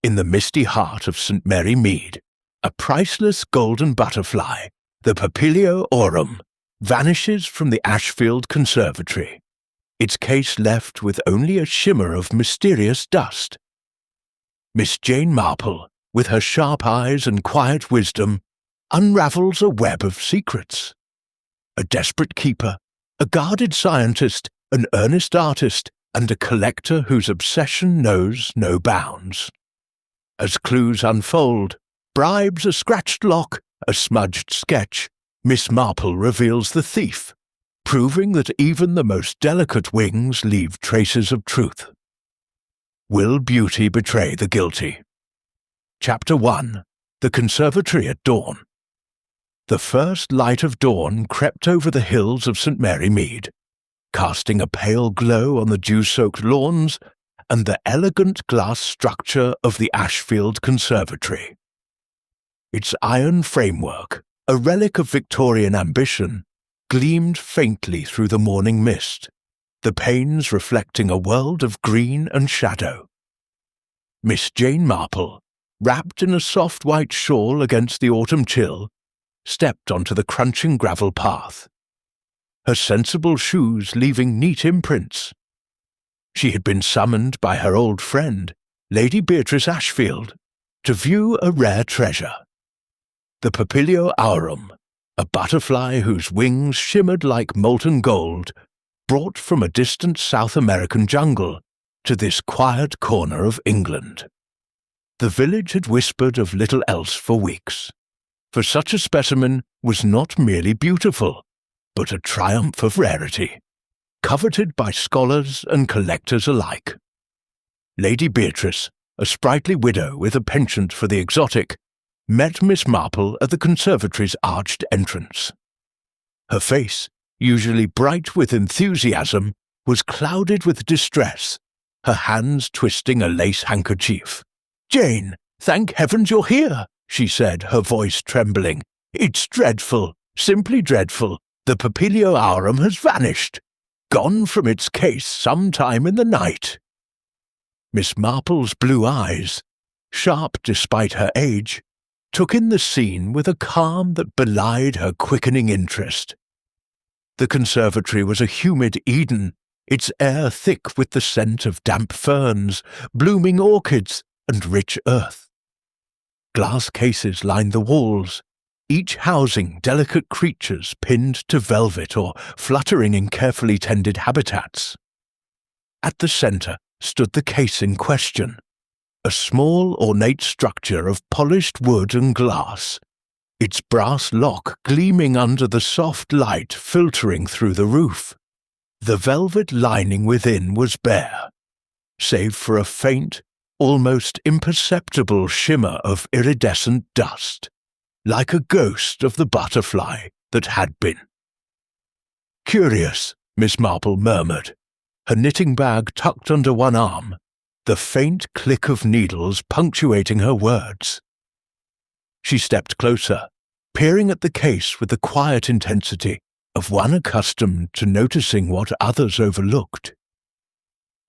In the misty heart of St. Mary Mead, a priceless golden butterfly, the Papilio aurum, vanishes from the Ashfield Conservatory, its case left with only a shimmer of mysterious dust. Miss Jane Marple, with her sharp eyes and quiet wisdom, unravels a web of secrets. A desperate keeper, a guarded scientist, an earnest artist, and a collector whose obsession knows no bounds. As clues unfold, bribes, a scratched lock, a smudged sketch, Miss Marple reveals the thief, proving that even the most delicate wings leave traces of truth. Will beauty betray the guilty? Chapter 1. The Conservatory at Dawn. The first light of dawn crept over the hills of St. Mary Mead, casting a pale glow on the dew-soaked lawns and the elegant glass structure of the Ashfield Conservatory. Its iron framework, a relic of Victorian ambition, gleamed faintly through the morning mist, the panes reflecting a world of green and shadow. Miss Jane Marple, wrapped in a soft white shawl against the autumn chill, stepped onto the crunching gravel path, her sensible shoes leaving neat imprints. She had been summoned by her old friend, Lady Beatrice Ashfield, to view a rare treasure. The Papilio aurum, a butterfly whose wings shimmered like molten gold, brought from a distant South American jungle to this quiet corner of England. The village had whispered of little else for weeks, for such a specimen was not merely beautiful, but a triumph of rarity, coveted by scholars and collectors alike. Lady Beatrice, a sprightly widow with a penchant for the exotic, met Miss Marple at the conservatory's arched entrance. Her face, usually bright with enthusiasm, was clouded with distress, her hands twisting a lace handkerchief. "Jane, thank heavens you're here," she said, her voice trembling. "It's dreadful, simply dreadful. The Papilio aurum has vanished, gone from its case some time in the night." Miss Marple's blue eyes, sharp despite her age, took in the scene with a calm that belied her quickening interest. The conservatory was a humid Eden, its air thick with the scent of damp ferns, blooming orchids, and rich earth. Glass cases lined the walls, each housing delicate creatures pinned to velvet or fluttering in carefully tended habitats. At the centre stood the case in question, a small ornate structure of polished wood and glass, its brass lock gleaming under the soft light filtering through the roof. The velvet lining within was bare, save for a faint, almost imperceptible shimmer of iridescent dust, like a ghost of the butterfly that had been. "Curious," Miss Marple murmured, her knitting bag tucked under one arm, the faint click of needles punctuating her words. She stepped closer, peering at the case with the quiet intensity of one accustomed to noticing what others overlooked.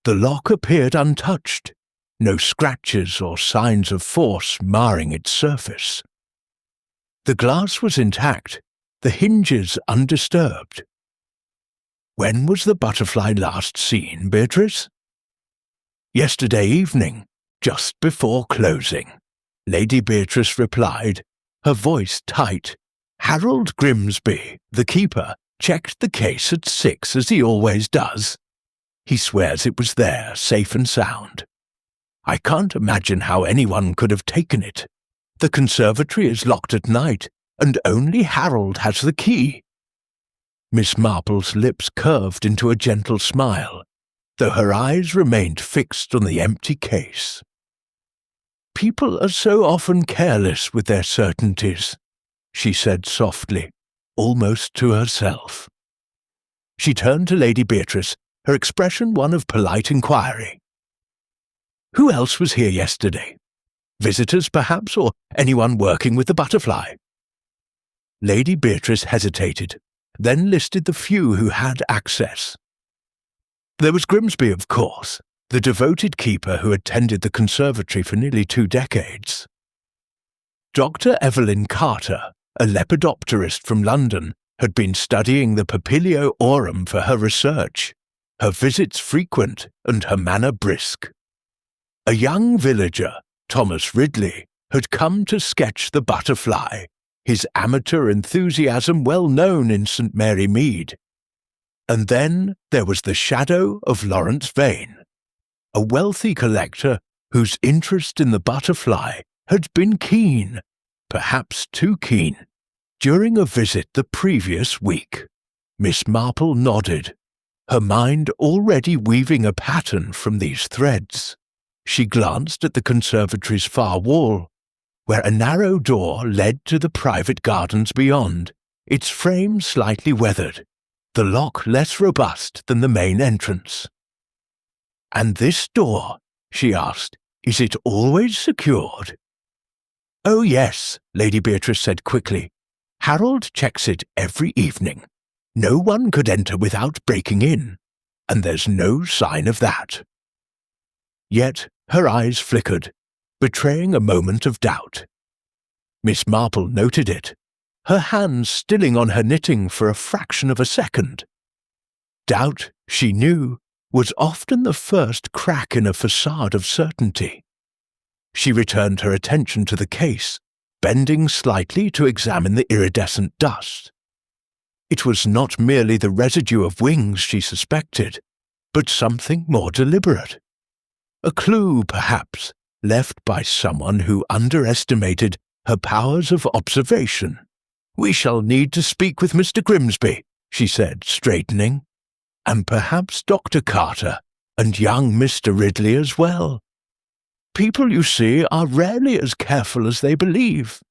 The lock appeared untouched, no scratches or signs of force marring its surface. The glass was intact, the hinges undisturbed. "When was the butterfly last seen, Beatrice?" "Yesterday evening, just before closing," Lady Beatrice replied, her voice tight. "Harold Grimsby, the keeper, checked the case at 6 as he always does. He swears it was there, safe and sound. I can't imagine how anyone could have taken it. The conservatory is locked at night, and only Harold has the key." Miss Marple's lips curved into a gentle smile, though her eyes remained fixed on the empty case. "People are so often careless with their certainties," she said softly, almost to herself. She turned to Lady Beatrice, her expression one of polite inquiry. "Who else was here yesterday? Visitors, perhaps, or anyone working with the butterfly?" Lady Beatrice hesitated, then listed the few who had access. "There was Grimsby, of course, the devoted keeper who had tended the conservatory for nearly 2 decades. Dr. Evelyn Carter, a lepidopterist from London, had been studying the Papilio aurum for her research, her visits frequent and her manner brisk. A young villager, Thomas Ridley, had come to sketch the butterfly, his amateur enthusiasm well known in St. Mary Mead. And then there was the shadow of Lawrence Vane, a wealthy collector whose interest in the butterfly had been keen, perhaps too keen, during a visit the previous week. Miss Marple nodded, her mind already weaving a pattern from these threads. She glanced at the conservatory's far wall, where a narrow door led to the private gardens beyond, its frame slightly weathered, the lock less robust than the main entrance. "And this door," she asked, "is it always secured?" "Oh yes," Lady Beatrice said quickly. "Harold checks it every evening. No one could enter without breaking in, and there's no sign of that." Yet her eyes flickered, betraying a moment of doubt. Miss Marple noted it, her hands stilling on her knitting for a fraction of a second. Doubt, she knew, was often the first crack in a facade of certainty. She returned her attention to the case, bending slightly to examine the iridescent dust. It was not merely the residue of wings she suspected, but something more deliberate. A clue, perhaps, left by someone who underestimated her powers of observation. "We shall need to speak with Mr. Grimsby," she said, straightening, "and perhaps Dr. Carter and young Mr. Ridley as well. People, you see, are rarely as careful as they believe."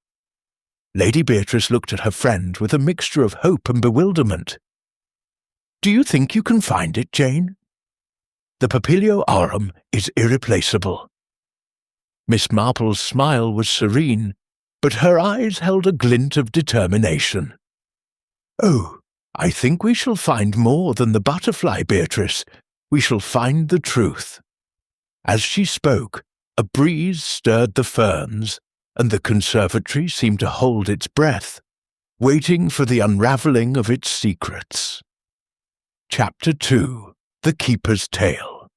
Lady Beatrice looked at her friend with a mixture of hope and bewilderment. "Do you think you can find it, Jane? The Papilio aurum is irreplaceable." Miss Marple's smile was serene, but her eyes held a glint of determination. "Oh, I think we shall find more than the butterfly, Beatrice. We shall find the truth." As she spoke, a breeze stirred the ferns, and the conservatory seemed to hold its breath, waiting for the unravelling of its secrets. Chapter 2. The Keeper's Tale.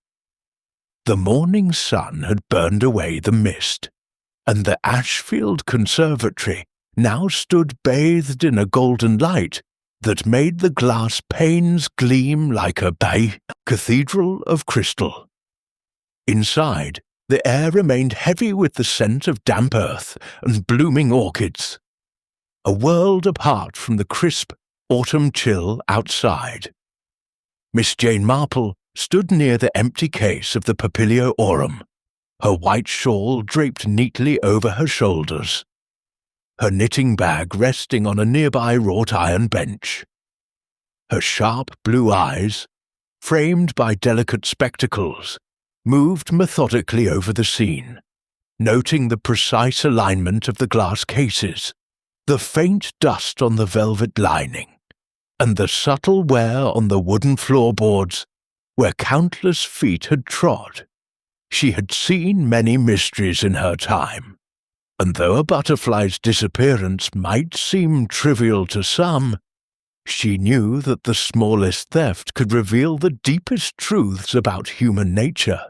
The morning sun had burned away the mist, and the Ashfield Conservatory now stood bathed in a golden light that made the glass panes gleam like a bay cathedral of crystal. Inside, the air remained heavy with the scent of damp earth and blooming orchids, a world apart from the crisp autumn chill outside. Miss Jane Marple stood near the empty case of the Papilio aurum, her white shawl draped neatly over her shoulders, her knitting bag resting on a nearby wrought-iron bench. Her sharp blue eyes, framed by delicate spectacles, moved methodically over the scene, noting the precise alignment of the glass cases, the faint dust on the velvet lining, and the subtle wear on the wooden floorboards where countless feet had trod. She had seen many mysteries in her time, and though a butterfly's disappearance might seem trivial to some, she knew that the smallest theft could reveal the deepest truths about human nature.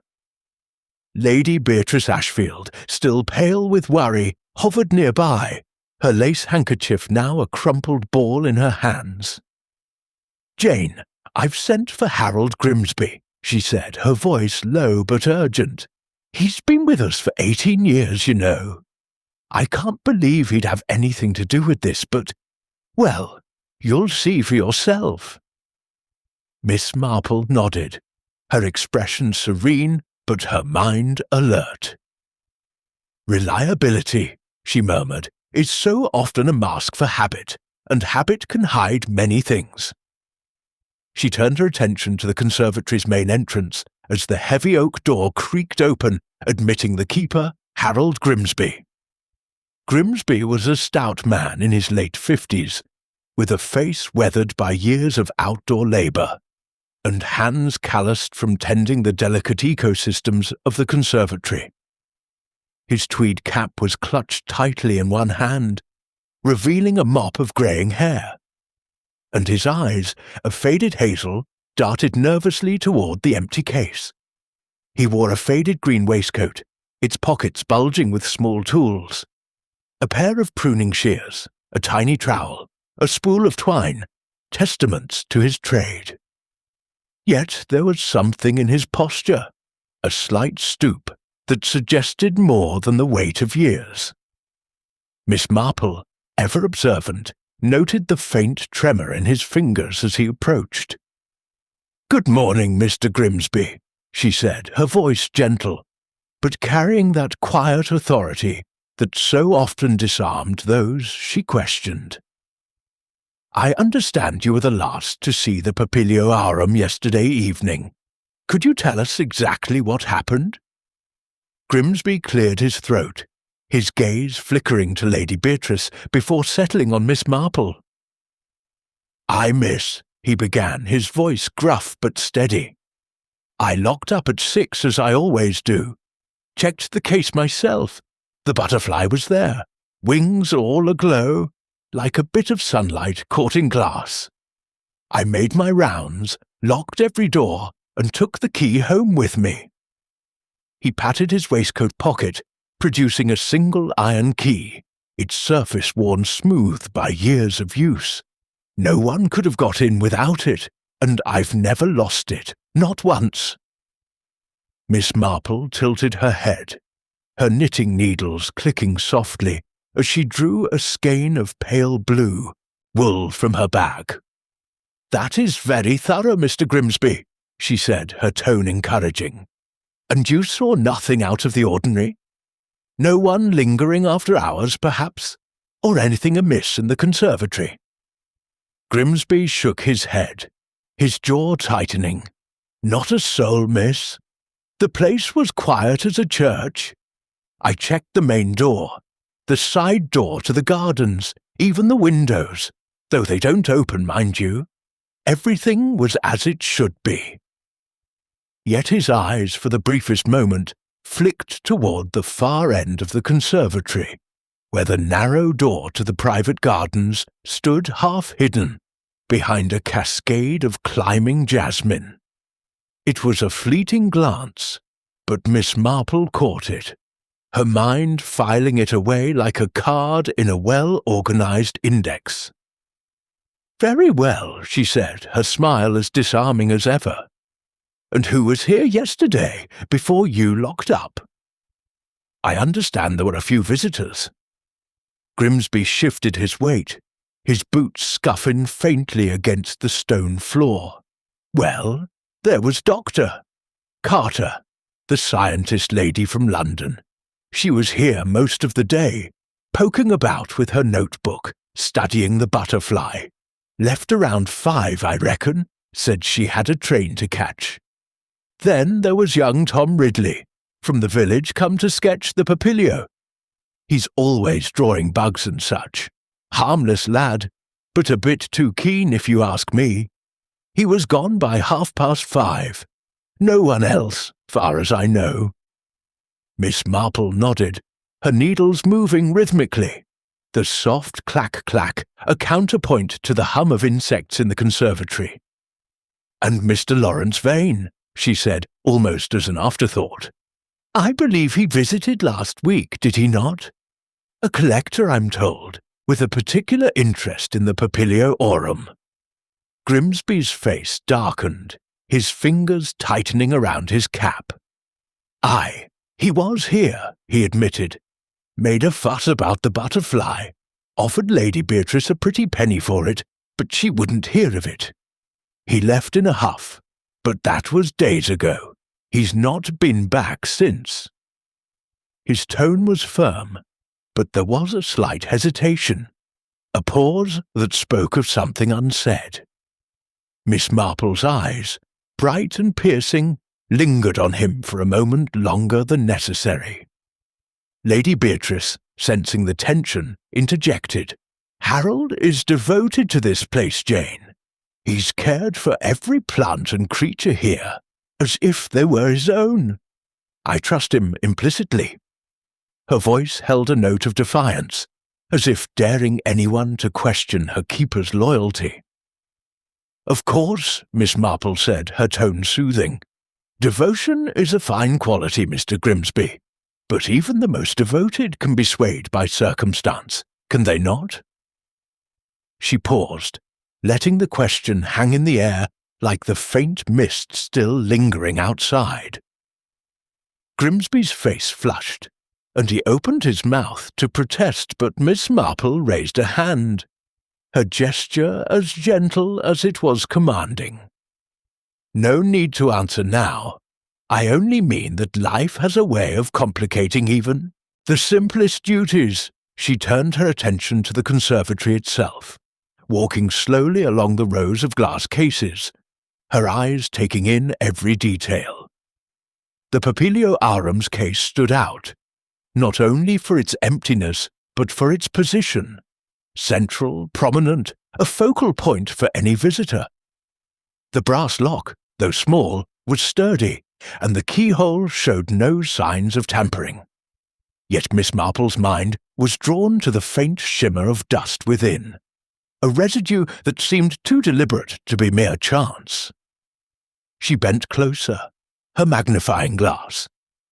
Lady Beatrice Ashfield, still pale with worry, hovered nearby, her lace handkerchief now a crumpled ball in her hands. "Jane, I've sent for Harold Grimsby," she said, her voice low but urgent. "He's been with us for 18 years, you know. I can't believe he'd have anything to do with this, but, well, you'll see for yourself." Miss Marple nodded, her expression serene but her mind alert. "Reliability," she murmured, "is so often a mask for habit, and habit can hide many things." She turned her attention to the conservatory's main entrance as the heavy oak door creaked open, admitting the keeper, Harold Grimsby. Grimsby was a stout man in his late 50s, with a face weathered by years of outdoor labour, and hands calloused from tending the delicate ecosystems of the conservatory. His tweed cap was clutched tightly in one hand, revealing a mop of greying hair, and his eyes, a faded hazel, darted nervously toward the empty case. He wore a faded green waistcoat, its pockets bulging with small tools, a pair of pruning shears, a tiny trowel, a spool of twine, testaments to his trade. Yet there was something in his posture, a slight stoop, that suggested more than the weight of years. Miss Marple, ever observant, noted the faint tremor in his fingers as he approached. "Good morning, Mr. Grimsby," she said, her voice gentle, but carrying that quiet authority that so often disarmed those she questioned. "I understand you were the last to see the Papilio Aurum yesterday evening. Could you tell us exactly what happened?" Grimsby cleared his throat, his gaze flickering to Lady Beatrice before settling on Miss Marple. "I miss," he began, his voice gruff but steady. "I locked up at 6 as I always do. Checked the case myself. The butterfly was there, wings all aglow, like a bit of sunlight caught in glass. I made my rounds, locked every door, and took the key home with me." He patted his waistcoat pocket, producing a single iron key, its surface worn smooth by years of use. "No one could have got in without it, and I've never lost it, not once." Miss Marple tilted her head, her knitting needles clicking softly as she drew a skein of pale blue wool from her bag. "That is very thorough, Mr. Grimsby," she said, her tone encouraging. "And you saw nothing out of the ordinary? No one lingering after hours, perhaps, or anything amiss in the conservatory?" Grimsby shook his head, his jaw tightening. "Not a soul, miss. The place was quiet as a church. I checked the main door, the side door to the gardens, even the windows, though they don't open, mind you. Everything was as it should be." Yet his eyes, for the briefest moment, flicked toward the far end of the conservatory, where the narrow door to the private gardens stood half-hidden behind a cascade of climbing jasmine. It was a fleeting glance, but Miss Marple caught it, her mind filing it away like a card in a well-organized index. "Very well," she said, her smile as disarming as ever. "And who was here yesterday, before you locked up?" "I understand there were a few visitors." Grimsby shifted his weight, his boots scuffing faintly against the stone floor. "Well, there was Dr. Carter, the scientist lady from London. She was here most of the day, poking about with her notebook, studying the butterfly. Left around 5, I reckon, said she had a train to catch. Then there was young Tom Ridley, from the village come to sketch the Papilio. He's always drawing bugs and such. Harmless lad, but a bit too keen if you ask me. He was gone by 5:30. No one else, far as I know." Miss Marple nodded, her needles moving rhythmically, the soft clack-clack a counterpoint to the hum of insects in the conservatory. "And Mr. Lawrence Vane," she said, almost as an afterthought. "I believe he visited last week, did he not? A collector, I'm told, with a particular interest in the Papilio Aurum." Grimsby's face darkened, his fingers tightening around his cap. "Aye, he was here," he admitted. "Made a fuss about the butterfly. Offered Lady Beatrice a pretty penny for it, but she wouldn't hear of it. He left in a huff, but that was days ago. He's not been back since." His tone was firm, but there was a slight hesitation, a pause that spoke of something unsaid. Miss Marple's eyes, bright and piercing, lingered on him for a moment longer than necessary. Lady Beatrice, sensing the tension, interjected. "Harold is devoted to this place, Jane. He's cared for every plant and creature here, as if they were his own. I trust him implicitly." Her voice held a note of defiance, as if daring anyone to question her keeper's loyalty. "Of course," Miss Marple said, her tone soothing. "Devotion is a fine quality, Mr. Grimsby, but even the most devoted can be swayed by circumstance, can they not?" She paused, letting the question hang in the air like the faint mist still lingering outside. Grimsby's face flushed, and he opened his mouth to protest, but Miss Marple raised a hand, her gesture as gentle as it was commanding. "No need to answer now. I only mean that life has a way of complicating even the simplest duties." She turned her attention to the conservatory itself, walking slowly along the rows of glass cases, her eyes taking in every detail. The Papilio Auram's case stood out, not only for its emptiness, but for its position. Central, prominent, a focal point for any visitor. The brass lock, though small, was sturdy, and the keyhole showed no signs of tampering. Yet Miss Marple's mind was drawn to the faint shimmer of dust within, a residue that seemed too deliberate to be mere chance. She bent closer, her magnifying glass,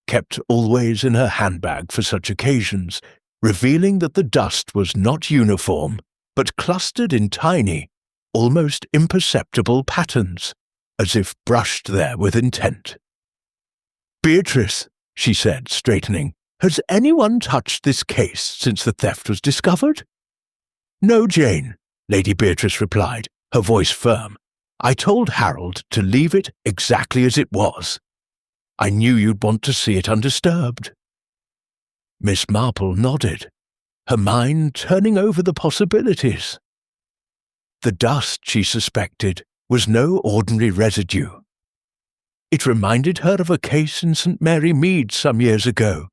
kept always in her handbag for such occasions, revealing that the dust was not uniform, but clustered in tiny, almost imperceptible patterns, as if brushed there with intent. "Beatrice," she said, straightening, "has anyone touched this case since the theft was discovered?" "No, Jane," Lady Beatrice replied, her voice firm. "I told Harold to leave it exactly as it was. I knew you'd want to see it undisturbed." Miss Marple nodded, her mind turning over the possibilities. The dust, she suspected, was no ordinary residue. It reminded her of a case in St. Mary Mead some years ago,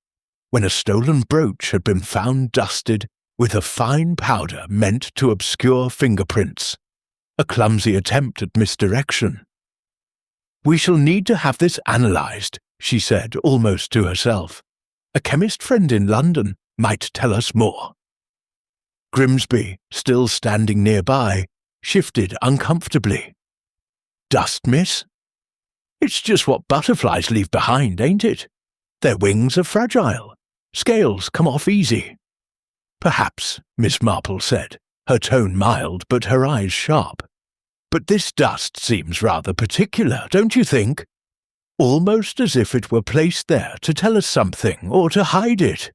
when a stolen brooch had been found dusted with a fine powder meant to obscure fingerprints, a clumsy attempt at misdirection. "We shall need to have this analysed," she said almost to herself. "A chemist friend in London might tell us more." Grimsby, still standing nearby, shifted uncomfortably. "Dust, miss? It's just what butterflies leave behind, ain't it? Their wings are fragile. Scales come off easy." "Perhaps," Miss Marple said, her tone mild but her eyes sharp. "But this dust seems rather particular, don't you think? Almost as if it were placed there to tell us something or to hide it."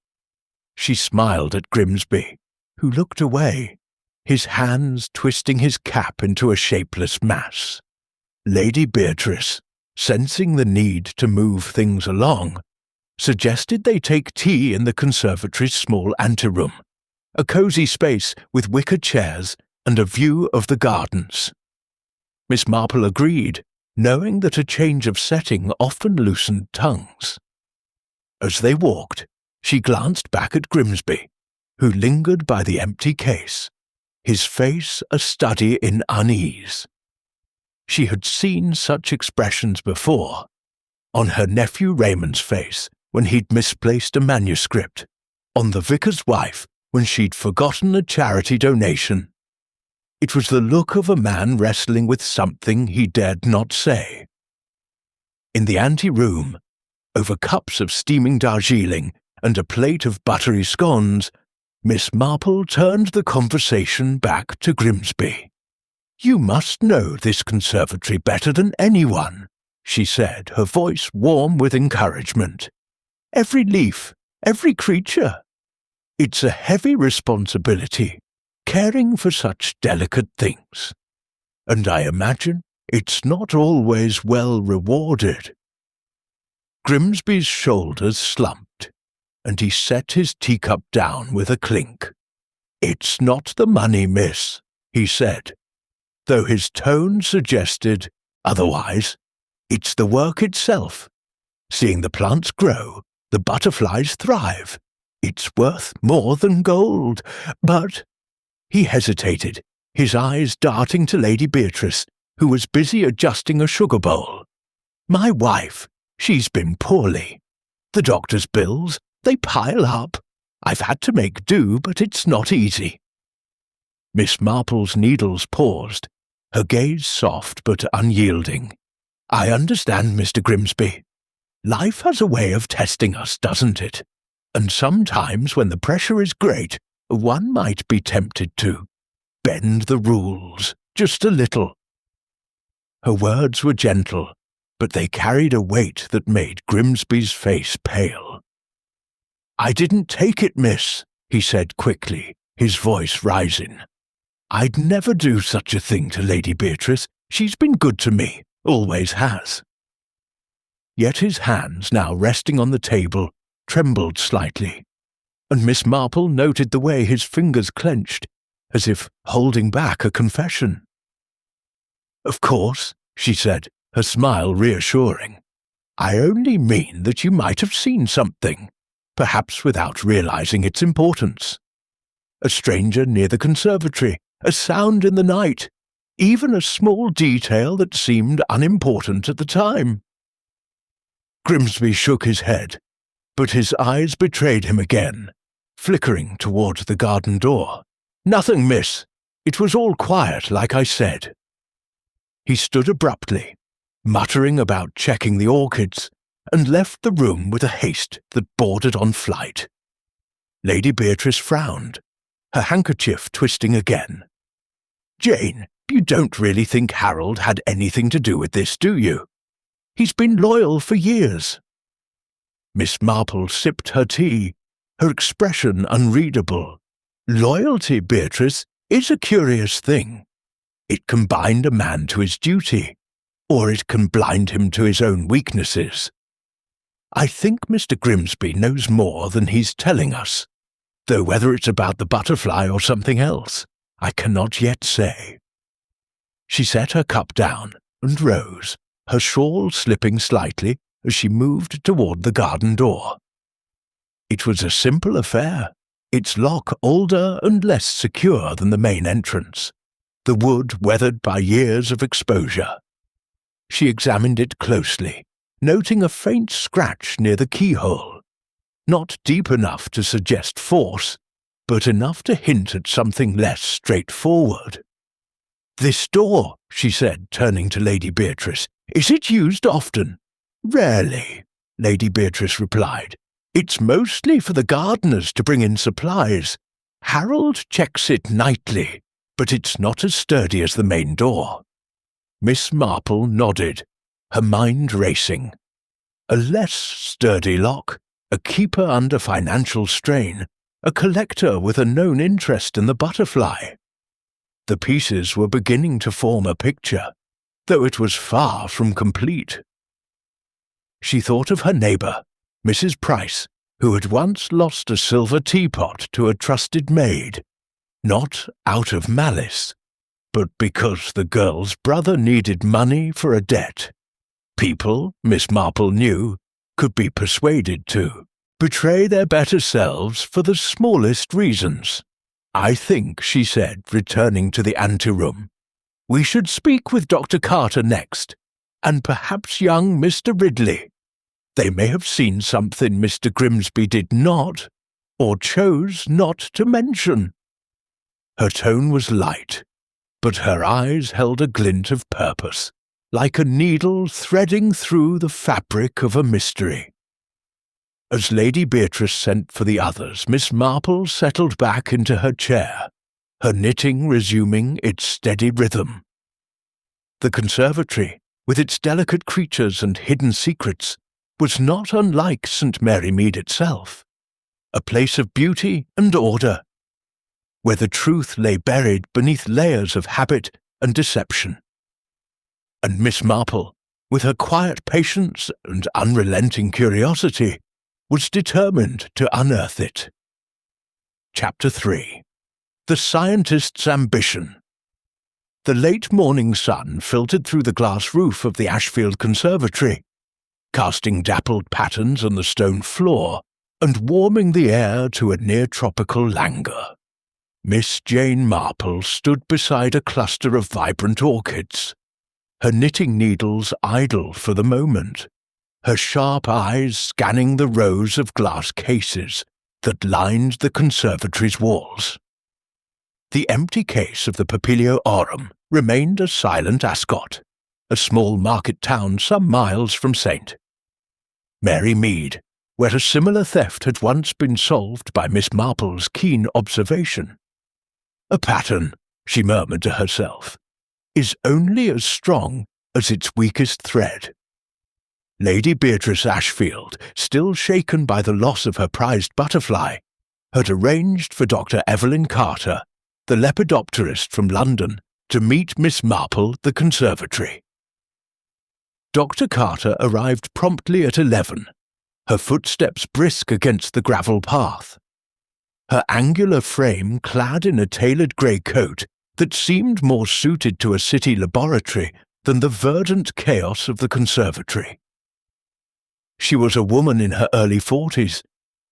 She smiled at Grimsby, who looked away, his hands twisting his cap into a shapeless mass. Lady Beatrice, sensing the need to move things along, suggested they take tea in the conservatory's small anteroom, a cosy space with wicker chairs and a view of the gardens. Miss Marple agreed, knowing that a change of setting often loosened tongues. As they walked, she glanced back at Grimsby, who lingered by the empty case, his face a study in unease. She had seen such expressions before, on her nephew Raymond's face when he'd misplaced a manuscript, on the vicar's wife when she'd forgotten a charity donation. It was the look of a man wrestling with something he dared not say. In the ante-room, over cups of steaming Darjeeling and a plate of buttery scones, Miss Marple turned the conversation back to Grimsby. "You must know this conservatory better than anyone," she said, her voice warm with encouragement. "Every leaf, every creature. It's a heavy responsibility, caring for such delicate things. And I imagine it's not always well rewarded." Grimsby's shoulders slumped, and he set his teacup down with a clink. "It's not the money, miss," he said, though his tone suggested otherwise. "It's the work itself. Seeing the plants grow, the butterflies thrive. It's worth more than gold, but—" He hesitated, his eyes darting to Lady Beatrice, who was busy adjusting a sugar bowl. "My wife, she's been poorly. The doctor's bills, they pile up. I've had to make do, but it's not easy." Miss Marple's needles paused, her gaze soft but unyielding. "I understand, Mr. Grimsby. Life has a way of testing us, doesn't it? And sometimes when the pressure is great, one might be tempted to bend the rules just a little." Her words were gentle, but they carried a weight that made Grimsby's face pale. "I didn't take it, miss," he said quickly, his voice rising. "I'd never do such a thing to Lady Beatrice. She's been good to me, always has." Yet his hands, now resting on the table, trembled slightly, and Miss Marple noted the way his fingers clenched, as if holding back a confession. "Of course," she said, her smile reassuring. "I only mean that you might have seen something, perhaps without realizing its importance. A stranger near the conservatory, a sound in the night, even a small detail that seemed unimportant at the time." Grimsby shook his head, but his eyes betrayed him again, flickering toward the garden door. "Nothing, miss. It was all quiet, like I said." He stood abruptly, muttering about checking the orchids, and left the room with a haste that bordered on flight. Lady Beatrice frowned, her handkerchief twisting again. "Jane, you don't really think Harold had anything to do with this, do you? He's been loyal for years." Miss Marple sipped her tea, her expression unreadable. "Loyalty, Beatrice, is a curious thing. It can bind a man to his duty, or it can blind him to his own weaknesses. I think Mr. Grimsby knows more than he's telling us, though whether it's about the butterfly or something else, I cannot yet say." She set her cup down and rose, her shawl slipping slightly as she moved toward the garden door. It was a simple affair, its lock older and less secure than the main entrance, the wood weathered by years of exposure. She examined it closely, noting a faint scratch near the keyhole, not deep enough to suggest force, but enough to hint at something less straightforward. "This door," she said, turning to Lady Beatrice, "is it used often?" "Rarely," Lady Beatrice replied. "It's mostly for the gardeners to bring in supplies. Harold checks it nightly, but it's not as sturdy as the main door." Miss Marple nodded, her mind racing. A less sturdy lock, a keeper under financial strain, a collector with a known interest in the butterfly. The pieces were beginning to form a picture, though it was far from complete. She thought of her neighbour, Mrs. Price, who had once lost a silver teapot to a trusted maid, not out of malice, but because the girl's brother needed money for a debt. People, Miss Marple knew, could be persuaded to betray their better selves for the smallest reasons. "I think," she said, returning to the anteroom, "we should speak with Dr. Carter next, and perhaps young Mr. Ridley. They may have seen something Mr. Grimsby did not, or chose not to mention." Her tone was light, but her eyes held a glint of purpose, like a needle threading through the fabric of a mystery. As Lady Beatrice sent for the others, Miss Marple settled back into her chair, her knitting resuming its steady rhythm. The conservatory, with its delicate creatures and hidden secrets, was not unlike St. Mary Mead itself, a place of beauty and order, where the truth lay buried beneath layers of habit and deception. And Miss Marple, with her quiet patience and unrelenting curiosity, was determined to unearth it. Chapter 3. The Scientist's Ambition. The late morning sun filtered through the glass roof of the Ashfield Conservatory, casting dappled patterns on the stone floor and warming the air to a near-tropical languor. Miss Jane Marple stood beside a cluster of vibrant orchids, her knitting needles idle for the moment, her sharp eyes scanning the rows of glass cases that lined the conservatory's walls. The empty case of the Papilio aurum remained a silent Ascot, a small market town some miles from St. Mary Mead, where a similar theft had once been solved by Miss Marple's keen observation. A pattern, she murmured to herself, is only as strong as its weakest thread. Lady Beatrice Ashfield, still shaken by the loss of her prized butterfly, had arranged for Dr. Evelyn Carter, the lepidopterist from London, to meet Miss Marple at the conservatory. Dr. Carter arrived promptly at 11, her footsteps brisk against the gravel path. Her angular frame clad in a tailored grey coat that seemed more suited to a city laboratory than the verdant chaos of the conservatory. She was a woman in her early 40s,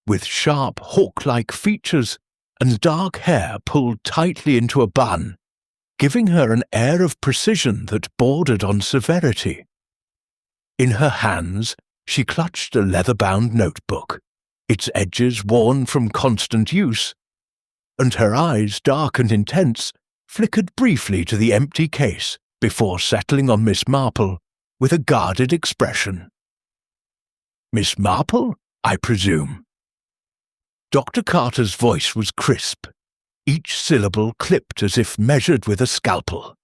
with sharp, hawk-like features and dark hair pulled tightly into a bun, giving her an air of precision that bordered on severity. In her hands, she clutched a leather-bound notebook, its edges worn from constant use, and her eyes, dark and intense, flickered briefly to the empty case before settling on Miss Marple with a guarded expression. "Miss Marple, I presume?" Dr. Carter's voice was crisp, each syllable clipped as if measured with a scalpel.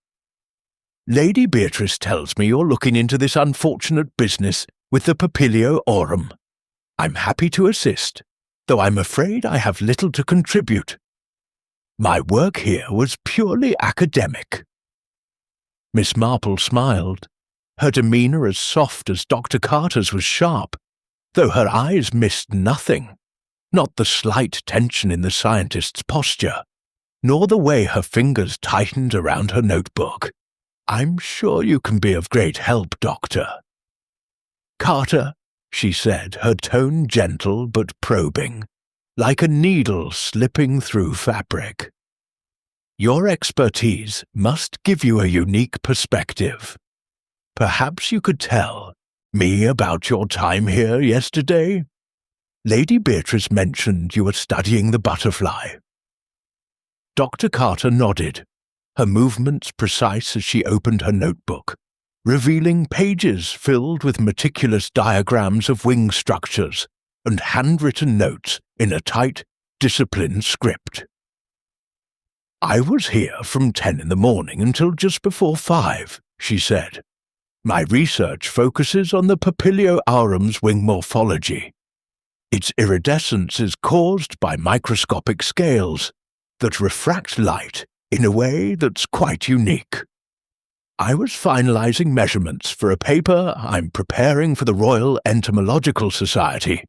"Lady Beatrice tells me you're looking into this unfortunate business with the Papilio aurum. I'm happy to assist, though I'm afraid I have little to contribute. My work here was purely academic." Miss Marple smiled, her demeanour as soft as Dr. Carter's was sharp, though her eyes missed nothing, not the slight tension in the scientist's posture, nor the way her fingers tightened around her notebook. "I'm sure you can be of great help, Doctor." "Carter," she said, her tone gentle but probing, like a needle slipping through fabric. "Your expertise must give you a unique perspective. Perhaps you could tell me about your time here yesterday? Lady Beatrice mentioned you were studying the butterfly." Dr. Carter nodded, her movements precise as she opened her notebook, revealing pages filled with meticulous diagrams of wing structures and handwritten notes in a tight, disciplined script. "I was here from 10 in the morning until just before 5, she said. "My research focuses on the Papilio aurum's wing morphology. Its iridescence is caused by microscopic scales that refract light in a way that's quite unique. I was finalizing measurements for a paper I'm preparing for the Royal Entomological Society.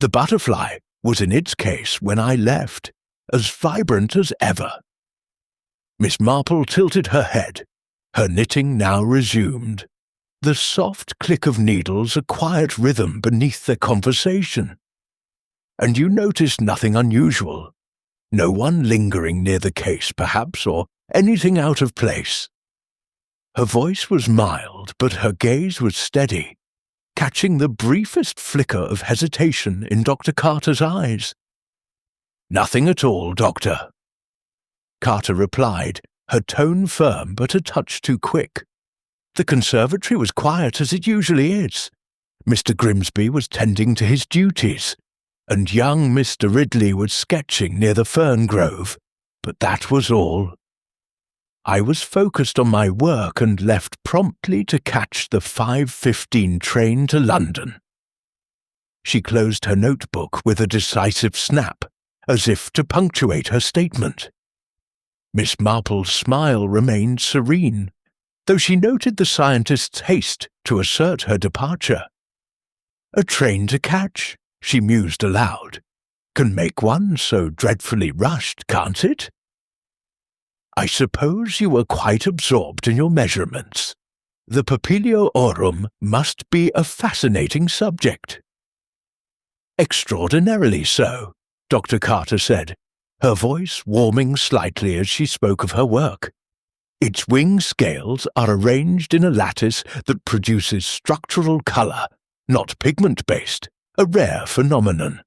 The butterfly was in its case when I left, as vibrant as ever." Miss Marple tilted her head, her knitting now resumed, the soft click of needles a quiet rhythm beneath their conversation. "And you noticed nothing unusual? No one lingering near the case, perhaps, or anything out of place?" Her voice was mild, but her gaze was steady, catching the briefest flicker of hesitation in Dr. Carter's eyes. "Nothing at all, Doctor," Carter replied, her tone firm but a touch too quick. "The conservatory was quiet as it usually is. Mr. Grimsby was tending to his duties, and young Mr. Ridley was sketching near the fern grove, but that was all. I was focused on my work and left promptly to catch the 5:15 train to London." She closed her notebook with a decisive snap, as if to punctuate her statement. Miss Marple's smile remained serene, though she noted the scientist's haste to assert her departure. "A train to catch," she mused aloud, "can make one so dreadfully rushed, can't it? I suppose you were quite absorbed in your measurements. The Papilio aurum must be a fascinating subject." "Extraordinarily so," Dr. Carter said, her voice warming slightly as she spoke of her work. Its wing scales are arranged in a lattice that produces structural colour, not pigment-based, a rare phenomenon.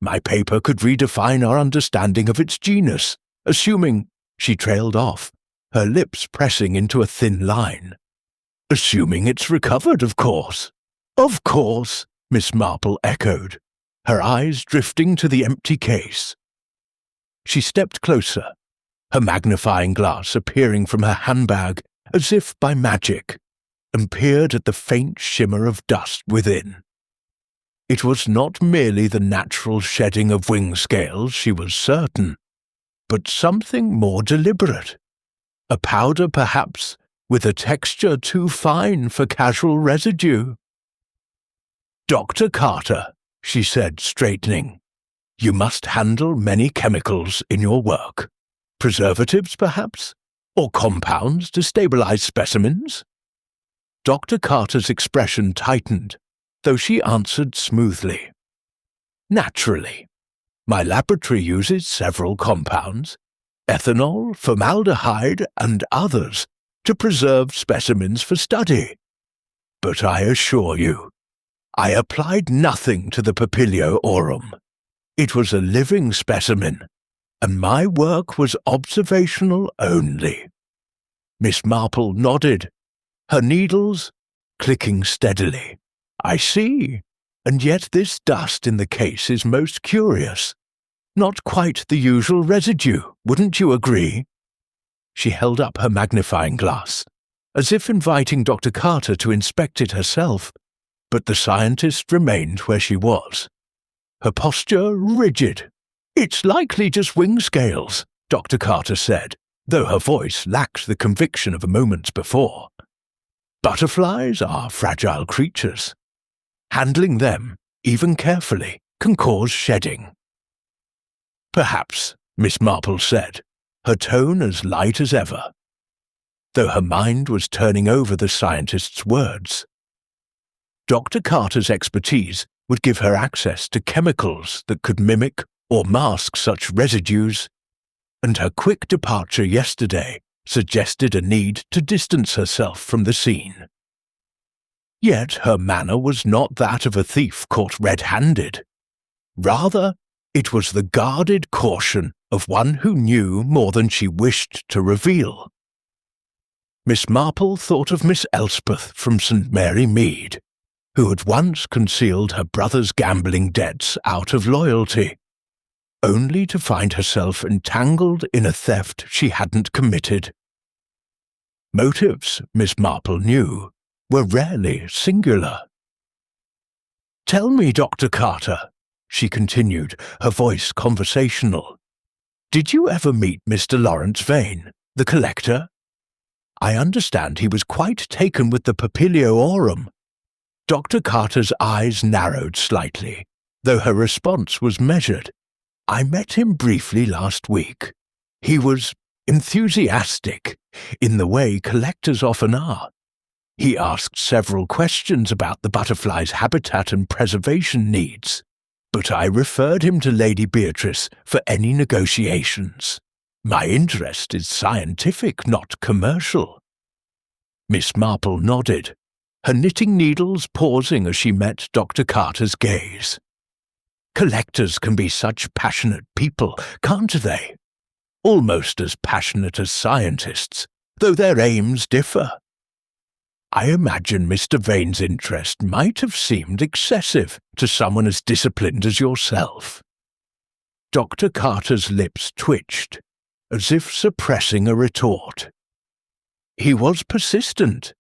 My paper could redefine our understanding of its genus, assuming— She trailed off, her lips pressing into a thin line. Assuming it's recovered, of course. Of course, Miss Marple echoed, her eyes drifting to the empty case. She stepped closer, her magnifying glass appearing from her handbag as if by magic, and peered at the faint shimmer of dust within. It was not merely the natural shedding of wing scales, she was certain, but something more deliberate. A powder, perhaps, with a texture too fine for casual residue. "Dr. Carter," she said, straightening, "you must handle many chemicals in your work. Preservatives, perhaps? Or compounds to stabilize specimens?" Dr. Carter's expression tightened, though she answered smoothly. "Naturally. My laboratory uses several compounds, ethanol, formaldehyde, and others, to preserve specimens for study. But I assure you, I applied nothing to the Papilio aurum. It was a living specimen, and my work was observational only." Miss Marple nodded, her needles clicking steadily. "I see, and yet this dust in the case is most curious. Not quite the usual residue, wouldn't you agree?" She held up her magnifying glass, as if inviting Dr. Carter to inspect it herself, but the scientist remained where she was, her posture rigid. "It's likely just wing scales," Dr. Carter said, though her voice lacked the conviction of a moment before. "Butterflies are fragile creatures. Handling them, even carefully, can cause shedding." "Perhaps," Miss Marple said, her tone as light as ever, though her mind was turning over the scientist's words. Dr. Carter's expertise would give her access to chemicals that could mimic or mask such residues, and her quick departure yesterday suggested a need to distance herself from the scene. Yet her manner was not that of a thief caught red-handed. Rather, it was the guarded caution of one who knew more than she wished to reveal. Miss Marple thought of Miss Elspeth from St. Mary Mead, who had once concealed her brother's gambling debts out of loyalty, only to find herself entangled in a theft she hadn't committed. Motives, Miss Marple knew, were rarely singular. "Tell me, Dr. Carter," she continued, her voice conversational, "did you ever meet Mr. Lawrence Vane, the collector? I understand he was quite taken with the Papilio aurum." Dr. Carter's eyes narrowed slightly, though her response was measured. "I met him briefly last week. He was enthusiastic, in the way collectors often are. He asked several questions about the butterfly's habitat and preservation needs, but I referred him to Lady Beatrice for any negotiations. My interest is scientific, not commercial." Miss Marple nodded, her knitting needles pausing as she met Dr. Carter's gaze. "Collectors can be such passionate people, can't they? Almost as passionate as scientists, though their aims differ. I imagine Mr. Vane's interest might have seemed excessive to someone as disciplined as yourself." Dr. Carter's lips twitched, as if suppressing a retort. "He was persistent,"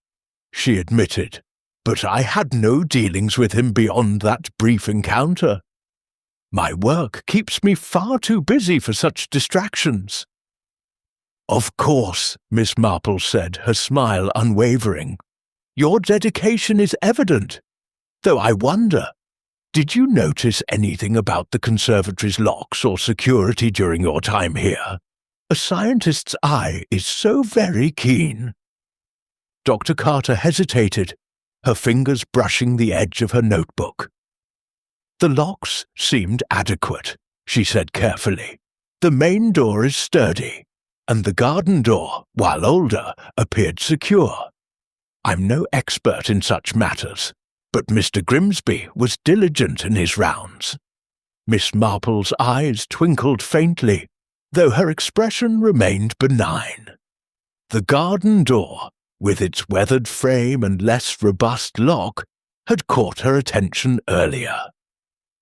she admitted, "but I had no dealings with him beyond that brief encounter. My work keeps me far too busy for such distractions." "Of course," Miss Marple said, her smile unwavering. "Your dedication is evident, though I wonder, did you notice anything about the conservatory's locks or security during your time here? A scientist's eye is so very keen." Dr. Carter hesitated, her fingers brushing the edge of her notebook. "The locks seemed adequate," she said carefully. "The main door is sturdy, and the garden door, while older, appeared secure. I'm no expert in such matters, but Mr. Grimsby was diligent in his rounds. Miss Marple's eyes twinkled faintly, though her expression remained benign. The garden door, with its weathered frame and less robust lock, had caught her attention earlier,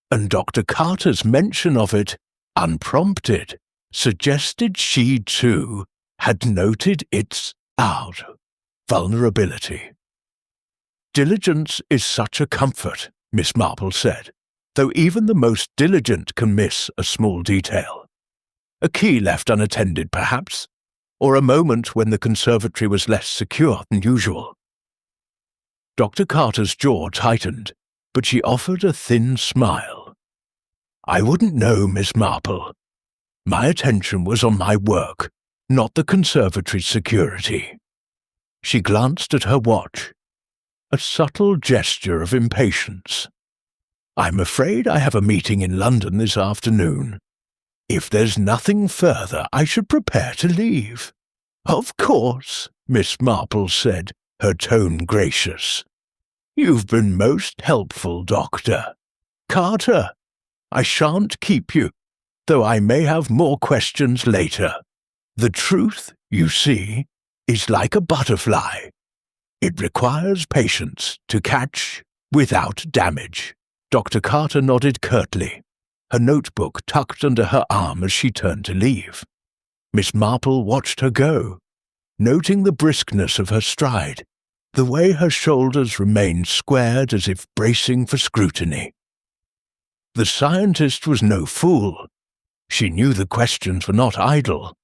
and Dr. Carter's mention of it, unprompted, suggested she, too, had noted its vulnerability. "Diligence is such a comfort," Miss Marple said, "though even the most diligent can miss a small detail. A key left unattended, perhaps, or a moment when the conservatory was less secure than usual." Dr. Carter's jaw tightened, but she offered a thin smile. "I wouldn't know, Miss Marple. My attention was on my work, not the conservatory's security." She glanced at her watch, a subtle gesture of impatience. "I'm afraid I have a meeting in London this afternoon. If there's nothing further, I should prepare to leave." "Of course," Miss Marple said, her tone gracious. "You've been most helpful, Doctor. Carter, I shan't keep you, though I may have more questions later. The truth, you see, is like a butterfly. It requires patience to catch without damage." Dr. Carter nodded curtly, her notebook tucked under her arm as she turned to leave. Miss Marple watched her go, noting the briskness of her stride, the way her shoulders remained squared as if bracing for scrutiny. The scientist was no fool. She knew the questions were not idle,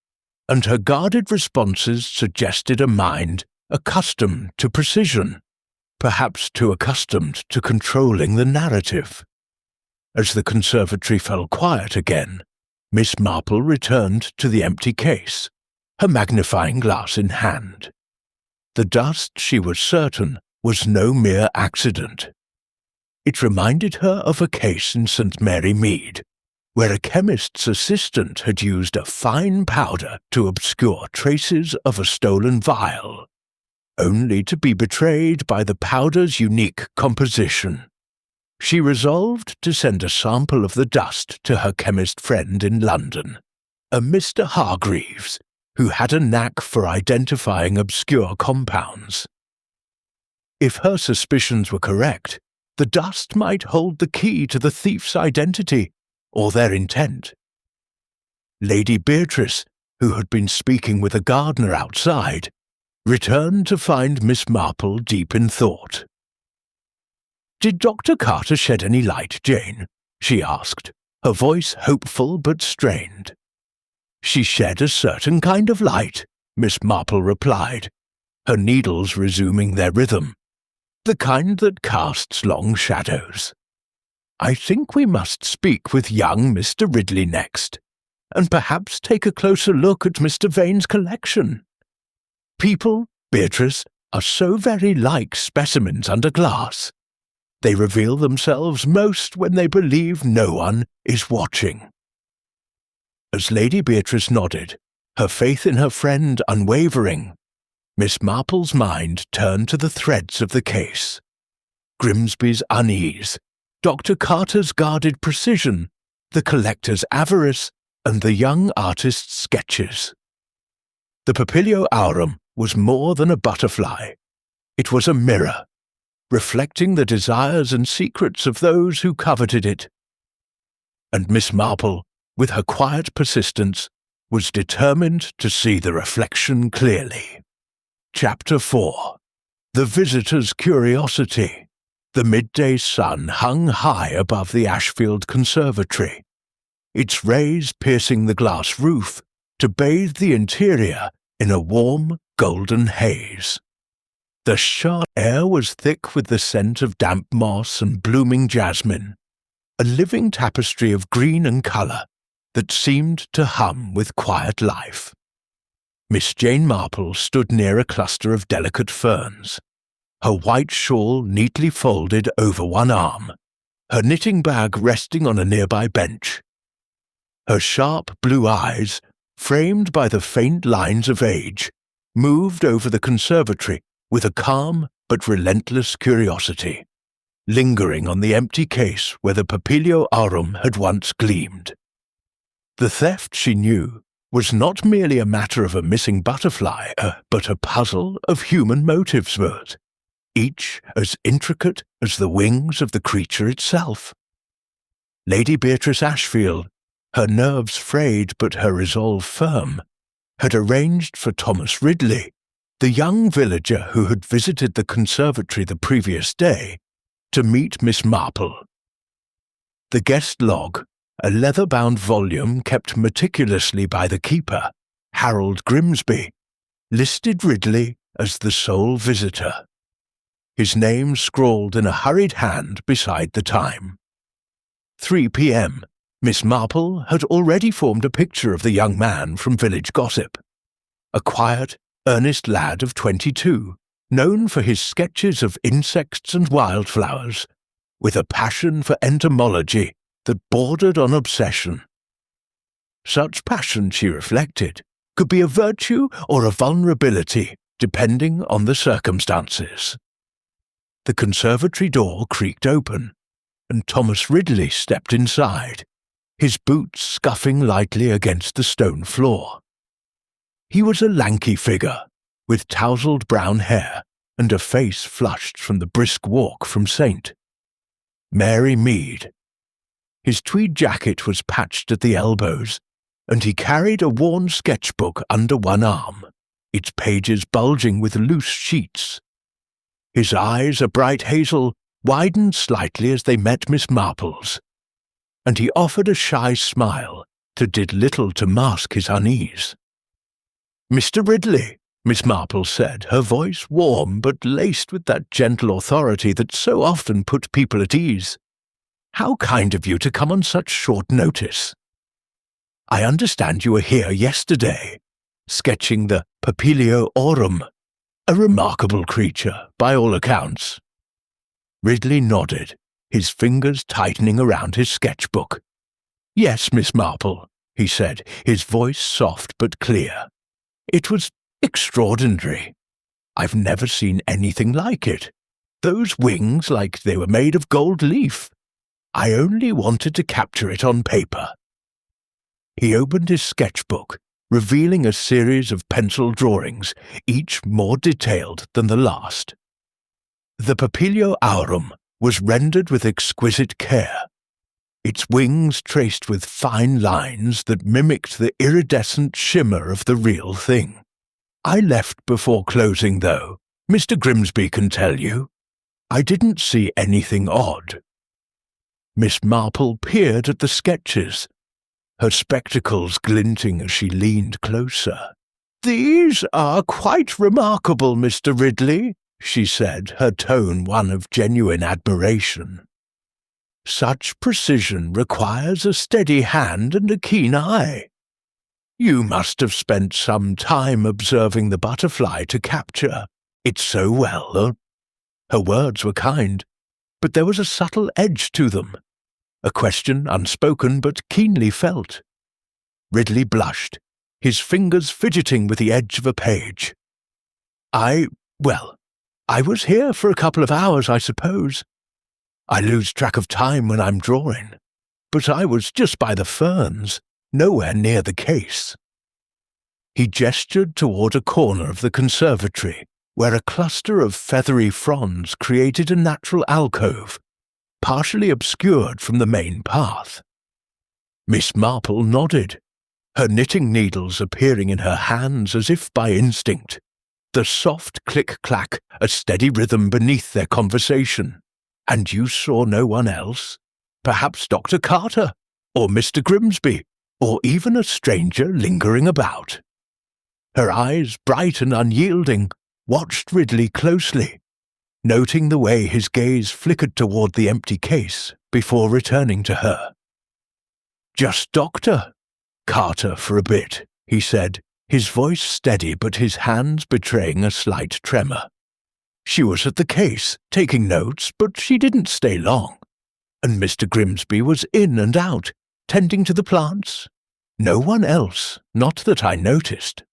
and her guarded responses suggested a mind accustomed to precision, perhaps too accustomed to controlling the narrative. As the conservatory fell quiet again, Miss Marple returned to the empty case, her magnifying glass in hand. The dust, she was certain, was no mere accident. It reminded her of a case in St. Mary Mead, where a chemist's assistant had used a fine powder to obscure traces of a stolen vial, only to be betrayed by the powder's unique composition. She resolved to send a sample of the dust to her chemist friend in London, a Mr. Hargreaves, who had a knack for identifying obscure compounds. If her suspicions were correct, the dust might hold the key to the thief's identity or their intent. Lady Beatrice, who had been speaking with a gardener outside, returned to find Miss Marple deep in thought. "Did Dr. Carter shed any light, Jane?" she asked, her voice hopeful but strained. "She shed a certain kind of light," Miss Marple replied, her needles resuming their rhythm, "the kind that casts long shadows. I think we must speak with young Mr. Ridley next, and perhaps take a closer look at Mr. Vane's collection. People, Beatrice, are so very like specimens under glass. They reveal themselves most when they believe no one is watching." As Lady Beatrice nodded, her faith in her friend unwavering, Miss Marple's mind turned to the threads of the case. Grimsby's unease, Dr. Carter's guarded precision, the collector's avarice, and the young artist's sketches. The Papilio aurum was more than a butterfly. It was a mirror, reflecting the desires and secrets of those who coveted it. And Miss Marple, with her quiet persistence, was determined to see the reflection clearly. Chapter 4. The Visitor's Curiosity. The midday sun hung high above the Ashfield Conservatory, its rays piercing the glass roof to bathe the interior in a warm, golden haze. The sharp air was thick with the scent of damp moss and blooming jasmine, a living tapestry of green and colour that seemed to hum with quiet life. Miss Jane Marple stood near a cluster of delicate ferns, her white shawl neatly folded over one arm, her knitting bag resting on a nearby bench. Her sharp blue eyes, framed by the faint lines of age, moved over the conservatory with a calm but relentless curiosity, lingering on the empty case where the papilio aurum had once gleamed. The theft, she knew, was not merely a matter of a missing butterfly, but a puzzle of human motives, each as intricate as the wings of the creature itself. Lady Beatrice Ashfield, her nerves frayed but her resolve firm, had arranged for Thomas Ridley, the young villager who had visited the conservatory the previous day, to meet Miss Marple. The guest log, a leather-bound volume kept meticulously by the keeper, Harold Grimsby, listed Ridley as the sole visitor, his name scrawled in a hurried hand beside the time. 3 p.m. Miss Marple had already formed a picture of the young man from village gossip, a quiet, earnest lad of 22, known for his sketches of insects and wildflowers, with a passion for entomology that bordered on obsession. Such passion, she reflected, could be a virtue or a vulnerability, depending on the circumstances. The conservatory door creaked open, and Thomas Ridley stepped inside, his boots scuffing lightly against the stone floor. He was a lanky figure, with tousled brown hair and a face flushed from the brisk walk from St. Mary Mead. His tweed jacket was patched at the elbows, and he carried a worn sketchbook under one arm, its pages bulging with loose sheets. His eyes, a bright hazel, widened slightly as they met Miss Marple's, and he offered a shy smile that did little to mask his unease. "Mr. Ridley," Miss Marple said, her voice warm but laced with that gentle authority that so often put people at ease. "How kind of you to come on such short notice. I understand you were here yesterday, sketching the papilio aurum, a remarkable creature, by all accounts." Ridley nodded, his fingers tightening around his sketchbook. "Yes, Miss Marple," he said, his voice soft but clear. "It was extraordinary. I've never seen anything like it. Those wings like they were made of gold leaf. I only wanted to capture it on paper." He opened his sketchbook, revealing a series of pencil drawings, each more detailed than the last. The papilio aurum was rendered with exquisite care, its wings traced with fine lines that mimicked the iridescent shimmer of the real thing. "I left before closing, though. Mr. Grimsby can tell you. I didn't see anything odd." Miss Marple peered at the sketches, her spectacles glinting as she leaned closer. "These are quite remarkable, Mr. Ridley," she said, her tone one of genuine admiration. "Such precision requires a steady hand and a keen eye. You must have spent some time observing the butterfly to capture it so well." Her words were kind, but there was a subtle edge to them, a question unspoken but keenly felt. Ridley blushed, his fingers fidgeting with the edge of a page. I was here for a couple of hours, I suppose. I lose track of time when I'm drawing, but I was just by the ferns, nowhere near the case." He gestured toward a corner of the conservatory, where a cluster of feathery fronds created a natural alcove, partially obscured from the main path. Miss Marple nodded, her knitting needles appearing in her hands as if by instinct, the soft click-clack a steady rhythm beneath their conversation. "And you saw no one else? Perhaps Dr. Carter, or Mr. Grimsby, or even a stranger lingering about?" Her eyes, bright and unyielding, watched Ridley closely, noting the way his gaze flickered toward the empty case before returning to her. "Just Dr. Carter for a bit," he said, his voice steady but his hands betraying a slight tremor. "She was at the case, taking notes, but she didn't stay long. And Mr. Grimsby was in and out, tending to the plants. No one else, not that I noticed."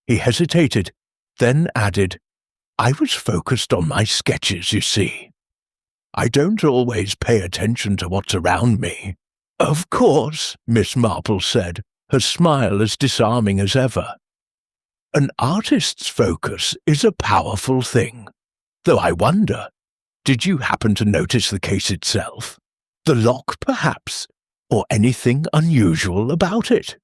He hesitated, then added, "I was focused on my sketches, you see. I don't always pay attention to what's around me." "Of course," Miss Marple said, her smile as disarming as ever. "An artist's focus is a powerful thing. Though I wonder, did you happen to notice the case itself? The lock, perhaps, or anything unusual about it?"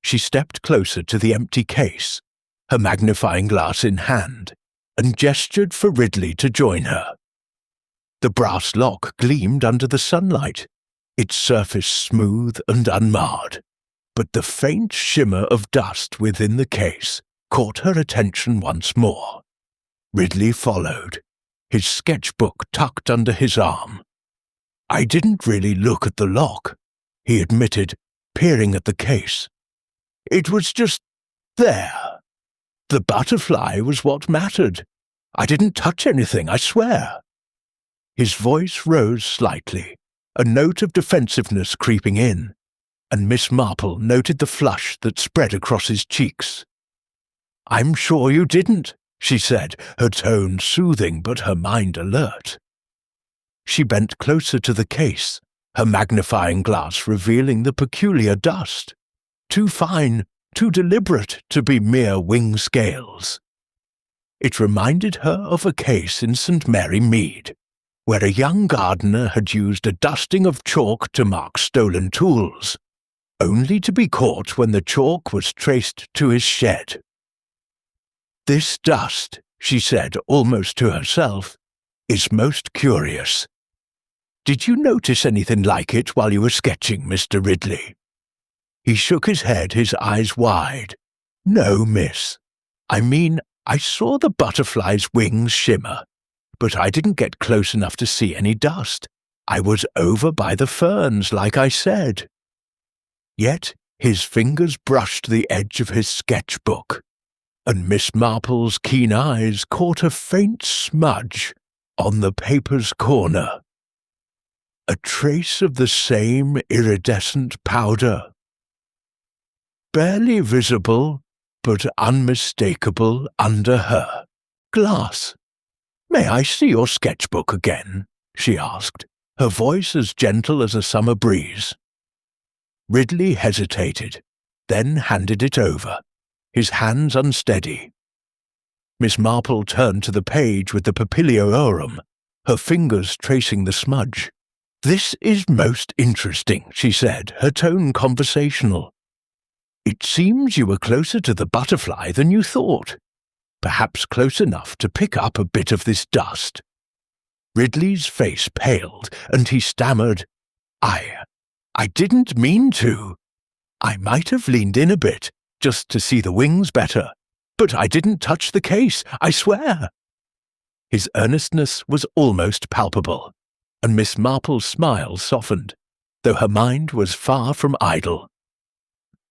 She stepped closer to the empty case, her magnifying glass in hand, and gestured for Ridley to join her. The brass lock gleamed under the sunlight, its surface smooth and unmarred, but the faint shimmer of dust within the case caught her attention once more. Ridley followed, his sketchbook tucked under his arm. "I didn't really look at the lock," he admitted, peering at the case. "It was just there. The butterfly was what mattered. I didn't touch anything, I swear." His voice rose slightly, a note of defensiveness creeping in, and Miss Marple noted the flush that spread across his cheeks. "I'm sure you didn't," she said, her tone soothing but her mind alert. She bent closer to the case, her magnifying glass revealing the peculiar dust. Too fine, too deliberate to be mere wing scales. It reminded her of a case in St. Mary Mead, where a young gardener had used a dusting of chalk to mark stolen tools, only to be caught when the chalk was traced to his shed. "This dust," she said almost to herself, "is most curious. Did you notice anything like it while you were sketching, Mr. Ridley?" He shook his head, his eyes wide. "No, miss. I mean, I saw the butterfly's wings shimmer, but I didn't get close enough to see any dust. I was over by the ferns, like I said." Yet his fingers brushed the edge of his sketchbook, and Miss Marple's keen eyes caught a faint smudge on the paper's corner. A trace of the same iridescent powder. Barely visible, but unmistakable under her glass. "May I see your sketchbook again?" she asked, her voice as gentle as a summer breeze. Ridley hesitated, then handed it over, his hands unsteady. Miss Marple turned to the page with the papilio-aurum, her fingers tracing the smudge. "This is most interesting," she said, her tone conversational. "It seems you were closer to the butterfly than you thought, perhaps close enough to pick up a bit of this dust." Ridley's face paled, and he stammered, I didn't mean to. I might have leaned in a bit, just to see the wings better, but I didn't touch the case, I swear." His earnestness was almost palpable, and Miss Marple's smile softened, though her mind was far from idle.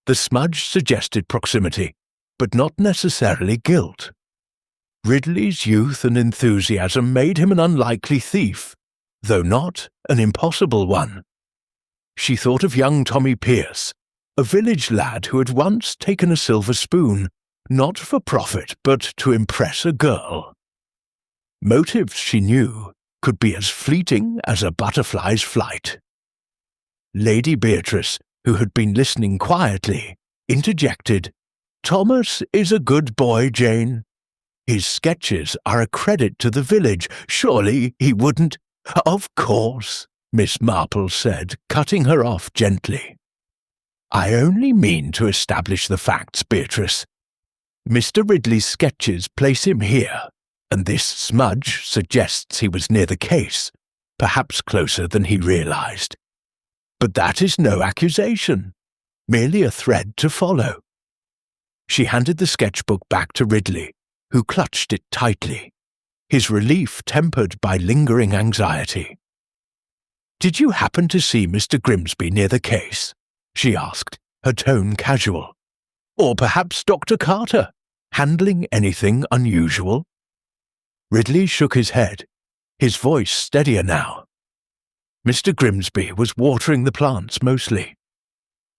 The smudge suggested proximity, but not necessarily guilt. Ridley's youth and enthusiasm made him an unlikely thief, though not an impossible one. She thought of young Tommy Pierce, a village lad who had once taken a silver spoon, not for profit but to impress a girl. Motives, she knew, could be as fleeting as a butterfly's flight. Lady Beatrice, who had been listening quietly, interjected, "Thomas is a good boy, Jane. His sketches are a credit to the village. Surely he wouldn't—" "Of course," Miss Marple said, cutting her off gently. "I only mean to establish the facts, Beatrice. Mr. Ridley's sketches place him here, and this smudge suggests he was near the case, perhaps closer than he realized. But that is no accusation, merely a thread to follow." She handed the sketchbook back to Ridley, who clutched it tightly, his relief tempered by lingering anxiety. "Did you happen to see Mr. Grimsby near the case?" she asked, her tone casual. "Or perhaps Dr. Carter, handling anything unusual?" Ridley shook his head, his voice steadier now. "Mr. Grimsby was watering the plants mostly.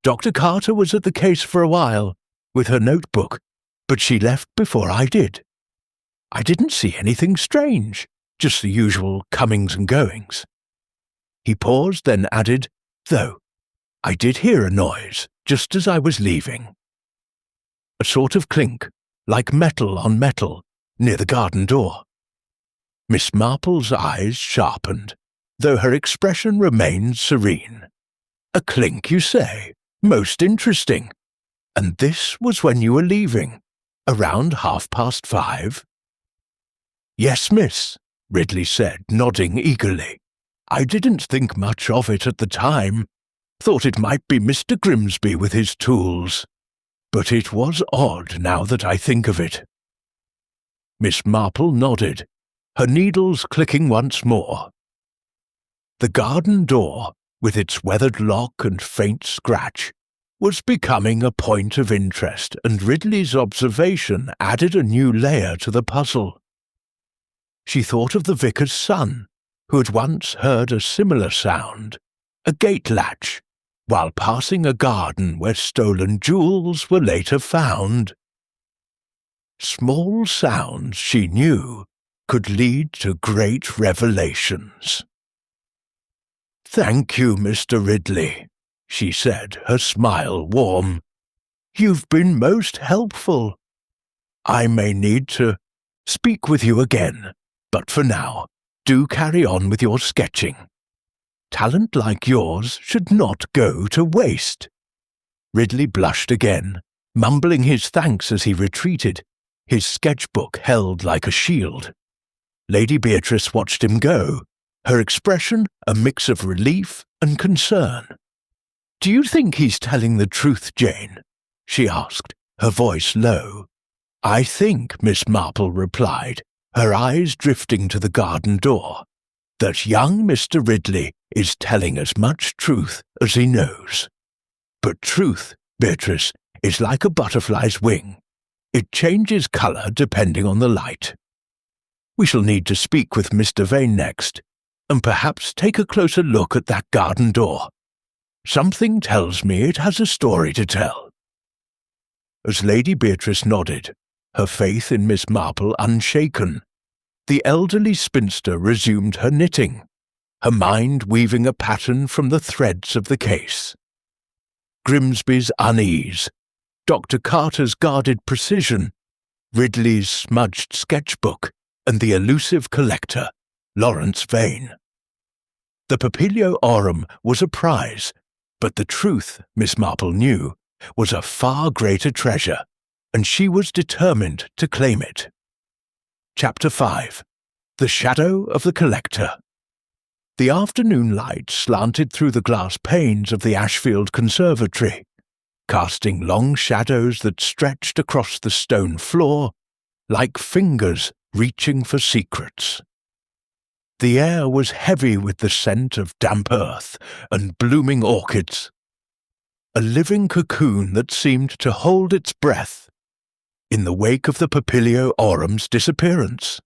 Dr. Carter was at the case for a while, with her notebook, but she left before I did. I didn't see anything strange, just the usual comings and goings." He paused, then added, "Though, I did hear a noise just as I was leaving. A sort of clink, like metal on metal, near the garden door." Miss Marple's eyes sharpened, though her expression remained serene. "A clink, you say? Most interesting. And this was when you were leaving, around 5:30? "Yes, miss," Ridley said, nodding eagerly. "I didn't think much of it at the time. Thought it might be Mr. Grimsby with his tools. But it was odd now that I think of it." Miss Marple nodded, her needles clicking once more. The garden door, with its weathered lock and faint scratch, was becoming a point of interest, and Ridley's observation added a new layer to the puzzle. She thought of the vicar's son, who had once heard a similar sound, a gate latch, while passing a garden where stolen jewels were later found. Small sounds, she knew, could lead to great revelations. "Thank you, Mr. Ridley," she said, her smile warm. "You've been most helpful. I may need to speak with you again, but for now, do carry on with your sketching. Talent like yours should not go to waste." Ridley blushed again, mumbling his thanks as he retreated, his sketchbook held like a shield. Lady Beatrice watched him go, her expression a mix of relief and concern. "Do you think he's telling the truth, Jane?" she asked, her voice low. "I think," Miss Marple replied, her eyes drifting to the garden door, "that young Mr. Ridley is telling as much truth as he knows. But truth, Beatrice, is like a butterfly's wing. It changes colour depending on the light. We shall need to speak with Mr. Vane next, and perhaps take a closer look at that garden door. Something tells me it has a story to tell." As Lady Beatrice nodded, her faith in Miss Marple unshaken, the elderly spinster resumed her knitting, her mind weaving a pattern from the threads of the case. Grimsby's unease, Dr. Carter's guarded precision, Ridley's smudged sketchbook, and the elusive collector, Lawrence Vane. The Papilio Aurum was a prize, but the truth, Miss Marple knew, was a far greater treasure, and she was determined to claim it. Chapter 5. The Shadow of the Collector. The afternoon light slanted through the glass panes of the Ashfield conservatory, casting long shadows that stretched across the stone floor like fingers reaching for secrets. The air was heavy with the scent of damp earth and blooming orchids, a living cocoon that seemed to hold its breath in the wake of the Papilio Aurum's disappearance.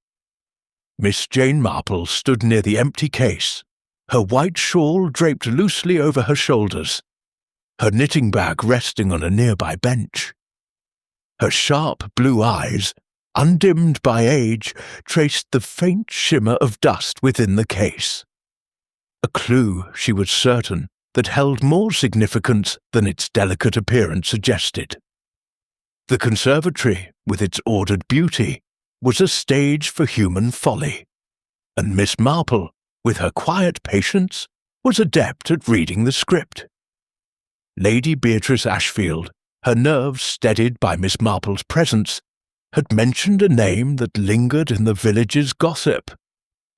Miss Jane Marple stood near the empty case, her white shawl draped loosely over her shoulders, her knitting bag resting on a nearby bench. Her sharp blue eyes, undimmed by age, traced the faint shimmer of dust within the case. A clue, she was certain, that held more significance than its delicate appearance suggested. The conservatory, with its ordered beauty, was a stage for human folly, and Miss Marple, with her quiet patience, was adept at reading the script. Lady Beatrice Ashfield, her nerves steadied by Miss Marple's presence, had mentioned a name that lingered in the village's gossip.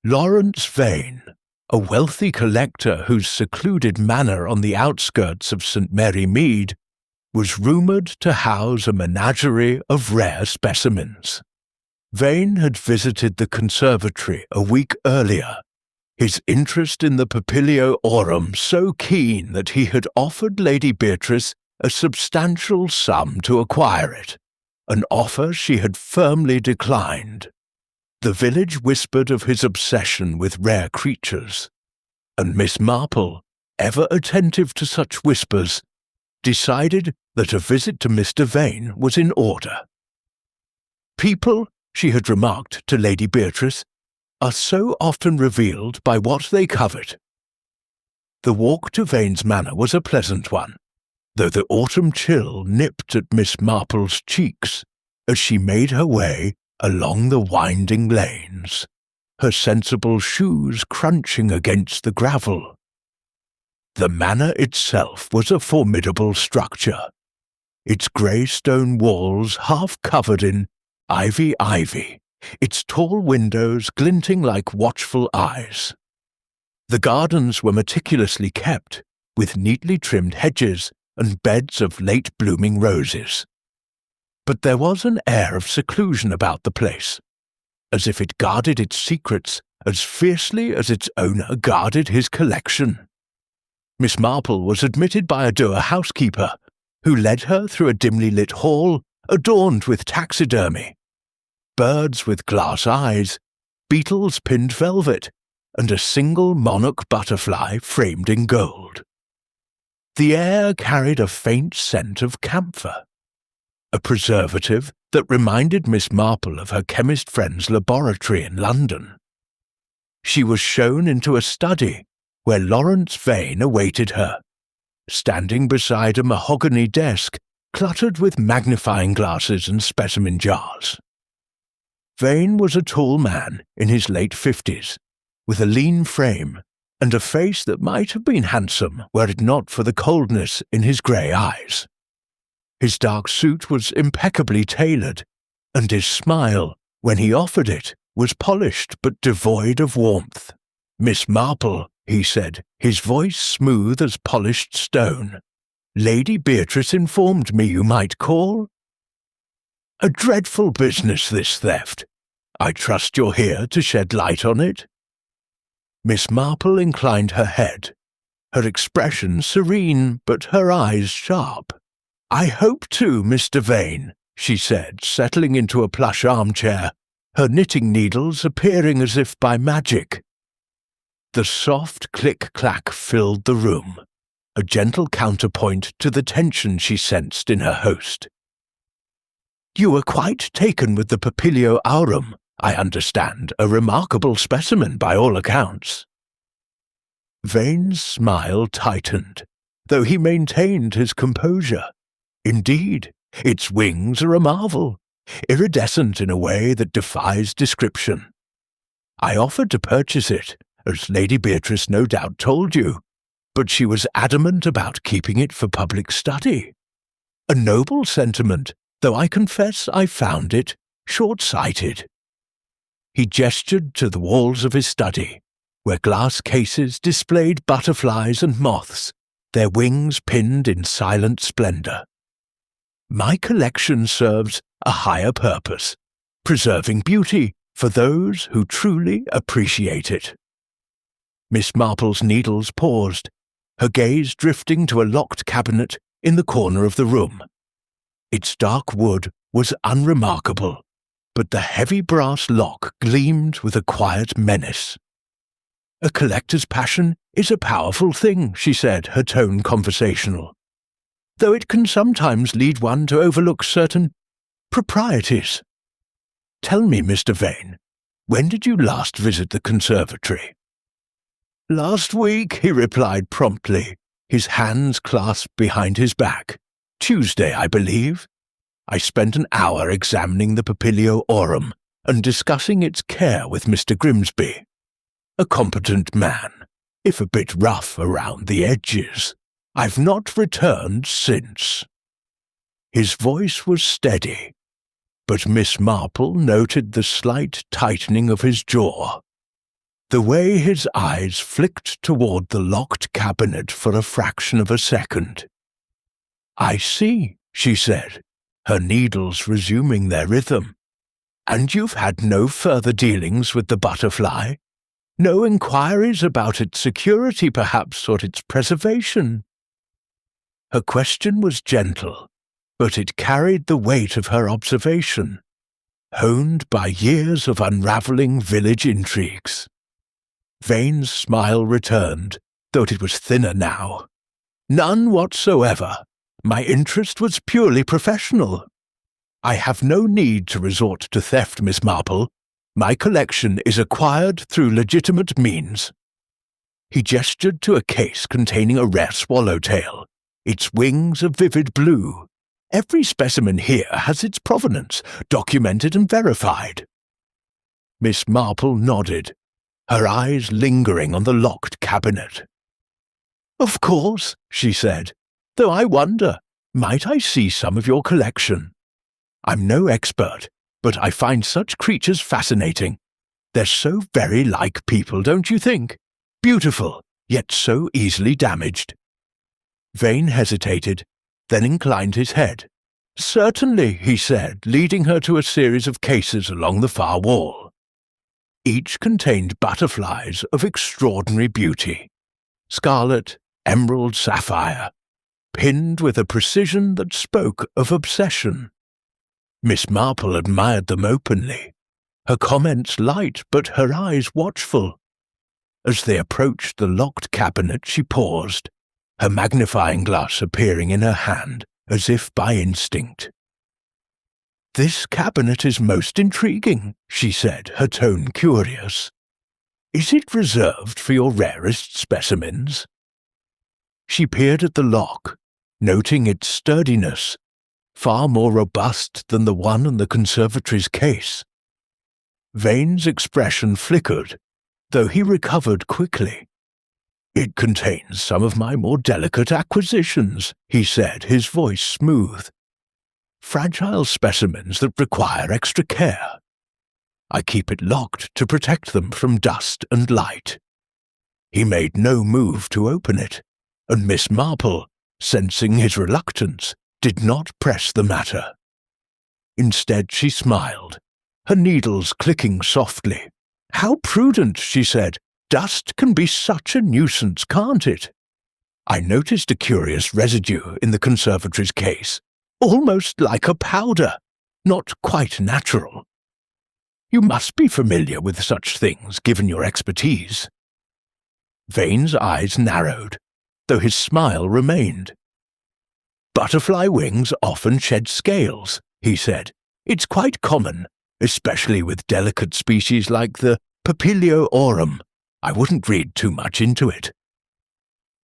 Lawrence Vane, a wealthy collector whose secluded manor on the outskirts of St. Mary Mead was rumoured to house a menagerie of rare specimens. Vane had visited the conservatory a week earlier, his interest in the Papilio Aurum so keen that he had offered Lady Beatrice a substantial sum to acquire it, an offer she had firmly declined. The village whispered of his obsession with rare creatures, and Miss Marple, ever attentive to such whispers, decided that a visit to Mr. Vane was in order. People, she had remarked to Lady Beatrice, are so often revealed by what they covet. The walk to Vane's manor was a pleasant one, though the autumn chill nipped at Miss Marple's cheeks as she made her way along the winding lanes, her sensible shoes crunching against the gravel. The manor itself was a formidable structure, its grey stone walls half covered in ivy, its tall windows glinting like watchful eyes. The gardens were meticulously kept, with neatly trimmed hedges and beds of late-blooming roses. But there was an air of seclusion about the place, as if it guarded its secrets as fiercely as its owner guarded his collection. Miss Marple was admitted by a dour housekeeper, who led her through a dimly lit hall adorned with taxidermy, birds with glass eyes, beetles pinned velvet, and a single monarch butterfly framed in gold. The air carried a faint scent of camphor, a preservative that reminded Miss Marple of her chemist friend's laboratory in London. She was shown into a study where Lawrence Vane awaited her, standing beside a mahogany desk cluttered with magnifying glasses and specimen jars. Vane was a tall man in his late 50s, with a lean frame and a face that might have been handsome were it not for the coldness in his grey eyes. His dark suit was impeccably tailored, and his smile, when he offered it, was polished but devoid of warmth. "Miss Marple," he said, his voice smooth as polished stone, "Lady Beatrice informed me you might call. A dreadful business, this theft. I trust you're here to shed light on it?" Miss Marple inclined her head, her expression serene but her eyes sharp. "I hope to, Mr. Vane," she said, settling into a plush armchair, her knitting needles appearing as if by magic. The soft click-clack filled the room, a gentle counterpoint to the tension she sensed in her host. "You were quite taken with the Papilio aurum, I understand, a remarkable specimen by all accounts." Vane's smile tightened, though he maintained his composure. "Indeed, its wings are a marvel, iridescent in a way that defies description. I offered to purchase it, as Lady Beatrice no doubt told you, but she was adamant about keeping it for public study. A noble sentiment, though I confess I found it short-sighted." He gestured to the walls of his study, where glass cases displayed butterflies and moths, their wings pinned in silent splendor. "My collection serves a higher purpose, preserving beauty for those who truly appreciate it." Miss Marple's needles paused, her gaze drifting to a locked cabinet in the corner of the room. Its dark wood was unremarkable, but the heavy brass lock gleamed with a quiet menace. "A collector's passion is a powerful thing," she said, her tone conversational, "though it can sometimes lead one to overlook certain proprieties. Tell me, Mr. Vane, when did you last visit the conservatory?" "Last week," he replied promptly, his hands clasped behind his back. "Tuesday, I believe. I spent an hour examining the Papilio aurum and discussing its care with Mr. Grimsby. A competent man, if a bit rough around the edges. I've not returned since." His voice was steady, but Miss Marple noted the slight tightening of his jaw, the way his eyes flicked toward the locked cabinet for a fraction of a second. "I see," she said, her needles resuming their rhythm. "And you've had no further dealings with the butterfly? No inquiries about its security, perhaps, or its preservation?" Her question was gentle, but it carried the weight of her observation, honed by years of unraveling village intrigues. Vane's smile returned, though it was thinner now. "None whatsoever. My interest was purely professional. I have no need to resort to theft, Miss Marple. My collection is acquired through legitimate means." He gestured to a case containing a rare swallowtail, its wings a vivid blue. Every specimen here has its provenance, documented and verified. Miss Marple nodded, her eyes lingering on the locked cabinet. "Of course," she said, "though I wonder, might I see some of your collection? I'm no expert, but I find such creatures fascinating. They're so very like people, don't you think? Beautiful, yet so easily damaged." Vane hesitated, then inclined his head. "Certainly," he said, leading her to a series of cases along the far wall. Each contained butterflies of extraordinary beauty, scarlet, emerald, sapphire, pinned with a precision that spoke of obsession. Miss Marple admired them openly, her comments light but her eyes watchful. As they approached the locked cabinet, she paused, her magnifying glass appearing in her hand as if by instinct. "This cabinet is most intriguing," she said, her tone curious. "Is it reserved for your rarest specimens?" She peered at the lock, noting its sturdiness, far more robust than the one in the conservatory's case. Vane's expression flickered, though he recovered quickly. "It contains some of my more delicate acquisitions," he said, his voice smooth. "Fragile specimens that require extra care. I keep it locked to protect them from dust and light." He made no move to open it, and Miss Marple, sensing his reluctance, did not press the matter. Instead she smiled, her needles clicking softly. "How prudent," she said. "Dust can be such a nuisance, can't it? I noticed a curious residue in the conservatory's case, almost like a powder, not quite natural. You must be familiar with such things, given your expertise." Vane's eyes narrowed, though his smile remained. "Butterfly wings often shed scales," he said. "It's quite common, especially with delicate species like the Papilio aurum. I wouldn't read too much into it."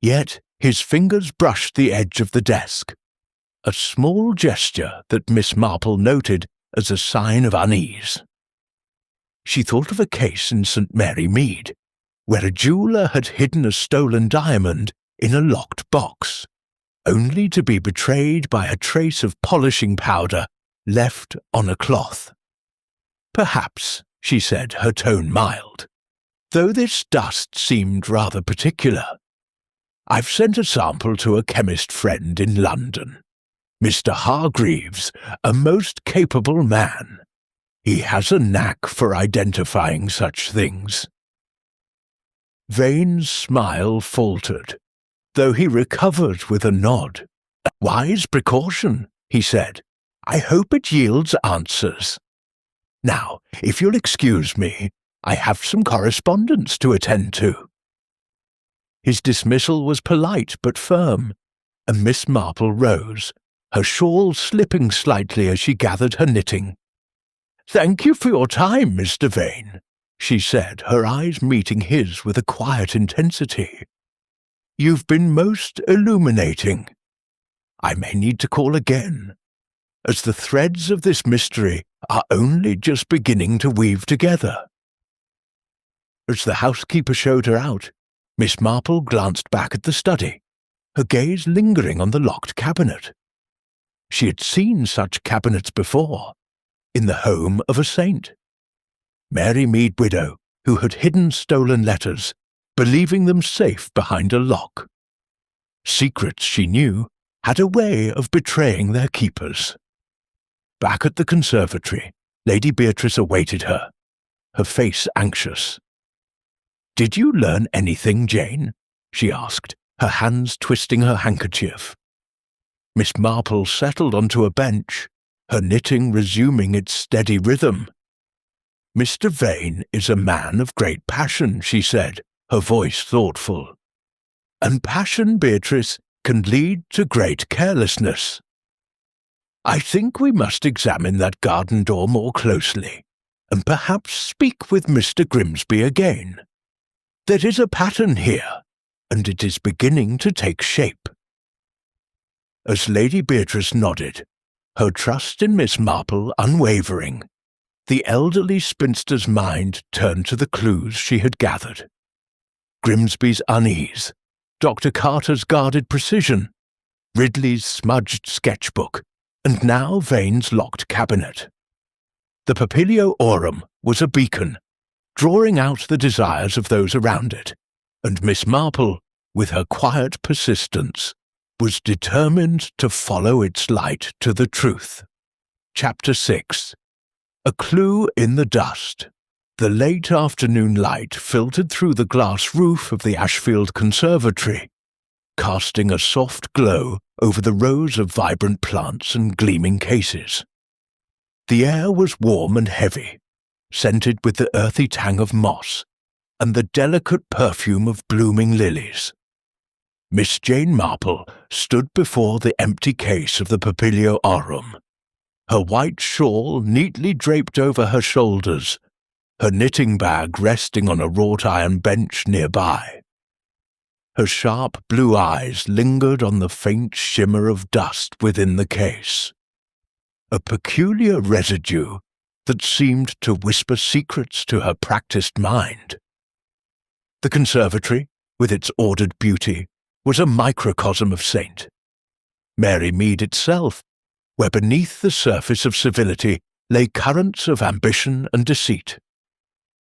Yet his fingers brushed the edge of the desk, a small gesture that Miss Marple noted as a sign of unease. She thought of a case in St. Mary Mead, where a jeweller had hidden a stolen diamond in a locked box, only to be betrayed by a trace of polishing powder left on a cloth. "Perhaps," she said, her tone mild, "though this dust seemed rather particular. I've sent a sample to a chemist friend in London, Mr. Hargreaves, a most capable man. He has a knack for identifying such things." Vane's smile faltered, though he recovered with a nod. "A wise precaution," he said. "I hope it yields answers. Now, if you'll excuse me, I have some correspondence to attend to." His dismissal was polite but firm, and Miss Marple rose, her shawl slipping slightly as she gathered her knitting. "Thank you for your time, Mr. Vane," she said, her eyes meeting his with a quiet intensity. "You've been most illuminating. I may need to call again, as the threads of this mystery are only just beginning to weave together." As the housekeeper showed her out, Miss Marple glanced back at the study, her gaze lingering on the locked cabinet. She had seen such cabinets before, in the home of a saint. Mary Mead widow, who had hidden stolen letters, believing them safe behind a lock. Secrets, she knew, had a way of betraying their keepers. Back at the conservatory, Lady Beatrice awaited her, her face anxious. "Did you learn anything, Jane?" she asked, her hands twisting her handkerchief. Miss Marple settled onto a bench, her knitting resuming its steady rhythm. "Mr. Vane is a man of great passion," she said, her voice thoughtful. "And passion, Beatrice, can lead to great carelessness. I think we must examine that garden door more closely, and perhaps speak with Mr. Grimsby again. There is a pattern here, and it is beginning to take shape." As Lady Beatrice nodded, her trust in Miss Marple unwavering, the elderly spinster's mind turned to the clues she had gathered. Grimsby's unease, Dr. Carter's guarded precision, Ridley's smudged sketchbook, and now Vane's locked cabinet. The Papilio Aurum was a beacon, drawing out the desires of those around it, and Miss Marple, with her quiet persistence, was determined to follow its light to the truth. Chapter 6. A Clue in the Dust. The late afternoon light filtered through the glass roof of the Ashfield Conservatory, casting a soft glow over the rows of vibrant plants and gleaming cases. The air was warm and heavy, scented with the earthy tang of moss and the delicate perfume of blooming lilies. Miss Jane Marple stood before the empty case of the Papilio Aurum, her white shawl neatly draped over her shoulders, her knitting bag resting on a wrought-iron bench nearby. Her sharp blue eyes lingered on the faint shimmer of dust within the case, a peculiar residue that seemed to whisper secrets to her practiced mind. The conservatory, with its ordered beauty, was a microcosm of St. Mary Mead itself, where beneath the surface of civility lay currents of ambition and deceit.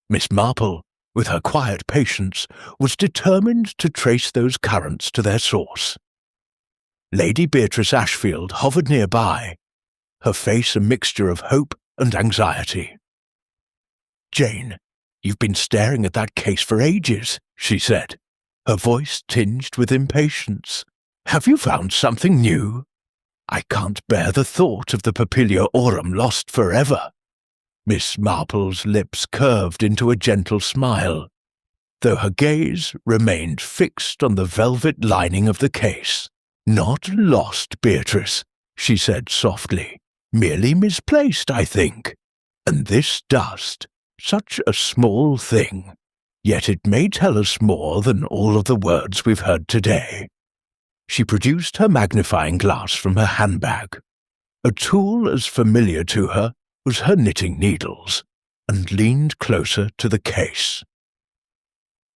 Miss Marple, with her quiet patience, was determined to trace those currents to their source. Lady Beatrice Ashfield hovered nearby, her face a mixture of hope and anxiety. "Jane, you've been staring at that case for ages," she said, her voice tinged with impatience. "Have you found something new? I can't bear the thought of the Papilio Aurum lost forever." Miss Marple's lips curved into a gentle smile, though her gaze remained fixed on the velvet lining of the case. "Not lost, Beatrice," she said softly. "Merely misplaced, I think. And this dust, such a small thing, yet it may tell us more than all of the words we've heard today." She produced her magnifying glass from her handbag. A tool as familiar to her was her knitting needles, and leaned closer to the case.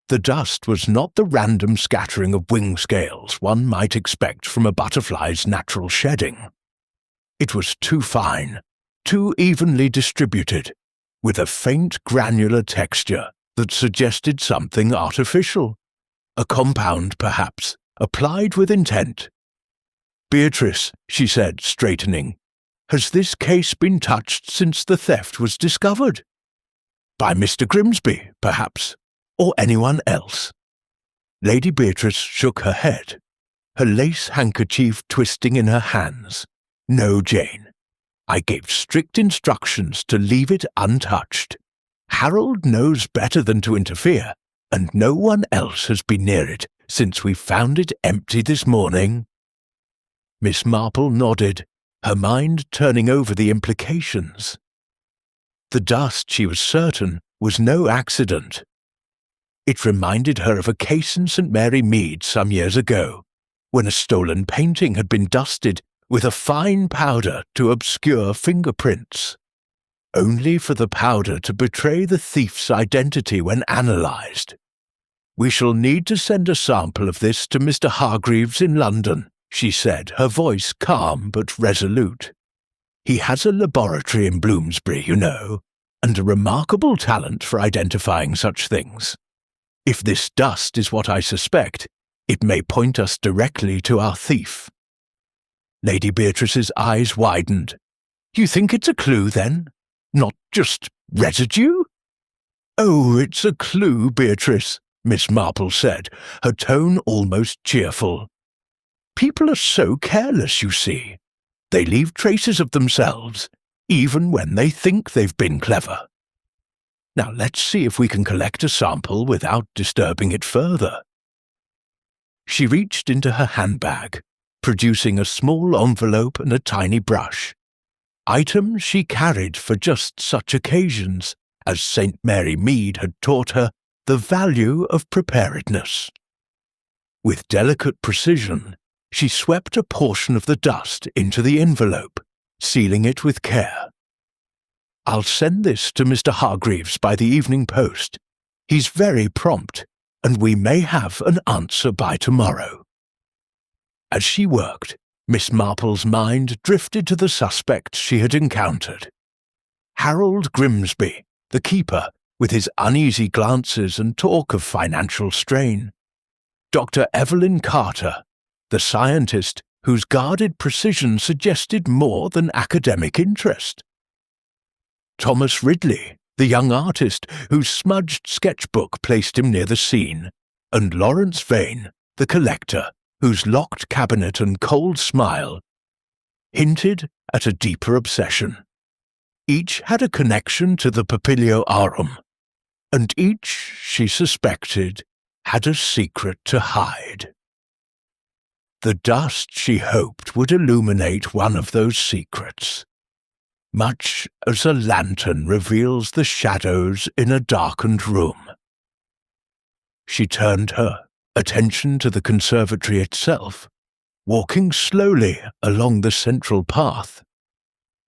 The dust was not the random scattering of wing scales one might expect from a butterfly's natural shedding. It was too fine, too evenly distributed, with a faint granular texture that suggested something artificial, a compound perhaps, applied with intent. "Beatrice," she said, straightening, "has this case been touched since the theft was discovered? By Mr. Grimsby, perhaps, or anyone else?" Lady Beatrice shook her head, her lace handkerchief twisting in her hands. "No, Jane. I gave strict instructions to leave it untouched. Harold knows better than to interfere, and no one else has been near it since we found it empty this morning." Miss Marple nodded, her mind turning over the implications. The dust, she was certain, was no accident. It reminded her of a case in St. Mary Mead some years ago, when a stolen painting had been dusted with a fine powder to obscure fingerprints, only for the powder to betray the thief's identity when analysed. "We shall need to send a sample of this to Mr. Hargreaves in London," she said, her voice calm but resolute. "He has a laboratory in Bloomsbury, you know, and a remarkable talent for identifying such things. If this dust is what I suspect, it may point us directly to our thief." Lady Beatrice's eyes widened. "You think it's a clue, then? Not just residue?" "Oh, it's a clue, Beatrice," Miss Marple said, her tone almost cheerful. "People are so careless, you see. They leave traces of themselves, even when they think they've been clever. Now let's see if we can collect a sample without disturbing it further." She reached into her handbag, producing a small envelope and a tiny brush, items she carried for just such occasions, as St. Mary Mead had taught her the value of preparedness. With delicate precision, she swept a portion of the dust into the envelope, sealing it with care. "I'll send this to Mr. Hargreaves by the evening post. He's very prompt, and we may have an answer by tomorrow." As she worked, Miss Marple's mind drifted to the suspect she had encountered. Harold Grimsby, the keeper, with his uneasy glances and talk of financial strain. Dr. Evelyn Carter, the scientist whose guarded precision suggested more than academic interest. Thomas Ridley, the young artist whose smudged sketchbook placed him near the scene, and Lawrence Vane, the collector, whose locked cabinet and cold smile hinted at a deeper obsession. Each had a connection to the Papilio Aurum, and each, she suspected, had a secret to hide. The dust, she hoped, would illuminate one of those secrets, much as a lantern reveals the shadows in a darkened room. She turned her attention to the conservatory itself, walking slowly along the central path,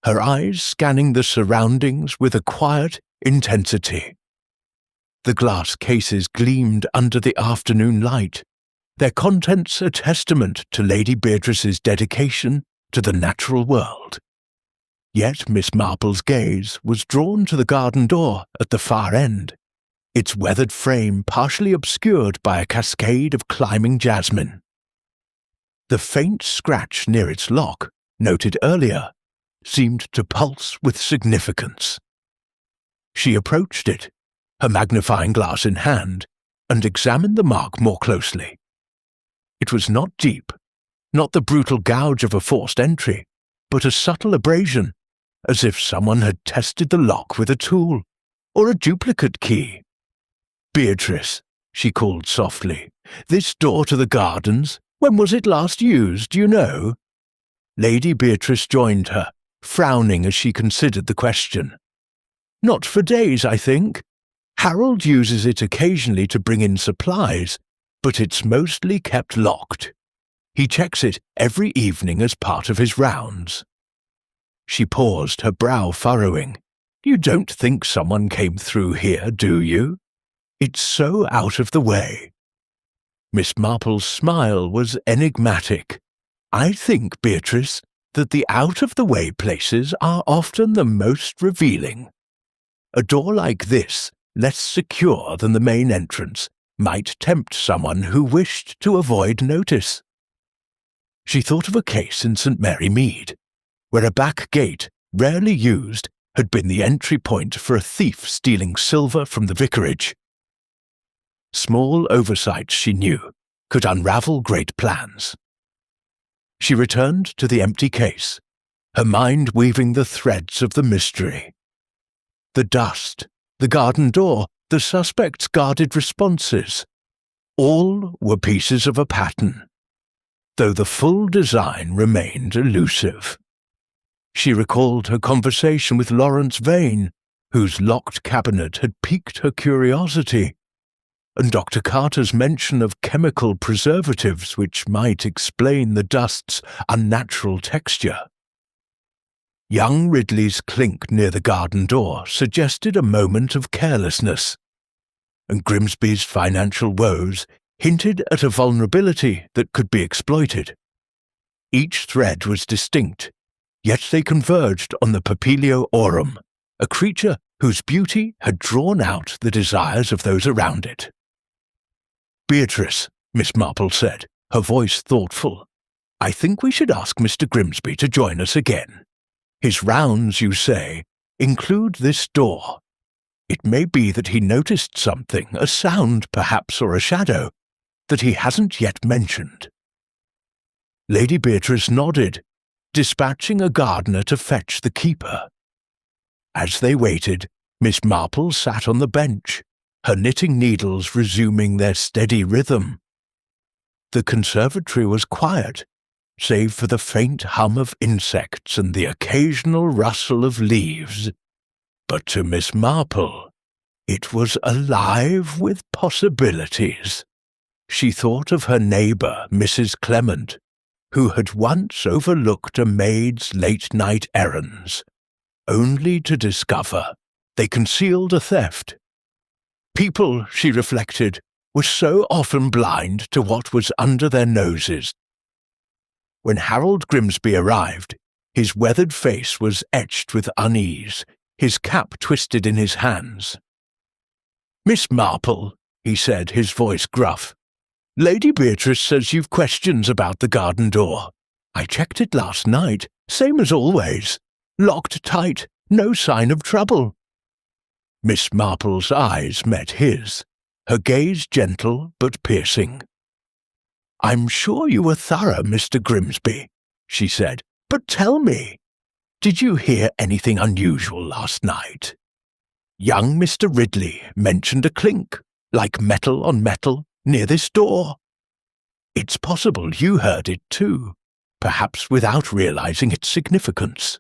her eyes scanning the surroundings with a quiet intensity. The glass cases gleamed under the afternoon light, their contents a testament to Lady Beatrice's dedication to the natural world. Yet Miss Marple's gaze was drawn to the garden door at the far end, its weathered frame partially obscured by a cascade of climbing jasmine. The faint scratch near its lock, noted earlier, seemed to pulse with significance. She approached it, her magnifying glass in hand, and examined the mark more closely. It was not deep, not the brutal gouge of a forced entry, but a subtle abrasion, as if someone had tested the lock with a tool, or a duplicate key. "Beatrice," she called softly, "this door to the gardens, when was it last used, do you know?" Lady Beatrice joined her, frowning as she considered the question. "Not for days, I think. Harold uses it occasionally to bring in supplies, but it's mostly kept locked. He checks it every evening as part of his rounds." She paused, her brow furrowing. "You don't think someone came through here, do you? It's so out of the way." Miss Marple's smile was enigmatic. "I think, Beatrice, that the out-of-the-way places are often the most revealing. A door like this, less secure than the main entrance, might tempt someone who wished to avoid notice." She thought of a case in St. Mary Mead, where a back gate, rarely used, had been the entry point for a thief stealing silver from the vicarage. Small oversights, she knew, could unravel great plans. She returned to the empty case, her mind weaving the threads of the mystery. The dust, the garden door, the suspect's guarded responses, all were pieces of a pattern, though the full design remained elusive. She recalled her conversation with Lawrence Vane, whose locked cabinet had piqued her curiosity, and Dr. Carter's mention of chemical preservatives which might explain the dust's unnatural texture. Young Ridley's clink near the garden door suggested a moment of carelessness, and Grimsby's financial woes hinted at a vulnerability that could be exploited. Each thread was distinct, yet they converged on the Papilio Aurum, a creature whose beauty had drawn out the desires of those around it. "Beatrice," Miss Marple said, her voice thoughtful, "I think we should ask Mr. Grimsby to join us again. His rounds, you say, include this door. It may be that he noticed something, a sound perhaps or a shadow, that he hasn't yet mentioned." Lady Beatrice nodded, dispatching a gardener to fetch the keeper. As they waited, Miss Marple sat on the bench, her knitting needles resuming their steady rhythm. The conservatory was quiet, save for the faint hum of insects and the occasional rustle of leaves. But to Miss Marple, it was alive with possibilities. She thought of her neighbour, Mrs. Clement, who had once overlooked a maid's late-night errands, only to discover they concealed a theft. People, she reflected, were so often blind to what was under their noses. When Harold Grimsby arrived, his weathered face was etched with unease, his cap twisted in his hands. "Miss Marple," he said, his voice gruff, "Lady Beatrice says you've questions about the garden door. I checked it last night, same as always. Locked tight, no sign of trouble." Miss Marple's eyes met his, her gaze gentle but piercing. "I'm sure you were thorough, Mr. Grimsby," she said, "but tell me, did you hear anything unusual last night? Young Mr. Ridley mentioned a clink, like metal on metal, near this door. It's possible you heard it too, perhaps without realizing its significance."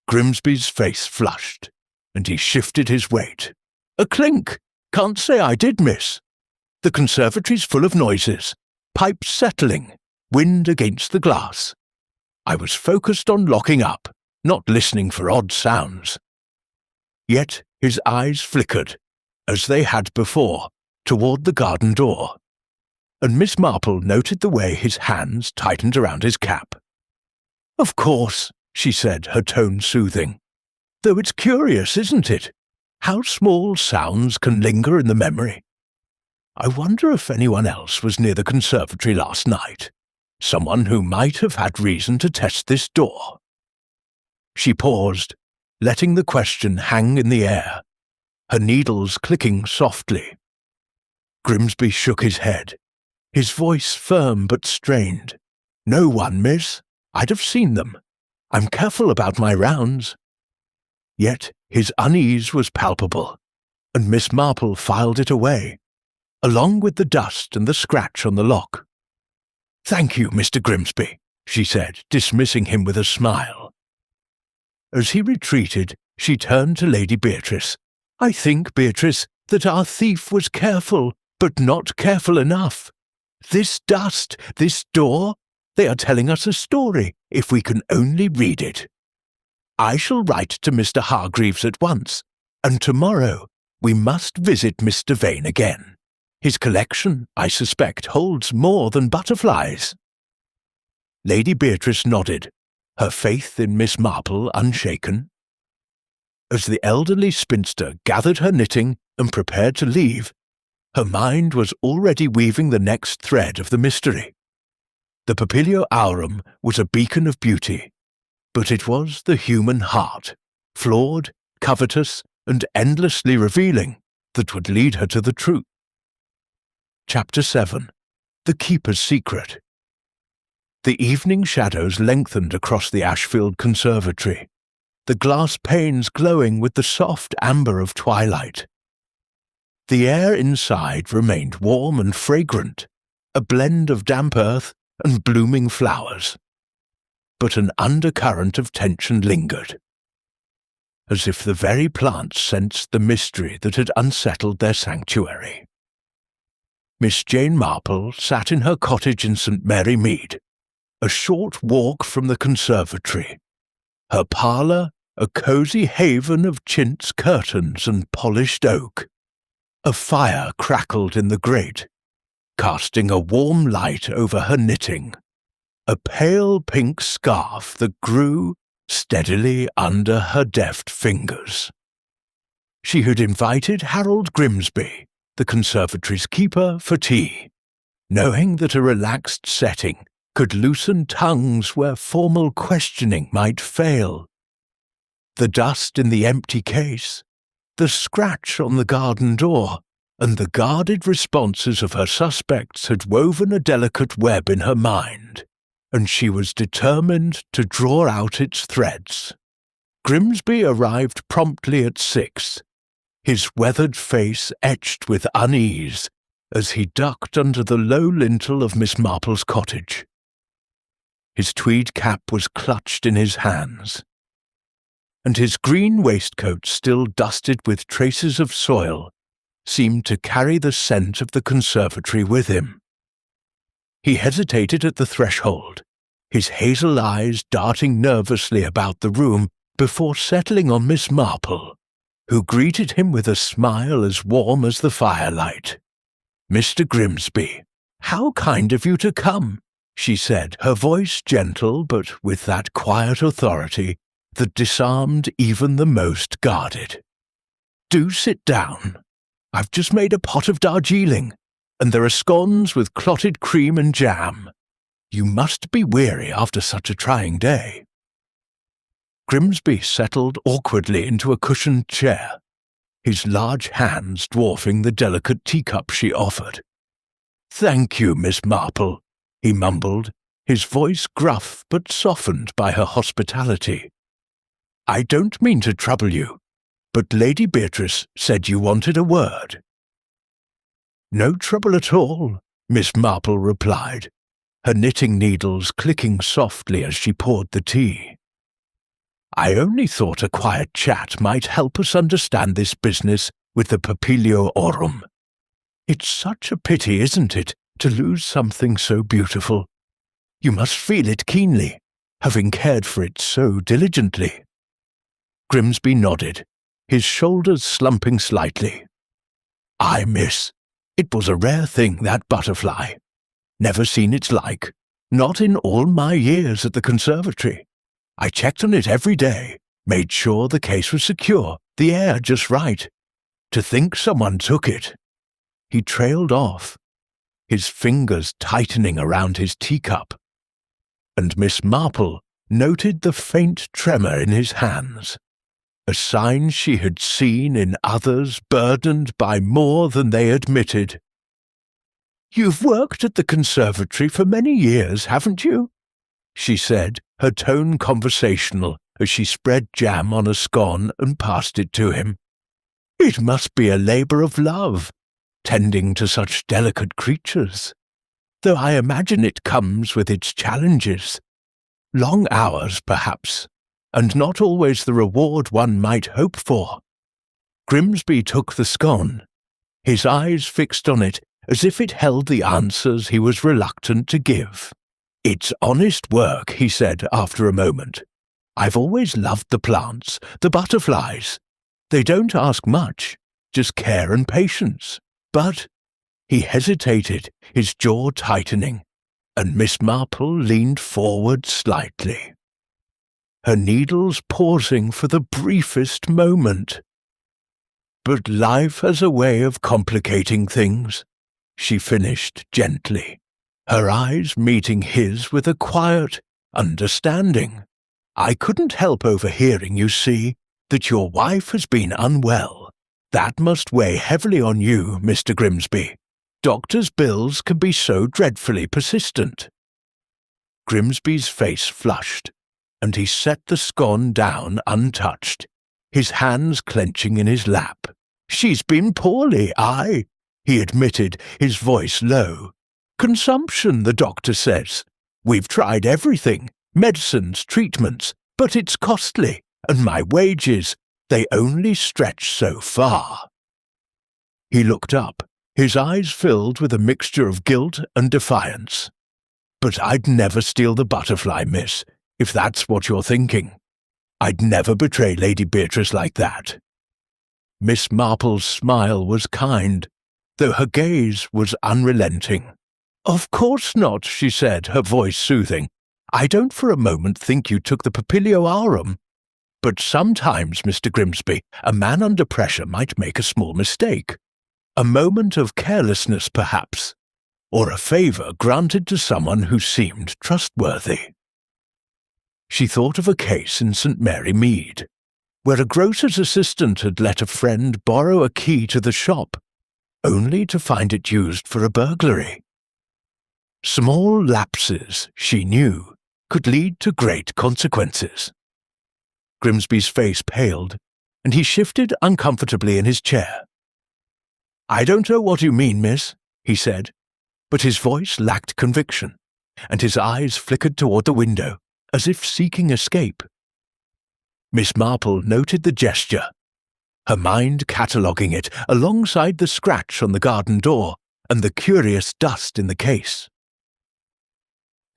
Grimsby's face flushed, and he shifted his weight. "A clink? Can't say I did, miss. The conservatory's full of noises, pipes settling, wind against the glass. I was focused on locking up, not listening for odd sounds." Yet his eyes flickered, as they had before, toward the garden door, and Miss Marple noted the way his hands tightened around his cap. "Of course," she said, her tone soothing. "Though it's curious, isn't it? How small sounds can linger in the memory. I wonder if anyone else was near the conservatory last night, someone who might have had reason to test this door." She paused, letting the question hang in the air, her needles clicking softly. Grimsby shook his head, his voice firm but strained. "No one, miss. I'd have seen them. I'm careful about my rounds." Yet his unease was palpable, and Miss Marple filed it away, along with the dust and the scratch on the lock. "Thank you, Mr. Grimsby," she said, dismissing him with a smile. As he retreated, she turned to Lady Beatrice. "I think, Beatrice, that our thief was careful, but not careful enough. This dust, this door, they are telling us a story, if we can only read it. I shall write to Mr. Hargreaves at once, and tomorrow we must visit Mr. Vane again. His collection, I suspect, holds more than butterflies." Lady Beatrice nodded, her faith in Miss Marple unshaken. As the elderly spinster gathered her knitting and prepared to leave, her mind was already weaving the next thread of the mystery. The Papilio aurum was a beacon of beauty, but it was the human heart, flawed, covetous, and endlessly revealing, that would lead her to the truth. Chapter 7. The Keeper's Secret. The evening shadows lengthened across the Ashfield conservatory, the glass panes glowing with the soft amber of twilight. The air inside remained warm and fragrant, a blend of damp earth and blooming flowers. But an undercurrent of tension lingered, as if the very plants sensed the mystery that had unsettled their sanctuary. Miss Jane Marple sat in her cottage in St. Mary Mead, a short walk from the conservatory, her parlour a cosy haven of chintz curtains and polished oak. A fire crackled in the grate, casting a warm light over her knitting, a pale pink scarf that grew steadily under her deft fingers. She had invited Harold Grimsby, the conservatory's keeper, for tea, knowing that a relaxed setting could loosen tongues where formal questioning might fail. The dust in the empty case, the scratch on the garden door, and the guarded responses of her suspects had woven a delicate web in her mind, and she was determined to draw out its threads. Grimsby arrived promptly at 6, his weathered face etched with unease as he ducked under the low lintel of Miss Marple's cottage. His tweed cap was clutched in his hands, and his green waistcoat, still dusted with traces of soil, seemed to carry the scent of the conservatory with him. He hesitated at the threshold, his hazel eyes darting nervously about the room before settling on Miss Marple, who greeted him with a smile as warm as the firelight. "Mr. Grimsby, how kind of you to come," she said, her voice gentle but with that quiet authority that disarmed even the most guarded. "Do sit down. I've just made a pot of Darjeeling, and there are scones with clotted cream and jam. You must be weary after such a trying day." Grimsby settled awkwardly into a cushioned chair, his large hands dwarfing the delicate teacup she offered. "Thank you, Miss Marple," he mumbled, his voice gruff but softened by her hospitality. "I don't mean to trouble you, but Lady Beatrice said you wanted a word." "No trouble at all," Miss Marple replied, her knitting needles clicking softly as she poured the tea. "I only thought a quiet chat might help us understand this business with the Papilio Aurum. It's such a pity, isn't it, to lose something so beautiful? You must feel it keenly, having cared for it so diligently." Grimsby nodded, his shoulders slumping slightly. "Aye, miss, it was a rare thing, that butterfly. Never seen its like, not in all my years at the conservatory. I checked on it every day, made sure the case was secure, the air just right. To think someone took it." He trailed off, his fingers tightening around his teacup, and Miss Marple noted the faint tremor in his hands, a sign she had seen in others burdened by more than they admitted. "You've worked at the conservatory for many years, haven't you?" she said, her tone conversational as she spread jam on a scone and passed it to him. "It must be a labour of love, tending to such delicate creatures, though I imagine it comes with its challenges. Long hours, perhaps, and not always the reward one might hope for." Grimsby took the scone, his eyes fixed on it as if it held the answers he was reluctant to give. "It's honest work," he said after a moment. "I've always loved the plants, the butterflies. They don't ask much, just care and patience. But—" he hesitated, his jaw tightening, and Miss Marple leaned forward slightly, her needles pausing for the briefest moment. "But life has a way of complicating things," she finished gently, her eyes meeting his with a quiet understanding. "I couldn't help overhearing, you see, that your wife has been unwell. That must weigh heavily on you, Mr. Grimsby. Doctors' bills can be so dreadfully persistent." Grimsby's face flushed, and he set the scone down untouched, his hands clenching in his lap. "She's been poorly, aye," he admitted, his voice low. "Consumption, the doctor says. We've tried everything, medicines, treatments, but it's costly, and my wages, they only stretch so far." He looked up, his eyes filled with a mixture of guilt and defiance. "But I'd never steal the butterfly, miss, if that's what you're thinking. I'd never betray Lady Beatrice like that." Miss Marple's smile was kind, though her gaze was unrelenting. "Of course not," she said, her voice soothing. "I don't for a moment think you took the Papilio Aurum. But sometimes, Mr. Grimsby, a man under pressure might make a small mistake. A moment of carelessness, perhaps, or a favour granted to someone who seemed trustworthy." She thought of a case in St. Mary Mead, where a grocer's assistant had let a friend borrow a key to the shop, only to find it used for a burglary. Small lapses, she knew, could lead to great consequences. Grimsby's face paled, and he shifted uncomfortably in his chair. "I don't know what you mean, miss," he said, but his voice lacked conviction. and his eyes flickered toward the window, as if seeking escape. Miss Marple noted the gesture, her mind cataloguing it alongside the scratch on the garden door and the curious dust in the case.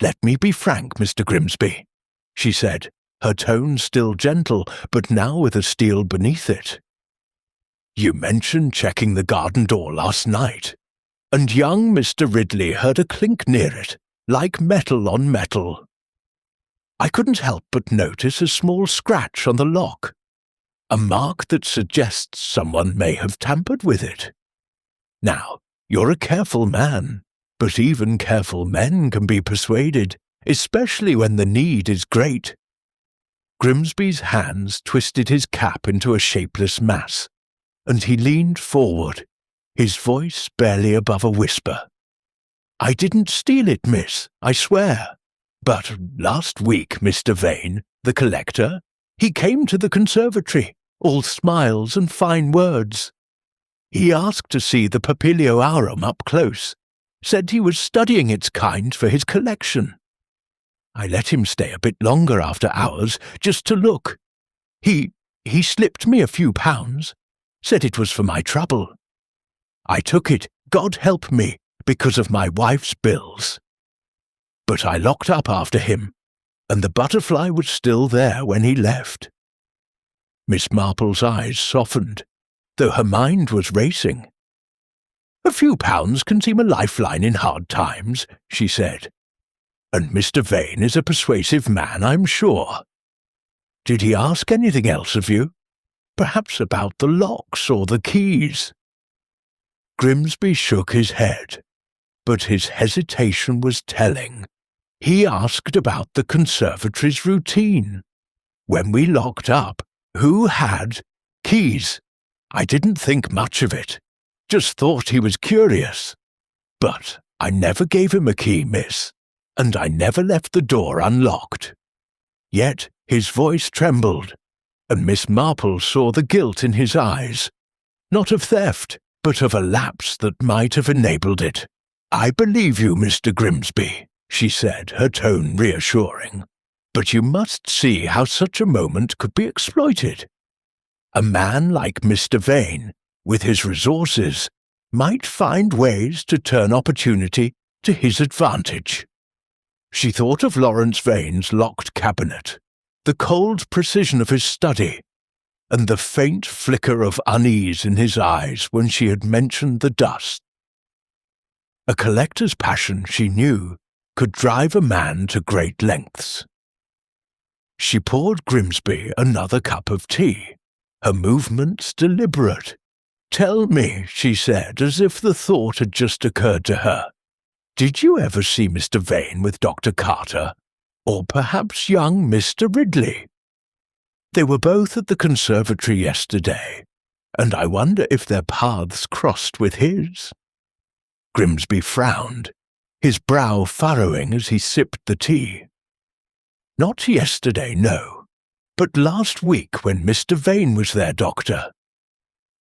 "Let me be frank, Mr. Grimsby," she said, her tone still gentle, but now with a steel beneath it. "You mentioned checking the garden door last night, and young Mr. Ridley heard a clink near it, like metal on metal. I couldn't help but notice a small scratch on the lock, a mark that suggests someone may have tampered with it. Now, you're a careful man, but even careful men can be persuaded, especially when the need is great." Grimsby's hands twisted his cap into a shapeless mass, and he leaned forward, his voice barely above a whisper. "I didn't steal it, miss, I swear. But last week, Mr. Vane, the collector, he came to the conservatory, all smiles and fine words. He asked to see the Papilio aurum up close, said he was studying its kind for his collection. I let him stay a bit longer after hours, just to look. He slipped me a few pounds, said it was for my trouble. I took it, God help me, because of my wife's bills. But I locked up after him, and the butterfly was still there when he left." Miss Marple's eyes softened, though her mind was racing. "A few pounds can seem a lifeline in hard times," she said. "And Mr. Vane is a persuasive man, I'm sure. Did he ask anything else of you? Perhaps about the locks or the keys?" Grimsby shook his head, but his hesitation was telling. He asked about the conservatory's routine. When we locked up, who had keys? I didn't think much of it, just thought he was curious. But I never gave him a key, miss, and I never left the door unlocked. Yet his voice trembled, and Miss Marple saw the guilt in his eyes, not of theft, but of a lapse that might have enabled it. "I believe you, Mr. Grimsby," she said, her tone reassuring. "But you must see how such a moment could be exploited. A man like Mr. Vane, with his resources, might find ways to turn opportunity to his advantage." She thought of Lawrence Vane's locked cabinet, the cold precision of his study, and the faint flicker of unease in his eyes when she had mentioned the dust. A collector's passion, she knew, could drive a man to great lengths. She poured Grimsby another cup of tea, her movements deliberate. "Tell me," she said, as if the thought had just occurred to her, "did you ever see Mr. Vane with Dr. Carter, or perhaps young Mr. Ridley? They were both at the conservatory yesterday, and I wonder if their paths crossed with his." Grimsby frowned, his brow furrowing as he sipped the tea. "Not yesterday, no, but last week when Mr. Vane was there, Doctor.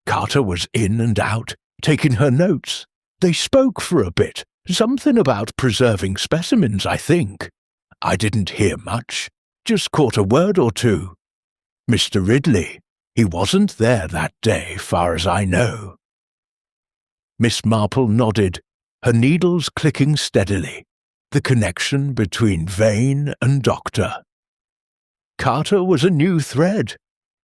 Carter was in and out, taking her notes. They spoke for a bit, something about preserving specimens, I think. I didn't hear much, just caught a word or two. Mr. Ridley, he wasn't there that day, far as I know." Miss Marple nodded, her needles clicking steadily, the connection between Vane and Doctor. Carter was a new thread,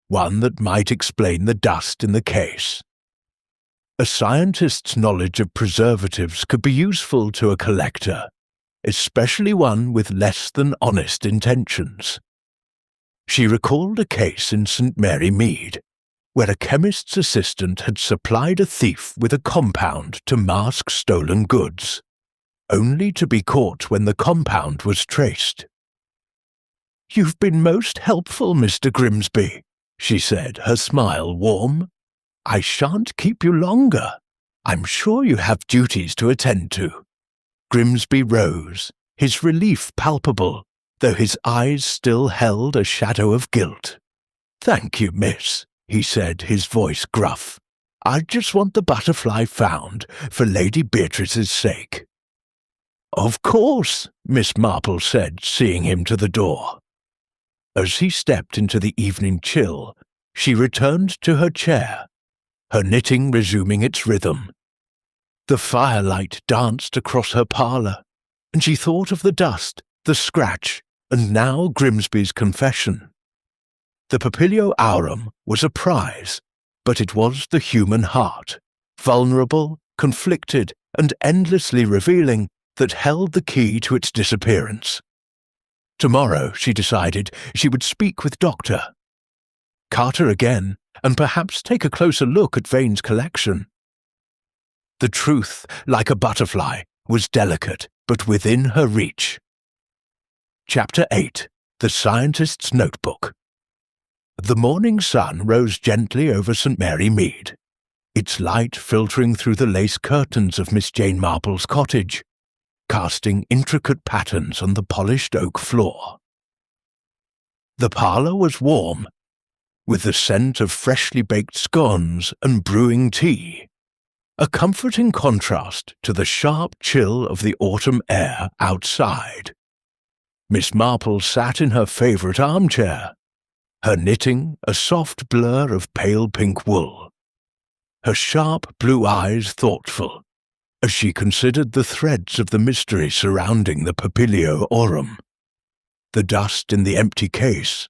one that might explain the dust in the case. A scientist's knowledge of preservatives could be useful to a collector, especially one with less than honest intentions. She recalled a case in St. Mary Mead, where a chemist's assistant had supplied a thief with a compound to mask stolen goods, only to be caught when the compound was traced. "You've been most helpful, Mr. Grimsby," she said, her smile warm. "I shan't keep you longer. I'm sure you have duties to attend to." Grimsby rose, his relief palpable, though his eyes still held a shadow of guilt. "Thank you, miss," he said, his voice gruff. "I just want the butterfly found, for Lady Beatrice's sake." "Of course," Miss Marple said, seeing him to the door. As he stepped into the evening chill, she returned to her chair, her knitting resuming its rhythm. The firelight danced across her parlour, and she thought of the dust, the scratch, and now Grimsby's confession. The Papilio aurum was a prize, but it was the human heart, vulnerable, conflicted, and endlessly revealing, that held the key to its disappearance. Tomorrow, she decided, she would speak with Dr. Carter again, and perhaps take a closer look at Vane's collection. The truth, like a butterfly, was delicate, but within her reach. Chapter 8. The Scientist's Notebook. The morning sun rose gently over St. Mary Mead, its light filtering through the lace curtains of Miss Jane Marple's cottage, casting intricate patterns on the polished oak floor. The parlour was warm, with the scent of freshly baked scones and brewing tea, a comforting contrast to the sharp chill of the autumn air outside. Miss Marple sat in her favourite armchair, her knitting a soft blur of pale pink wool, her sharp blue eyes thoughtful, as she considered the threads of the mystery surrounding the Papilio aurum. The dust in the empty case,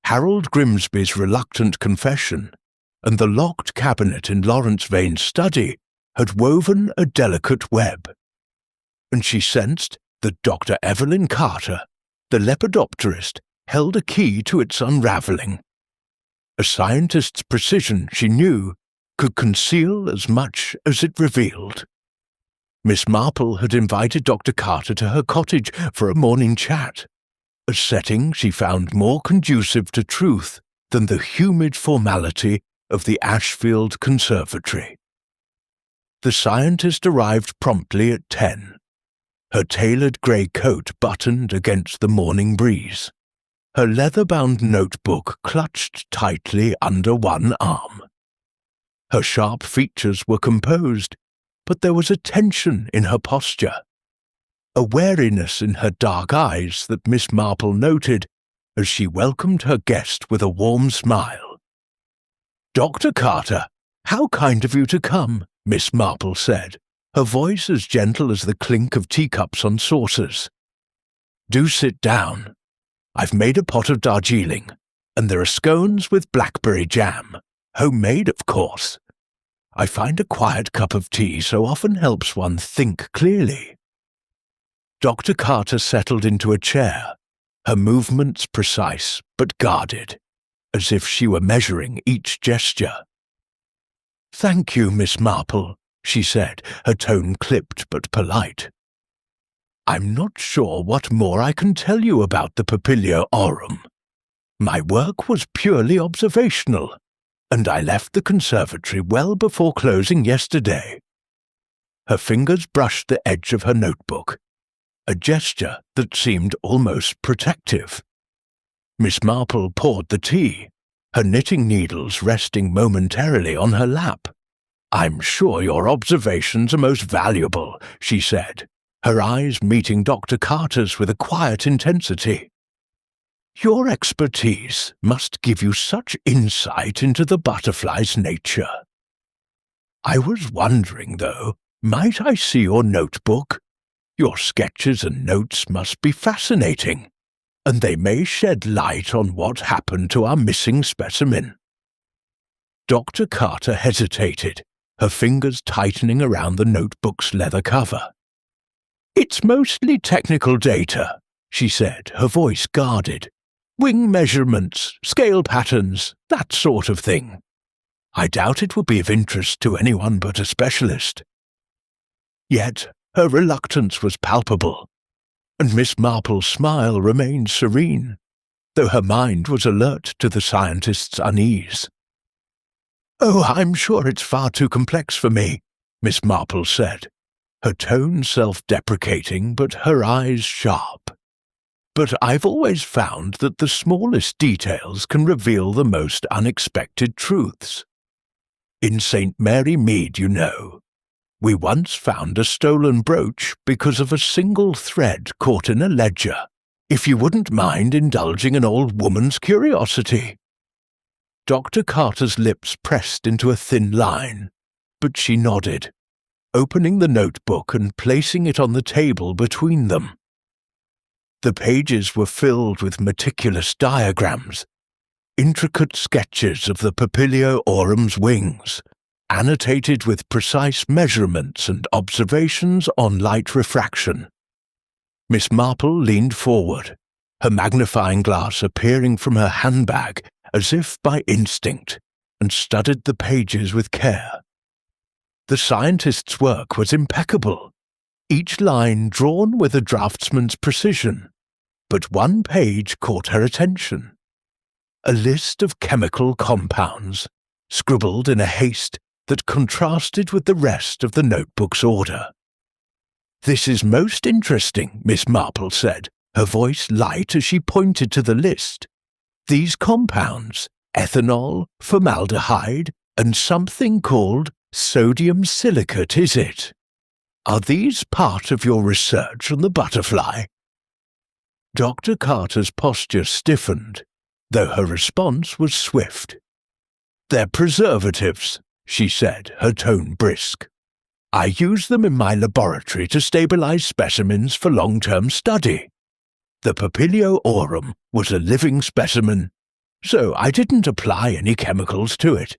Harold Grimsby's reluctant confession, and the locked cabinet in Lawrence Vane's study had woven a delicate web, and she sensed that Dr. Evelyn Carter, the lepidopterist, held a key to its unravelling. A scientist's precision, she knew, could conceal as much as it revealed. Miss Marple had invited Dr. Carter to her cottage for a morning chat, a setting she found more conducive to truth than the humid formality of the Ashfield conservatory. The scientist arrived promptly at 10, her tailored grey coat buttoned against the morning breeze, her leather-bound notebook clutched tightly under one arm. Her sharp features were composed, but there was a tension in her posture, a wariness in her dark eyes that Miss Marple noted as she welcomed her guest with a warm smile. "Dr. Carter, how kind of you to come," Miss Marple said, her voice as gentle as the clink of teacups on saucers. "Do sit down. I've made a pot of Darjeeling, and there are scones with blackberry jam, homemade, of course. I find a quiet cup of tea so often helps one think clearly." Dr. Carter settled into a chair, her movements precise but guarded, as if she were measuring each gesture. "Thank you, Miss Marple," she said, her tone clipped but polite. "I'm not sure what more I can tell you about the Papilio aurum. My work was purely observational, and I left the conservatory well before closing yesterday." Her fingers brushed the edge of her notebook, a gesture that seemed almost protective. Miss Marple poured the tea, her knitting needles resting momentarily on her lap. "I'm sure your observations are most valuable," she said, her eyes meeting Dr. Carter's with a quiet intensity. "Your expertise must give you such insight into the butterfly's nature. I was wondering, though, might I see your notebook? Your sketches and notes must be fascinating, and they may shed light on what happened to our missing specimen." Dr. Carter hesitated, her fingers tightening around the notebook's leather cover. "It's mostly technical data," she said, her voice guarded. "Wing measurements, scale patterns, that sort of thing. I doubt it would be of interest to anyone but a specialist." Yet her reluctance was palpable, and Miss Marple's smile remained serene, though her mind was alert to the scientist's unease. "Oh, I'm sure it's far too complex for me," Miss Marple said, her tone self-deprecating but her eyes sharp. "But I've always found that the smallest details can reveal the most unexpected truths. In St. Mary Mead, you know, We once found a stolen brooch because of a single thread caught in a ledger. If you wouldn't mind indulging an old woman's curiosity." Dr. Carter's lips pressed into a thin line, but she nodded, opening the notebook and placing it on the table between them. The pages were filled with meticulous diagrams, intricate sketches of the Papilio aurum wings, annotated with precise measurements and observations on light refraction. Miss Marple leaned forward, her magnifying glass appearing from her handbag as if by instinct, and studied the pages with care. The scientist's work was impeccable, each line drawn with a draftsman's precision, but one page caught her attention. A list of chemical compounds, scribbled in a haste that contrasted with the rest of the notebook's order. "This is most interesting," Miss Marple said, her voice light as she pointed to the list. "These compounds, ethanol, formaldehyde, and something called sodium silicate, is it? Are these part of your research on the butterfly?" Dr. Carter's posture stiffened, though her response was swift. "They're preservatives," she said, her tone brisk. "I use them in my laboratory to stabilize specimens for long-term study. The Papilio aurum was a living specimen, so I didn't apply any chemicals to it,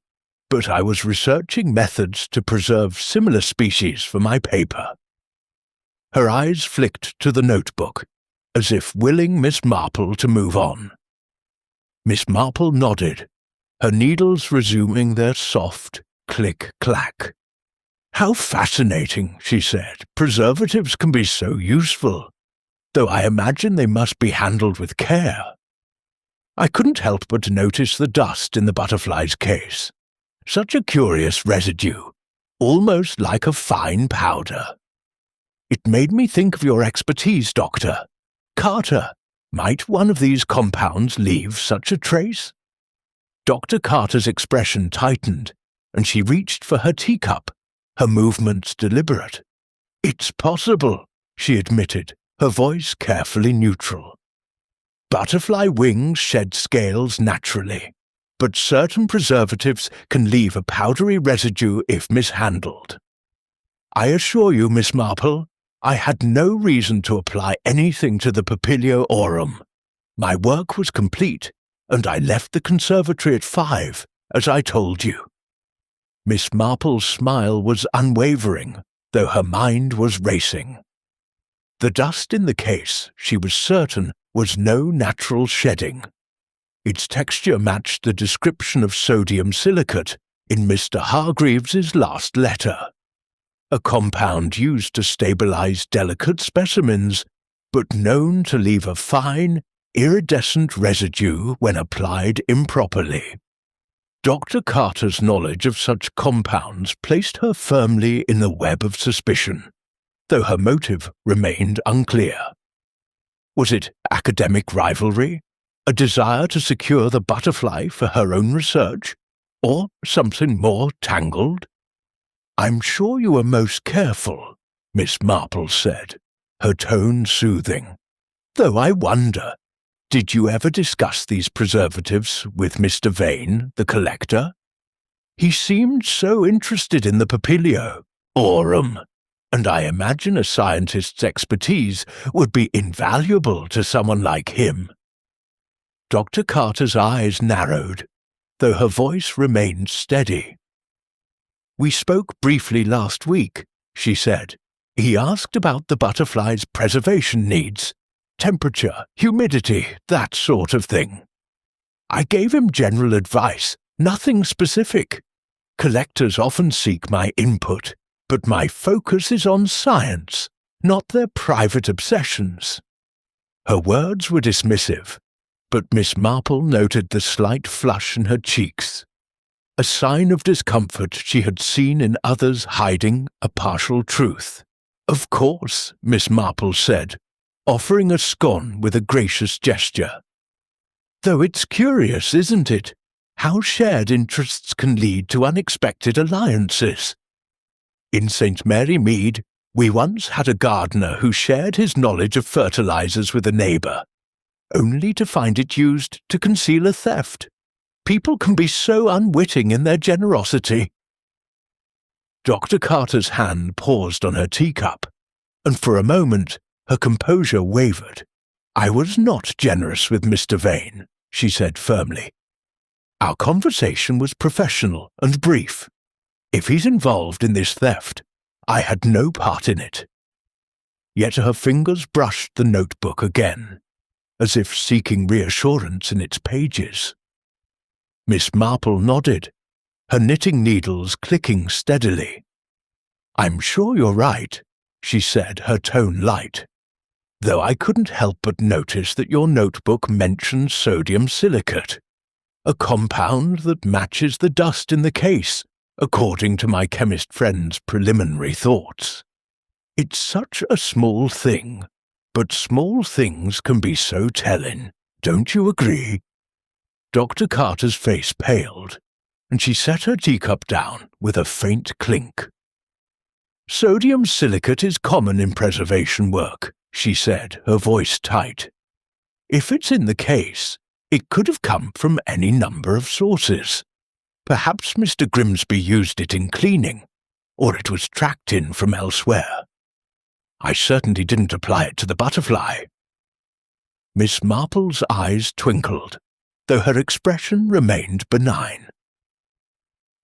but I was researching methods to preserve similar species for my paper." Her eyes flicked to the notebook, as if willing Miss Marple to move on. Miss Marple nodded, her needles resuming their soft click-clack. "How fascinating," she said. "Preservatives can be so useful, though I imagine they must be handled with care. I couldn't help but notice the dust in the butterfly's case. Such a curious residue, almost like a fine powder. It made me think of your expertise, Doctor. Carter, might one of these compounds leave such a trace?" Dr. Carter's expression tightened, and she reached for her teacup, her movements deliberate. "It's possible," she admitted, her voice carefully neutral. "Butterfly wings shed scales naturally, but certain preservatives can leave a powdery residue if mishandled. I assure you, Miss Marple, I had no reason to apply anything to the Papilio aurum. My work was complete, and I left the conservatory at 5, as I told you." Miss Marple's smile was unwavering, though her mind was racing. The dust in the case, she was certain, was no natural shedding. Its texture matched the description of sodium silicate in Mr. Hargreaves's last letter. A compound used to stabilize delicate specimens, but known to leave a fine, iridescent residue when applied improperly. Dr. Carter's knowledge of such compounds placed her firmly in the web of suspicion, though her motive remained unclear. Was it academic rivalry, a desire to secure the butterfly for her own research, or something more tangled? "I'm sure you were most careful," Miss Marple said, her tone soothing. "Though I wonder, did you ever discuss these preservatives with Mr. Vane, the collector? He seemed so interested in the Papilio aurum, and I imagine a scientist's expertise would be invaluable to someone like him." Dr. Carter's eyes narrowed, though her voice remained steady. "We spoke briefly last week," she said. "He asked about the butterfly's preservation needs, temperature, humidity, that sort of thing. I gave him general advice, nothing specific. Collectors often seek my input, but my focus is on science, not their private obsessions." Her words were dismissive, but Miss Marple noted the slight flush in her cheeks, a sign of discomfort she had seen in others hiding a partial truth. "Of course," Miss Marple said, offering a scone with a gracious gesture. "Though it's curious, isn't it, how shared interests can lead to unexpected alliances. In St. Mary Mead, we once had a gardener who shared his knowledge of fertilizers with a neighbor, only to find it used to conceal a theft. People can be so unwitting in their generosity." Dr. Carter's hand paused on her teacup, and for a moment her composure wavered. "I was not generous with Mr. Vane," she said firmly. "Our conversation was professional and brief. If he's involved in this theft, I had no part in it." Yet her fingers brushed the notebook again, as if seeking reassurance in its pages. Miss Marple nodded, her knitting needles clicking steadily. "I'm sure you're right," she said, her tone light, "though I couldn't help but notice that your notebook mentions sodium silicate, a compound that matches the dust in the case, according to my chemist friend's preliminary thoughts. It's such a small thing, but small things can be so telling, don't you agree?" Dr. Carter's face paled, and she set her teacup down with a faint clink. "Sodium silicate is common in preservation work," she said, her voice tight. "If it's in the case, it could have come from any number of sources. Perhaps Mr. Grimsby used it in cleaning, or it was tracked in from elsewhere. I certainly didn't apply it to the butterfly." Miss Marple's eyes twinkled, though her expression remained benign.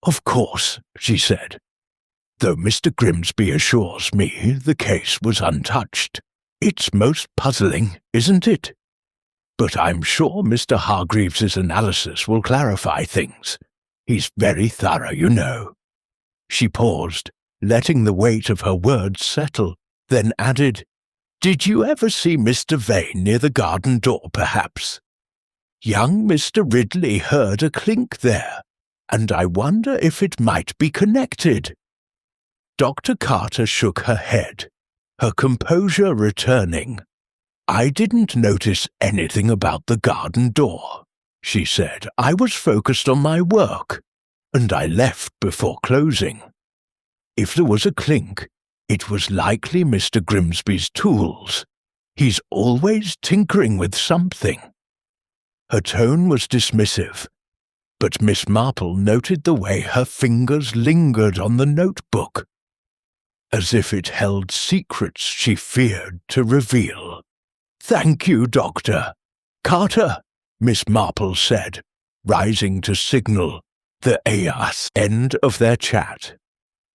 "Of course," she said, "though Mr. Grimsby assures me the case was untouched. It's most puzzling, isn't it? But I'm sure Mr. Hargreaves's analysis will clarify things. He's very thorough, you know." She paused, letting the weight of her words settle, then added, "Did you ever see Mr. Vane near the garden door, perhaps? Young Mr. Ridley heard a clink there, and I wonder if it might be connected." Dr. Carter shook her head, her composure returning. "I didn't notice anything about the garden door," she said. "I was focused on my work, and I left before closing. If there was a clink, it was likely Mr. Grimsby's tools. He's always tinkering with something." Her tone was dismissive, but Miss Marple noted the way her fingers lingered on the notebook, as if it held secrets she feared to reveal. "Thank you, Dr. Carter," Miss Marple said, rising to signal the AS end of their chat.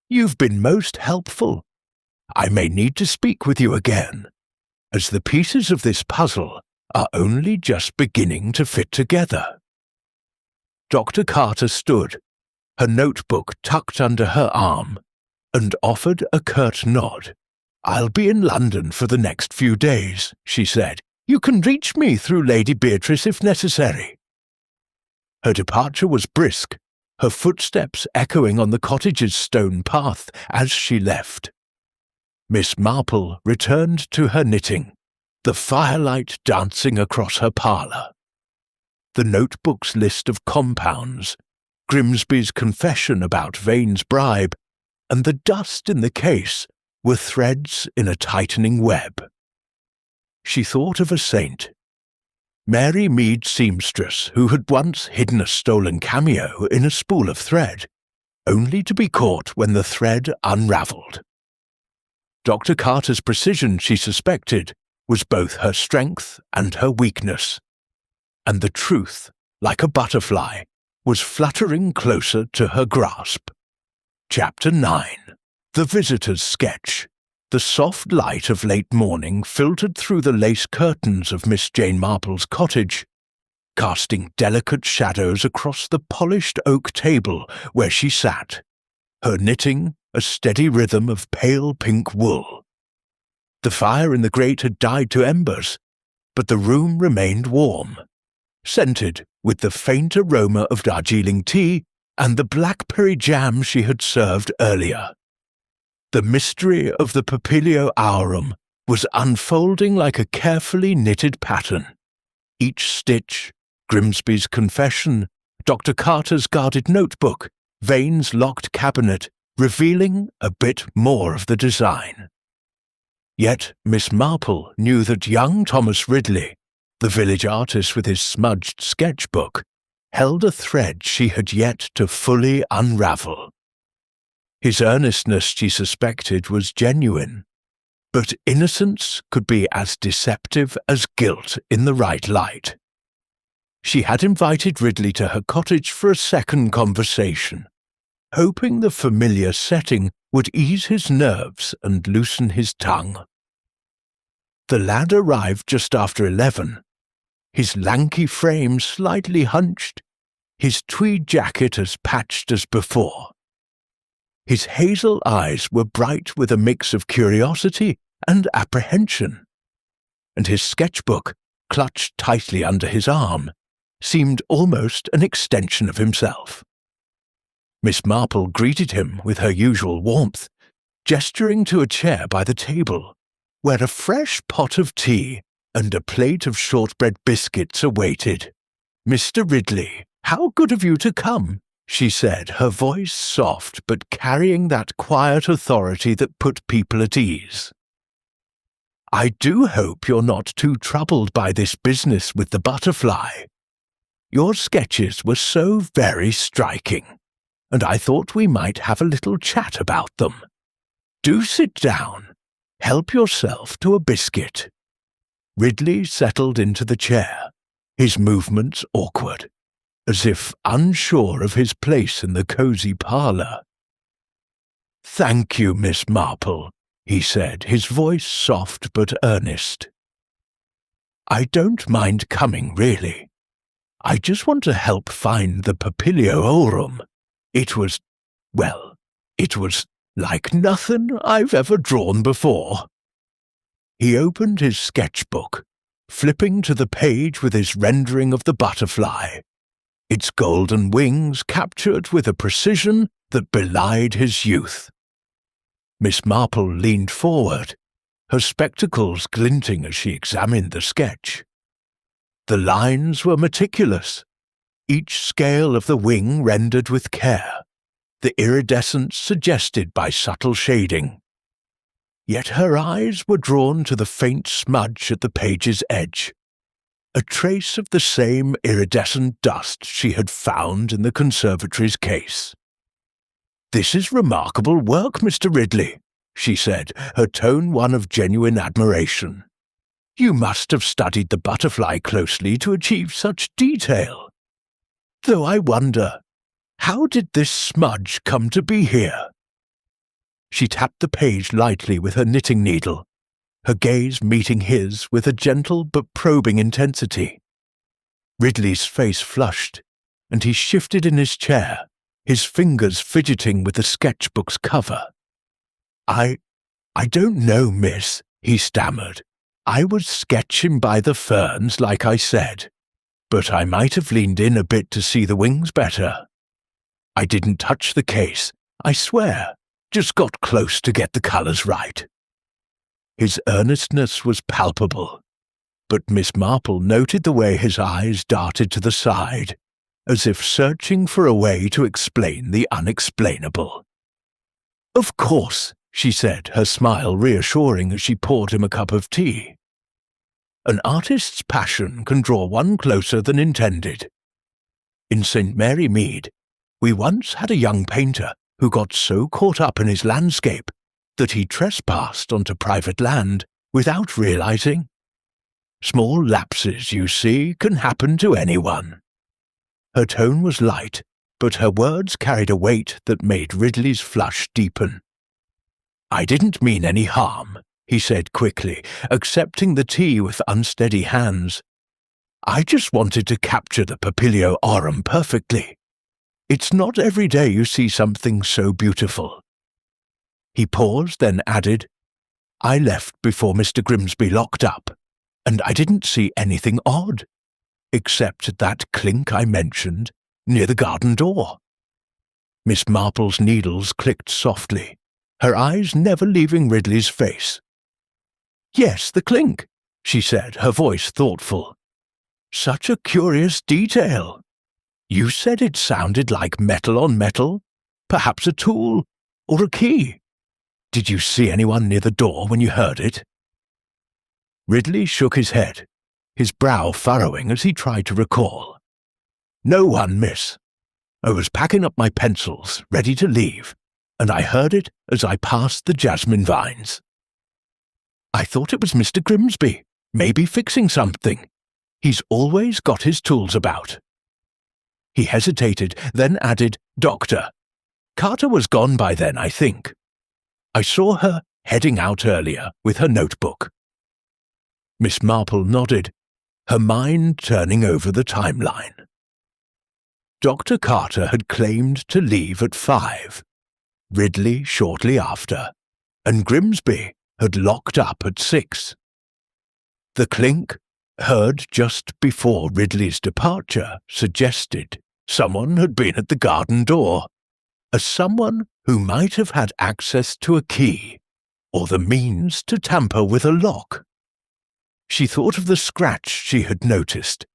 "You've been most helpful. I may need to speak with you again, as the pieces of this puzzle are only just beginning to fit together." Dr. Carter stood, her notebook tucked under her arm, and offered a curt nod. "I'll be in London for the next few days," she said. "You can reach me through Lady Beatrice if necessary." Her departure was brisk, her footsteps echoing on the cottage's stone path as she left. Miss Marple returned to her knitting, the firelight dancing across her parlour. The notebook's list of compounds, Grimsby's confession about Vane's bribe, and the dust in the case were threads in a tightening web. She thought of a saint, Mary Mead seamstress, who had once hidden a stolen cameo in a spool of thread, only to be caught when the thread unravelled. Dr. Carter's precision, she suspected, was both her strength and her weakness, and the truth, like a butterfly, was fluttering closer to her grasp. Chapter 9. The Visitor's Sketch. The soft light of late morning filtered through the lace curtains of Miss Jane Marple's cottage, casting delicate shadows across the polished oak table where she sat, her knitting a steady rhythm of pale pink wool. The fire in the grate had died to embers, but the room remained warm, scented with the faint aroma of Darjeeling tea and the blackberry jam she had served earlier. The mystery of the Papilio aurum was unfolding like a carefully knitted pattern. Each stitch, Grimsby's confession, Dr. Carter's guarded notebook, Vane's locked cabinet, revealing a bit more of the design. Yet Miss Marple knew that young Thomas Ridley, the village artist with his smudged sketchbook, held a thread she had yet to fully unravel. His earnestness, she suspected, was genuine, but innocence could be as deceptive as guilt in the right light. She had invited Ridley to her cottage for a second conversation, hoping the familiar setting would ease his nerves and loosen his tongue. The lad arrived just after 11, his lanky frame slightly hunched, his tweed jacket as patched as before. His hazel eyes were bright with a mix of curiosity and apprehension, and his sketchbook, clutched tightly under his arm, seemed almost an extension of himself. Miss Marple greeted him with her usual warmth, gesturing to a chair by the table, where a fresh pot of tea and a plate of shortbread biscuits awaited. "Mr. Ridley, how good of you to come," she said, her voice soft but carrying that quiet authority that put people at ease. "I do hope you're not too troubled by this business with the butterfly. Your sketches were so very striking, and I thought we might have a little chat about them. Do sit down. Help yourself to a biscuit." Ridley settled into the chair, his movements awkward, as if unsure of his place in the cosy parlour. "Thank you, Miss Marple," he said, his voice soft but earnest. "I don't mind coming, really. I just want to help find the Papilio aurum. It was like nothing I've ever drawn before." He opened his sketchbook, flipping to the page with his rendering of the butterfly, its golden wings captured with a precision that belied his youth. Miss Marple leaned forward, her spectacles glinting as she examined the sketch. The lines were meticulous, each scale of the wing rendered with care, the iridescence suggested by subtle shading. Yet her eyes were drawn to the faint smudge at the page's edge, a trace of the same iridescent dust she had found in the conservatory's case. "This is remarkable work, Mr. Ridley," she said, her tone one of genuine admiration. "You must have studied the butterfly closely to achieve such detail. Though I wonder, how did this smudge come to be here?" She tapped the page lightly with her knitting needle, her gaze meeting his with a gentle but probing intensity. Ridley's face flushed, and he shifted in his chair, his fingers fidgeting with the sketchbook's cover. I don't know, miss," he stammered. "I was sketching by the ferns, like I said, but I might have leaned in a bit to see the wings better. I didn't touch the case, I swear, just got close to get the colours right." His earnestness was palpable, but Miss Marple noted the way his eyes darted to the side, as if searching for a way to explain the unexplainable. "Of course," she said, her smile reassuring as she poured him a cup of tea. "An artist's passion can draw one closer than intended. In St. Mary Mead, we once had a young painter who got so caught up in his landscape that he trespassed onto private land without realizing. Small lapses, you see, can happen to anyone." Her tone was light, but her words carried a weight that made Ridley's flush deepen. "I didn't mean any harm," he said quickly, accepting the tea with unsteady hands. "I just wanted to capture the Papilio aurum perfectly. It's not every day you see something so beautiful." He paused, then added, "I left before Mr. Grimsby locked up, and I didn't see anything odd, except that clink I mentioned near the garden door." Miss Marple's needles clicked softly, her eyes never leaving Ridley's face. "Yes, the clink," she said, her voice thoughtful. "Such a curious detail. You said it sounded like metal on metal, perhaps a tool, or a key? Did you see anyone near the door when you heard it?" Ridley shook his head, his brow furrowing as he tried to recall. "No one, miss. I was packing up my pencils, ready to leave, and I heard it as I passed the jasmine vines. I thought it was Mr. Grimsby, maybe fixing something. He's always got his tools about." He hesitated, then added, "Doctor. Carter was gone by then, I think. I saw her heading out earlier with her notebook." Miss Marple nodded, her mind turning over the timeline. Dr. Carter had claimed to leave at 5, Ridley shortly after, and Grimsby had locked up at 6. The clink, heard just before Ridley's departure, suggested someone had been at the garden door, as someone who might have had access to a key or the means to tamper with a lock. She thought of the scratch she had noticed,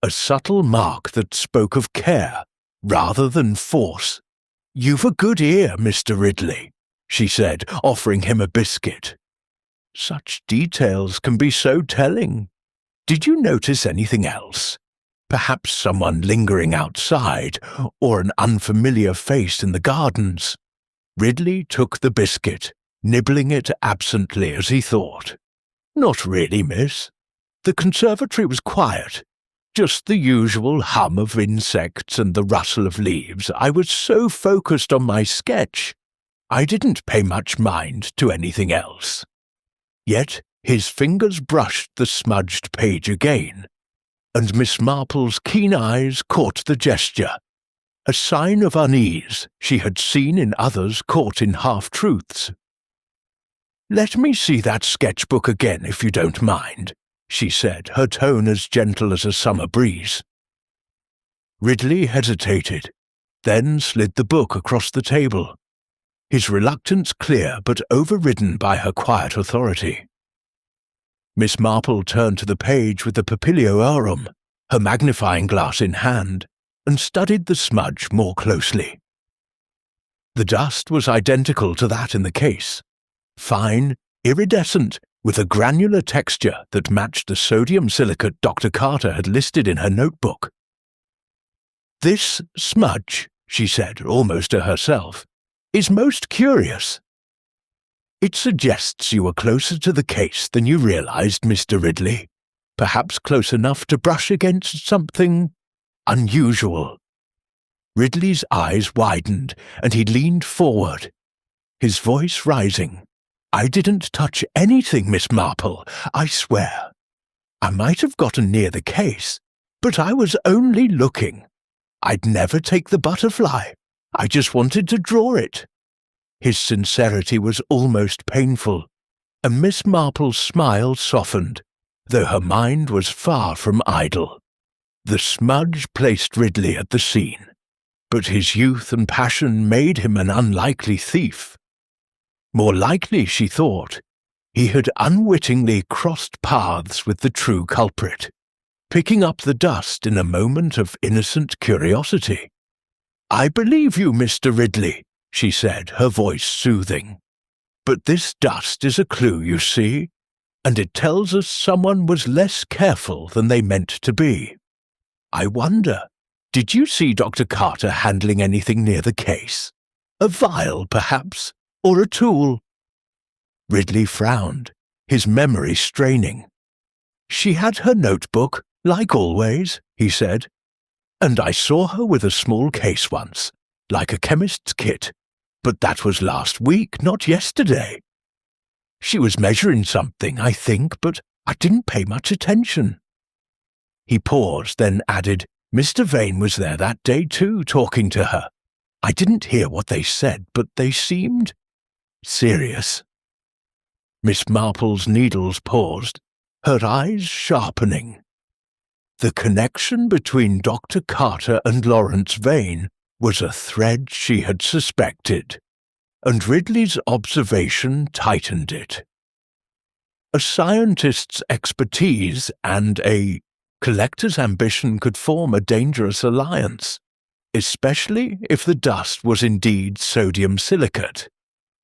a subtle mark that spoke of care rather than force. "You've a good ear, Mr. Ridley," she said, offering him a biscuit. "Such details can be so telling. Did you notice anything else? Perhaps someone lingering outside, or an unfamiliar face in the gardens?" Ridley took the biscuit, nibbling it absently as he thought. "Not really, miss. The conservatory was quiet. Just the usual hum of insects and the rustle of leaves. I was so focused on my sketch, I didn't pay much mind to anything else." Yet his fingers brushed the smudged page again, and Miss Marple's keen eyes caught the gesture, a sign of unease she had seen in others caught in half-truths. "Let me see that sketchbook again, if you don't mind," she said, her tone as gentle as a summer breeze. Ridley hesitated, then slid the book across the table, his reluctance clear but overridden by her quiet authority. Miss Marple turned to the page with the papilio aurum, her magnifying glass in hand, and studied the smudge more closely. The dust was identical to that in the case, fine, iridescent, with a granular texture that matched the sodium silicate Dr. Carter had listed in her notebook. "This smudge," she said, almost to herself, "is most curious. It suggests you were closer to the case than you realized, Mr. Ridley, perhaps close enough to brush against something unusual." Ridley's eyes widened, and he leaned forward, his voice rising. "I didn't touch anything, Miss Marple, I swear. I might have gotten near the case, but I was only looking. I'd never take the butterfly. I just wanted to draw it." His sincerity was almost painful, and Miss Marple's smile softened, though her mind was far from idle. The smudge placed Ridley at the scene, but his youth and passion made him an unlikely thief. More likely, she thought, he had unwittingly crossed paths with the true culprit, picking up the dust in a moment of innocent curiosity. "I believe you, Mr. Ridley," she said, her voice soothing. "But this dust is a clue, you see, and it tells us someone was less careful than they meant to be. I wonder, did you see Dr. Carter handling anything near the case? A vial, perhaps, or a tool?" Ridley frowned, his memory straining. "She had her notebook, like always," he said, "and I saw her with a small case once, like a chemist's kit, but that was last week, not yesterday. She was measuring something, I think, but I didn't pay much attention." He paused, then added, "Mr. Vane was there that day too, talking to her. I didn't hear what they said, but they seemed serious." Miss Marple's needles paused, her eyes sharpening. The connection between Dr. Carter and Lawrence Vane was a thread she had suspected, and Ridley's observation tightened it. A scientist's expertise and a collector's ambition could form a dangerous alliance, especially if the dust was indeed sodium silicate,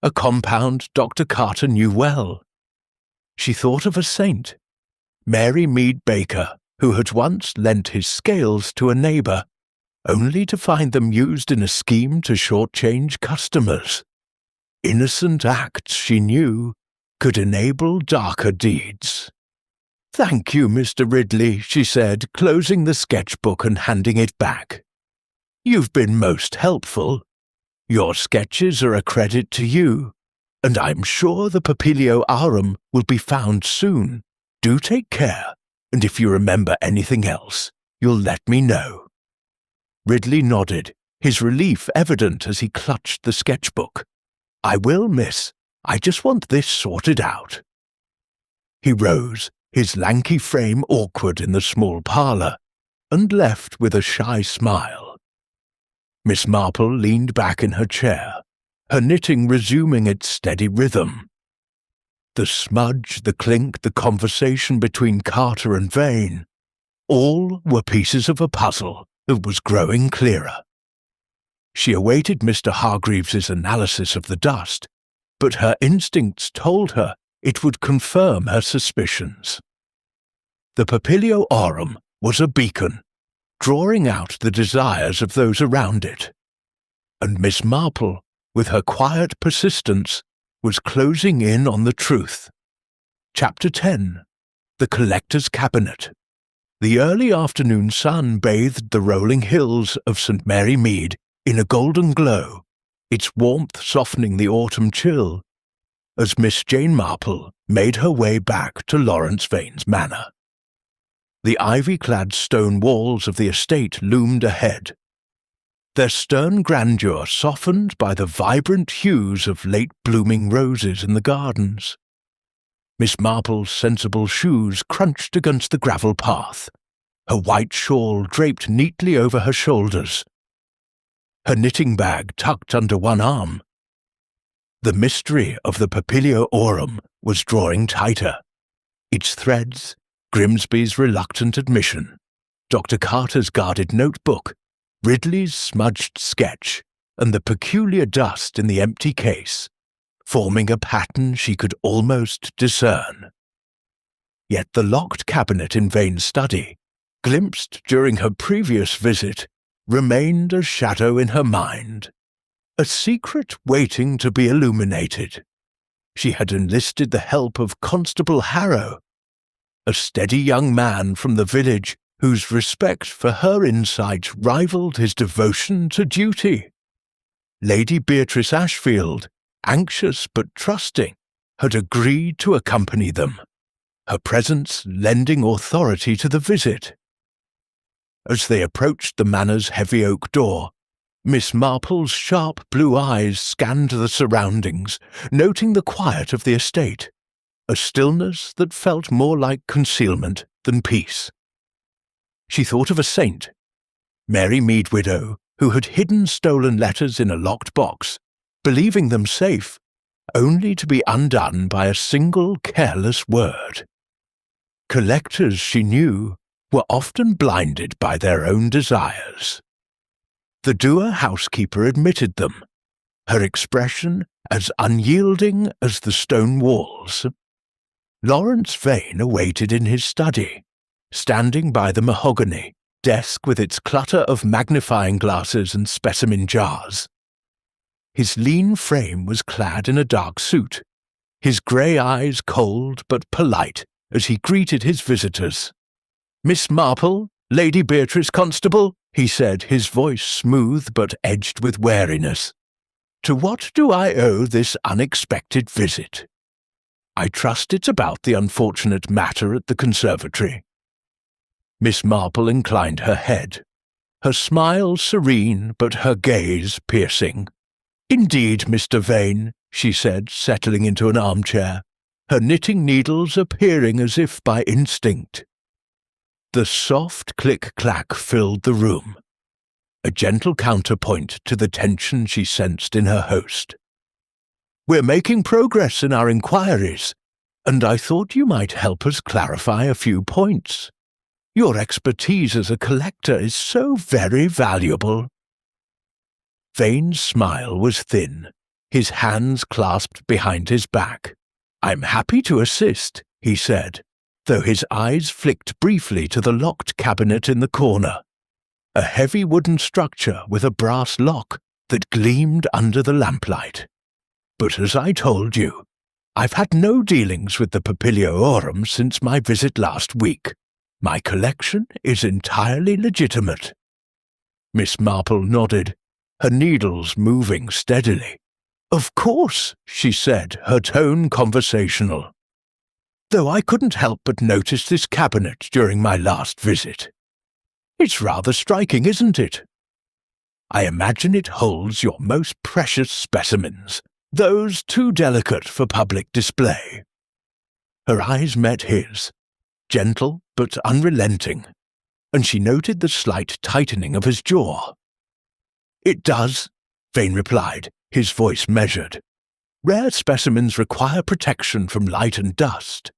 a compound Dr. Carter knew well. She thought of a saint, Mary Mead Baker, who had once lent his scales to a neighbour, only to find them used in a scheme to shortchange customers. Innocent acts, she knew, could enable darker deeds. "Thank you, Mr. Ridley," she said, closing the sketchbook and handing it back. "You've been most helpful. Your sketches are a credit to you, and I'm sure the Papilio Aurum will be found soon. Do take care, and if you remember anything else, you'll let me know." Ridley nodded, his relief evident as he clutched the sketchbook. "I will, miss. I just want this sorted out." He rose, his lanky frame awkward in the small parlour, and left with a shy smile. Miss Marple leaned back in her chair, her knitting resuming its steady rhythm. The smudge, the clink, the conversation between Carter and Vane, all were pieces of a puzzle that was growing clearer. She awaited Mr. Hargreaves's analysis of the dust, but her instincts told her it would confirm her suspicions. The Papilio Aurum was a beacon, drawing out the desires of those around it, and Miss Marple, with her quiet persistence, was closing in on the truth. Chapter 10. The Collector's Cabinet. The early afternoon sun bathed the rolling hills of St. Mary Mead in a golden glow, its warmth softening the autumn chill, as Miss Jane Marple made her way back to Lawrence Vane's manor. The ivy-clad stone walls of the estate loomed ahead, their stern grandeur softened by the vibrant hues of late-blooming roses in the gardens. Miss Marple's sensible shoes crunched against the gravel path, her white shawl draped neatly over her shoulders, her knitting bag tucked under one arm. The mystery of the Papilio Aurum was drawing tighter. Its threads, Grimsby's reluctant admission, Dr. Carter's guarded notebook, Ridley's smudged sketch, and the peculiar dust in the empty case, forming a pattern she could almost discern. Yet the locked cabinet in Vane's study, glimpsed during her previous visit, remained a shadow in her mind, a secret waiting to be illuminated. She had enlisted the help of Constable Harrow, a steady young man from the village whose respect for her insight rivaled his devotion to duty. Lady Beatrice Ashfield, anxious but trusting, had agreed to accompany them, her presence lending authority to the visit. As they approached the manor's heavy oak door, Miss Marple's sharp blue eyes scanned the surroundings, noting the quiet of the estate, a stillness that felt more like concealment than peace. She thought of a saint, Mary Mead widow, who had hidden stolen letters in a locked box, believing them safe, only to be undone by a single careless word. Collectors, she knew, were often blinded by their own desires. The dour housekeeper admitted them, her expression as unyielding as the stone walls. Lawrence Vane awaited in his study, standing by the mahogany desk with its clutter of magnifying glasses and specimen jars. His lean frame was clad in a dark suit, his grey eyes cold but polite as he greeted his visitors. "Miss Marple, Lady Beatrice Constable," he said, his voice smooth but edged with wariness. "To what do I owe this unexpected visit? I trust it's about the unfortunate matter at the conservatory." Miss Marple inclined her head, her smile serene but her gaze piercing. "Indeed, Mr. Vane," she said, settling into an armchair, her knitting needles appearing as if by instinct. The soft click-clack filled the room, a gentle counterpoint to the tension she sensed in her host. "We're making progress in our inquiries, and I thought you might help us clarify a few points. Your expertise as a collector is so very valuable." Vane's smile was thin, his hands clasped behind his back. "I'm happy to assist," he said, though his eyes flicked briefly to the locked cabinet in the corner, a heavy wooden structure with a brass lock that gleamed under the lamplight. "But as I told you, I've had no dealings with the Papiliorum since my visit last week. My collection is entirely legitimate." Miss Marple nodded, her needles moving steadily. "Of course," she said, her tone conversational. "Though I couldn't help but notice this cabinet during my last visit. It's rather striking, isn't it? I imagine it holds your most precious specimens, those too delicate for public display." Her eyes met his, gentle but unrelenting, and she noted the slight tightening of his jaw. "It does," Vane replied, his voice measured. "Rare specimens require protection from light and dust.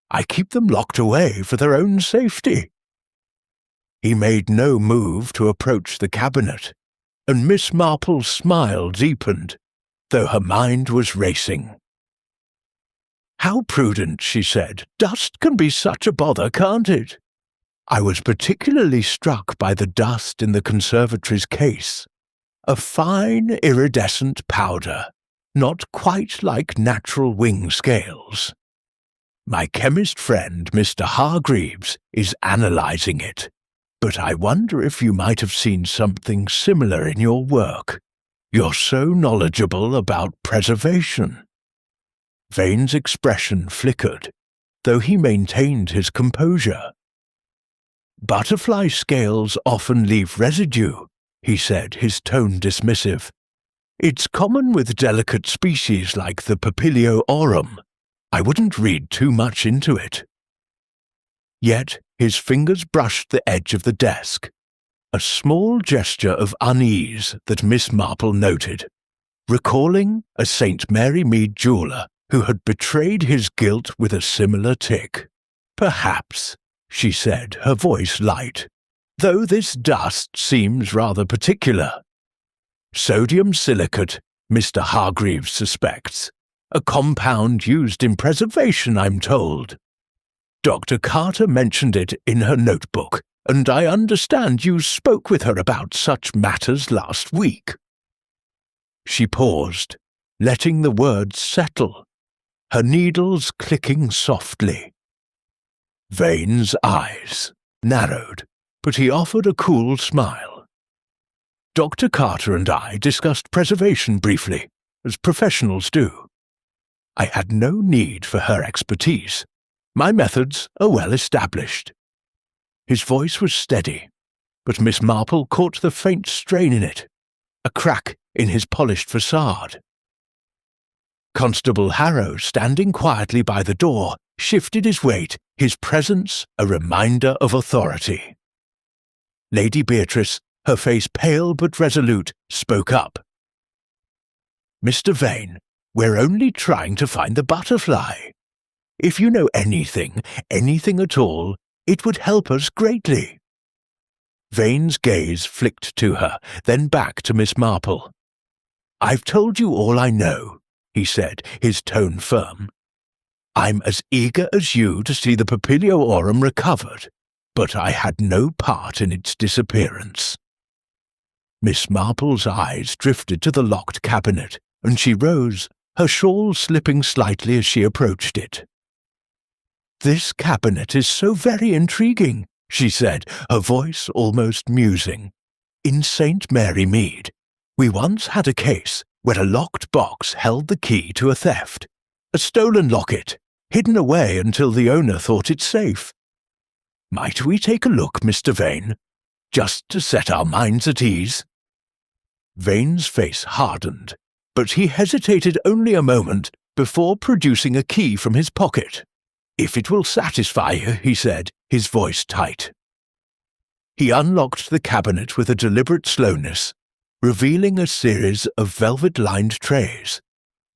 I keep them locked away for their own safety." He made no move to approach the cabinet, and Miss Marple's smile deepened, though her mind was racing. "How prudent," she said. "Dust can be such a bother, can't it? I was particularly struck by the dust in the conservatory's case. A fine, iridescent powder, not quite like natural wing scales. My chemist friend, Mr. Hargreaves, is analysing it, but I wonder if you might have seen something similar in your work. You're so knowledgeable about preservation." Vane's expression flickered, though he maintained his composure. "Butterfly scales often leave residue," he said, his tone dismissive. "It's common with delicate species like the Papiliorum. I wouldn't read too much into it." Yet his fingers brushed the edge of the desk, a small gesture of unease that Miss Marple noted, recalling a St. Mary Mead jeweller who had betrayed his guilt with a similar tic. "Perhaps," she said, her voice light, "though this dust seems rather particular. Sodium silicate, Mr. Hargreaves suspects. A compound used in preservation, I'm told. Dr. Carter mentioned it in her notebook, and I understand you spoke with her about such matters last week." She paused, letting the words settle, her needles clicking softly. Vane's eyes narrowed, but he offered a cool smile. "Dr. Carter and I discussed preservation briefly, as professionals do. I had no need for her expertise. My methods are well established." His voice was steady, but Miss Marple caught the faint strain in it, a crack in his polished facade. Constable Harrow, standing quietly by the door, shifted his weight, his presence a reminder of authority. Lady Beatrice, her face pale but resolute, spoke up. "Mr. Vane, we're only trying to find the butterfly. If you know anything at all, it would help us greatly." Vane's gaze flicked to her, then back to Miss Marple. "I've told you all I know," he said, his tone firm. "I'm as eager as you to see the Papiliorum recovered, but I had no part in its disappearance." Miss Marple's eyes drifted to the locked cabinet, and she rose, her shawl slipping slightly as she approached it. "This cabinet is so very intriguing," she said, her voice almost musing. "In St. Mary Mead, we once had a case where a locked box held the key to a theft, a stolen locket, hidden away until the owner thought it safe. Might we take a look, Mr. Vane, just to set our minds at ease?" Vane's face hardened, but he hesitated only a moment before producing a key from his pocket. "If it will satisfy you," he said, his voice tight. He unlocked the cabinet with a deliberate slowness, revealing a series of velvet-lined trays,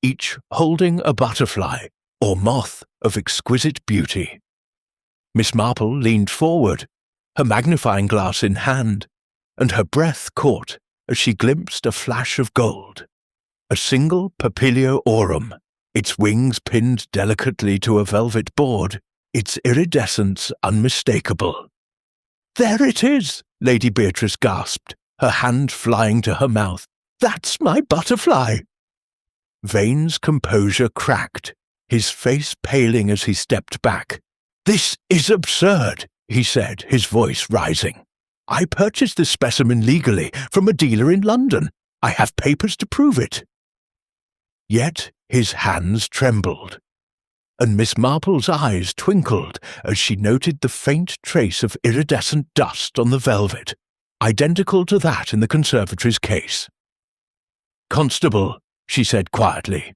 each holding a butterfly or moth of exquisite beauty. Miss Marple leaned forward, her magnifying glass in hand, and her breath caught as she glimpsed a flash of gold. A single Papilio aurum, its wings pinned delicately to a velvet board, its iridescence unmistakable. "There it is!" Lady Beatrice gasped, her hand flying to her mouth. "That's my butterfly!" Vane's composure cracked, his face paling as he stepped back. "This is absurd," he said, his voice rising. "I purchased this specimen legally from a dealer in London. I have papers to prove it." Yet his hands trembled, and Miss Marple's eyes twinkled as she noted the faint trace of iridescent dust on the velvet, identical to that in the conservatory's case. "Constable," she said quietly,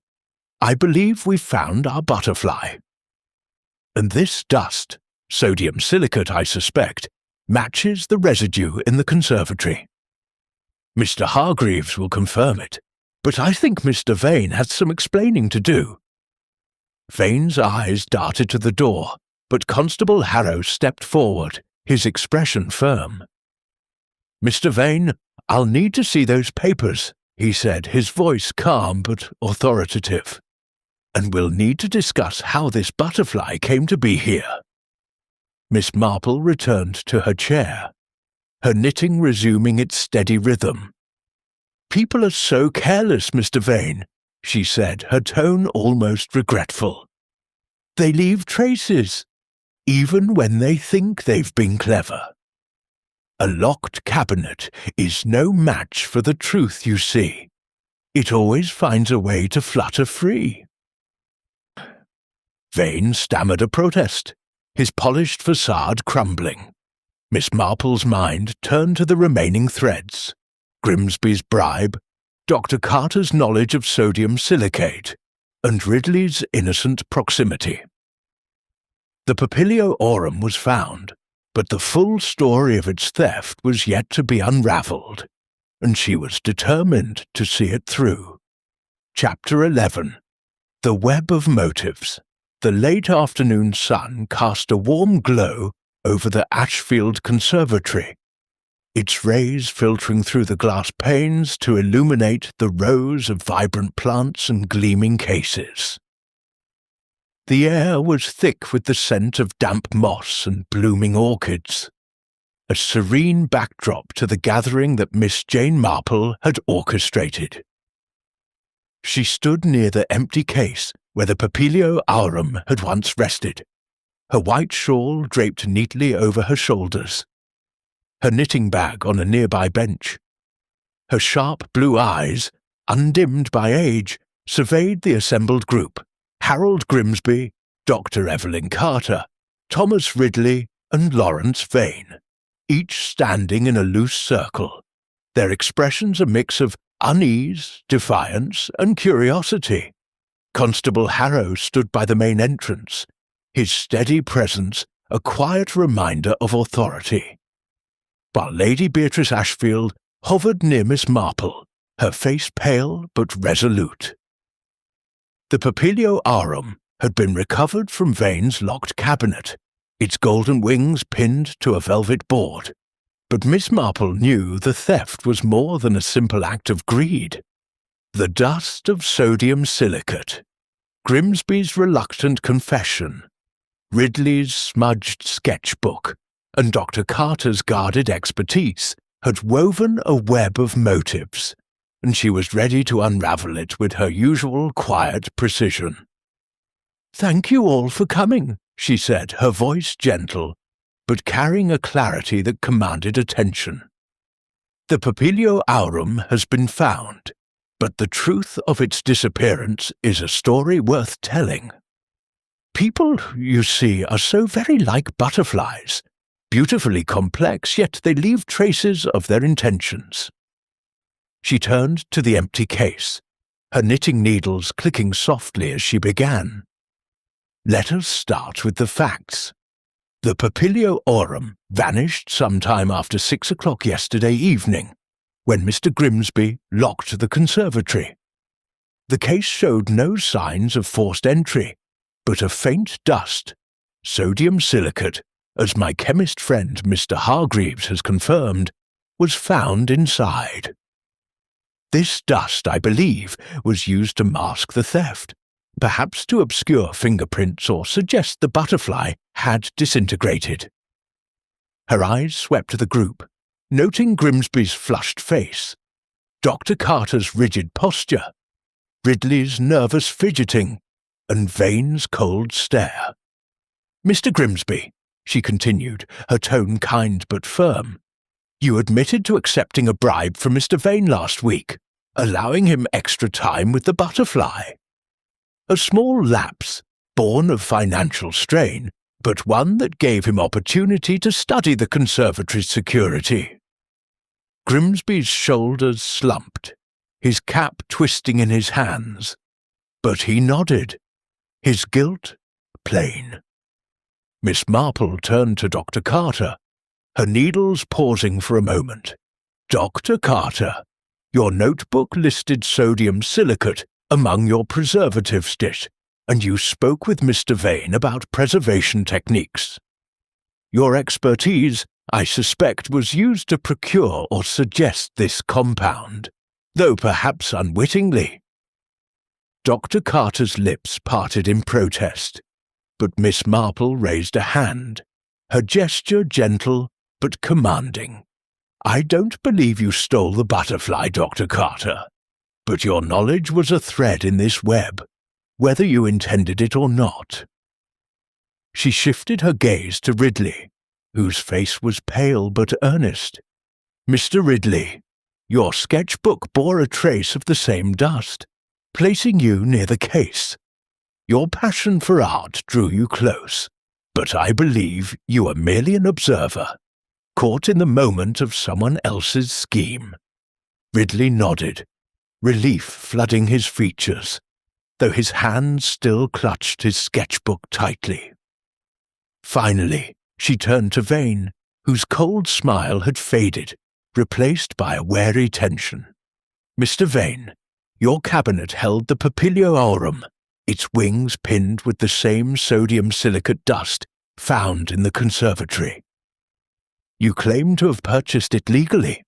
"I believe we've found our butterfly. And this dust, sodium silicate I suspect, matches the residue in the conservatory. Mr. Hargreaves will confirm it, but I think Mr. Vane has some explaining to do." Vane's eyes darted to the door, but Constable Harrow stepped forward, his expression firm. "Mr. Vane, I'll need to see those papers," he said, his voice calm but authoritative. "And we'll need to discuss how this butterfly came to be here." Miss Marple returned to her chair, her knitting resuming its steady rhythm. "People are so careless, Mr. Vane," she said, her tone almost regretful. "They leave traces, even when they think they've been clever. A locked cabinet is no match for the truth, you see. It always finds a way to flutter free." Vane stammered a protest, his polished facade crumbling. Miss Marple's mind turned to the remaining threads: Grimsby's bribe, Dr. Carter's knowledge of sodium silicate, and Ridley's innocent proximity. The Papilio aurum was found, but the full story of its theft was yet to be unravelled, and she was determined to see it through. Chapter 11. The Web of Motives. The late afternoon sun cast a warm glow over the Ashfield Conservatory, its rays filtering through the glass panes to illuminate the rows of vibrant plants and gleaming cases. The air was thick with the scent of damp moss and blooming orchids, a serene backdrop to the gathering that Miss Jane Marple had orchestrated. She stood near the empty case where the Papilio aurum had once rested, her white shawl draped neatly over her shoulders, her knitting bag on a nearby bench. Her sharp blue eyes, undimmed by age, surveyed the assembled group: Harold Grimsby, Dr. Evelyn Carter, Thomas Ridley, and Lawrence Vane, each standing in a loose circle, their expressions a mix of unease, defiance, and curiosity. Constable Harrow stood by the main entrance, his steady presence a quiet reminder of authority, while Lady Beatrice Ashfield hovered near Miss Marple, her face pale but resolute. The Papilio aurum had been recovered from Vane's locked cabinet, its golden wings pinned to a velvet board, but Miss Marple knew the theft was more than a simple act of greed. The dust of sodium silicate, Grimsby's reluctant confession, Ridley's smudged sketchbook, and Dr. Carter's guarded expertise had woven a web of motives, and she was ready to unravel it with her usual quiet precision. "Thank you all for coming," she said, her voice gentle, but carrying a clarity that commanded attention. "The Papilio aurum has been found, but the truth of its disappearance is a story worth telling. People, you see, are so very like butterflies, beautifully complex, yet they leave traces of their intentions." She turned to the empty case, her knitting needles clicking softly as she began. "Let us start with the facts. The Papilio aurum vanished sometime after 6 o'clock yesterday evening, when Mr. Grimsby locked the conservatory. The case showed no signs of forced entry, but a faint dust, sodium silicate, as my chemist friend Mr. Hargreaves has confirmed, was found inside. This dust, I believe, was used to mask the theft, perhaps to obscure fingerprints or suggest the butterfly had disintegrated. Her eyes swept the group, noting Grimsby's flushed face, Dr. Carter's rigid posture, Ridley's nervous fidgeting, and Vane's cold stare. "Mr. Grimsby," she continued, her tone kind but firm, "you admitted to accepting a bribe from Mr. Vane last week, allowing him extra time with the butterfly. A small lapse, born of financial strain, but one that gave him opportunity to study the conservatory's security." Grimsby's shoulders slumped, his cap twisting in his hands, but he nodded, his guilt plain. Miss Marple turned to Dr. Carter, her needles pausing for a moment. "Dr. Carter, your notebook listed sodium silicate among your preservatives dish, and you spoke with Mr. Vane about preservation techniques. Your expertise, I suspect, was used to procure or suggest this compound, though perhaps unwittingly." Dr. Carter's lips parted in protest, but Miss Marple raised a hand, her gesture gentle but commanding. "I don't believe you stole the butterfly, Dr. Carter, but your knowledge was a thread in this web, whether you intended it or not." She shifted her gaze to Ridley, whose face was pale but earnest. "Mr. Ridley, your sketchbook bore a trace of the same dust, placing you near the case. Your passion for art drew you close, but I believe you are merely an observer, caught in the moment of someone else's scheme." Ridley nodded, relief flooding his features, though his hands still clutched his sketchbook tightly. Finally, she turned to Vane, whose cold smile had faded, replaced by a wary tension. "Mr. Vane, your cabinet held the Papilio aurum, its wings pinned with the same sodium silicate dust found in the conservatory. You claim to have purchased it legally,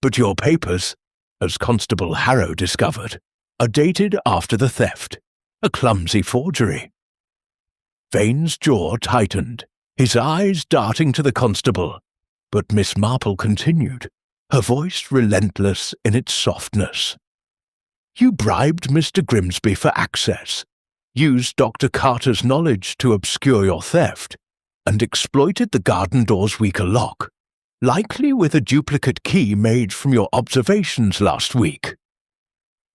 but your papers, as Constable Harrow discovered, are dated after the theft, a clumsy forgery." Vane's jaw tightened, his eyes darting to the constable, but Miss Marple continued, her voice relentless in its softness. "You bribed Mr. Grimsby for access, used Dr. Carter's knowledge to obscure your theft, and exploited the garden door's weaker lock, likely with a duplicate key made from your observations last week."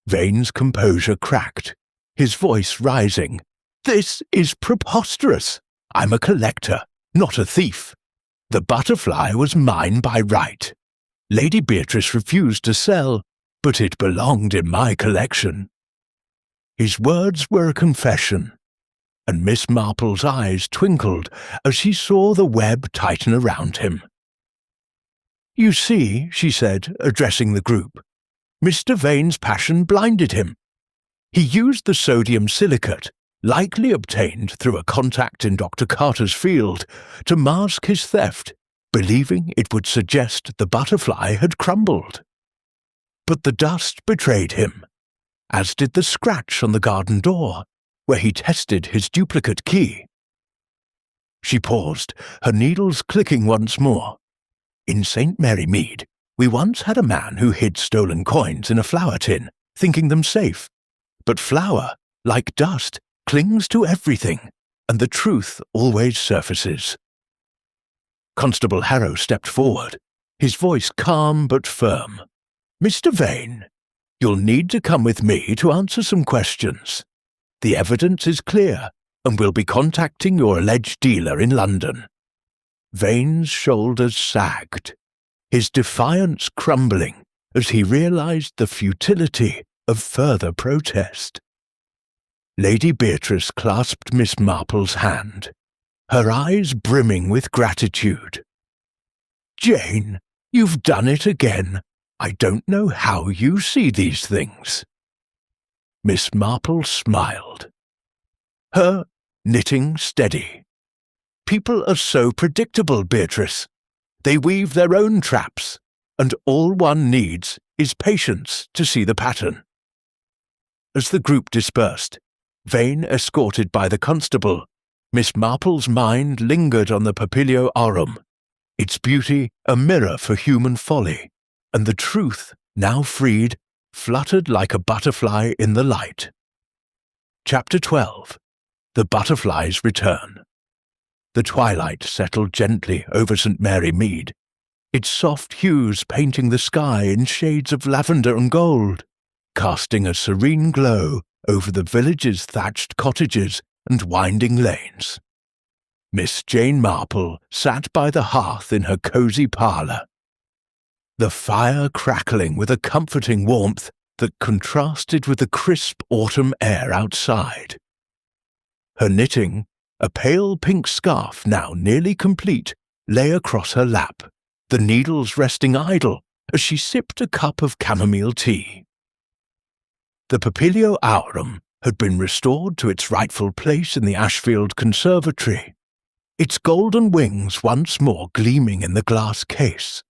Vane's composure cracked, his voice rising. "This is preposterous. I'm a collector, not a thief. The butterfly was mine by right. Lady Beatrice refused to sell, but it belonged in my collection." His words were a confession, and Miss Marple's eyes twinkled as she saw the web tighten around him. "You see," she said, addressing the group, "Mr. Vane's passion blinded him. He used the sodium silicate, likely obtained through a contact in Dr. Carter's field, to mask his theft, believing it would suggest the butterfly had crumbled. But the dust betrayed him, as did the scratch on the garden door, where he tested his duplicate key." She paused, her needles clicking once more. "In St. Mary Mead, we once had a man who hid stolen coins in a flour tin, thinking them safe. But flour, like dust, clings to everything, and the truth always surfaces." Constable Harrow stepped forward, his voice calm but firm. "Mr. Vane, you'll need to come with me to answer some questions. The evidence is clear, and we'll be contacting your alleged dealer in London." Vane's shoulders sagged, his defiance crumbling as he realized the futility of further protest. Lady Beatrice clasped Miss Marple's hand, her eyes brimming with gratitude. "Jane, you've done it again. I don't know how you see these things." Miss Marple smiled, her knitting steady. "People are so predictable, Beatrice. They weave their own traps, and all one needs is patience to see the pattern. As the group dispersed, Vane escorted by the constable, Miss Marple's mind lingered on the papilio aurum, its beauty a mirror for human folly, and the truth, now freed, fluttered like a butterfly in the light. Chapter 12. The Butterfly's Return. The twilight settled gently over St. Mary Mead, its soft hues painting the sky in shades of lavender and gold, casting a serene glow over the village's thatched cottages and winding lanes. Miss Jane Marple sat by the hearth in her cosy parlour, the fire crackling with a comforting warmth that contrasted with the crisp autumn air outside. Her knitting, a pale pink scarf now nearly complete, lay across her lap, the needles resting idle as she sipped a cup of chamomile tea. The papilio aurum had been restored to its rightful place in the Ashfield conservatory, its golden wings once more gleaming in the glass case,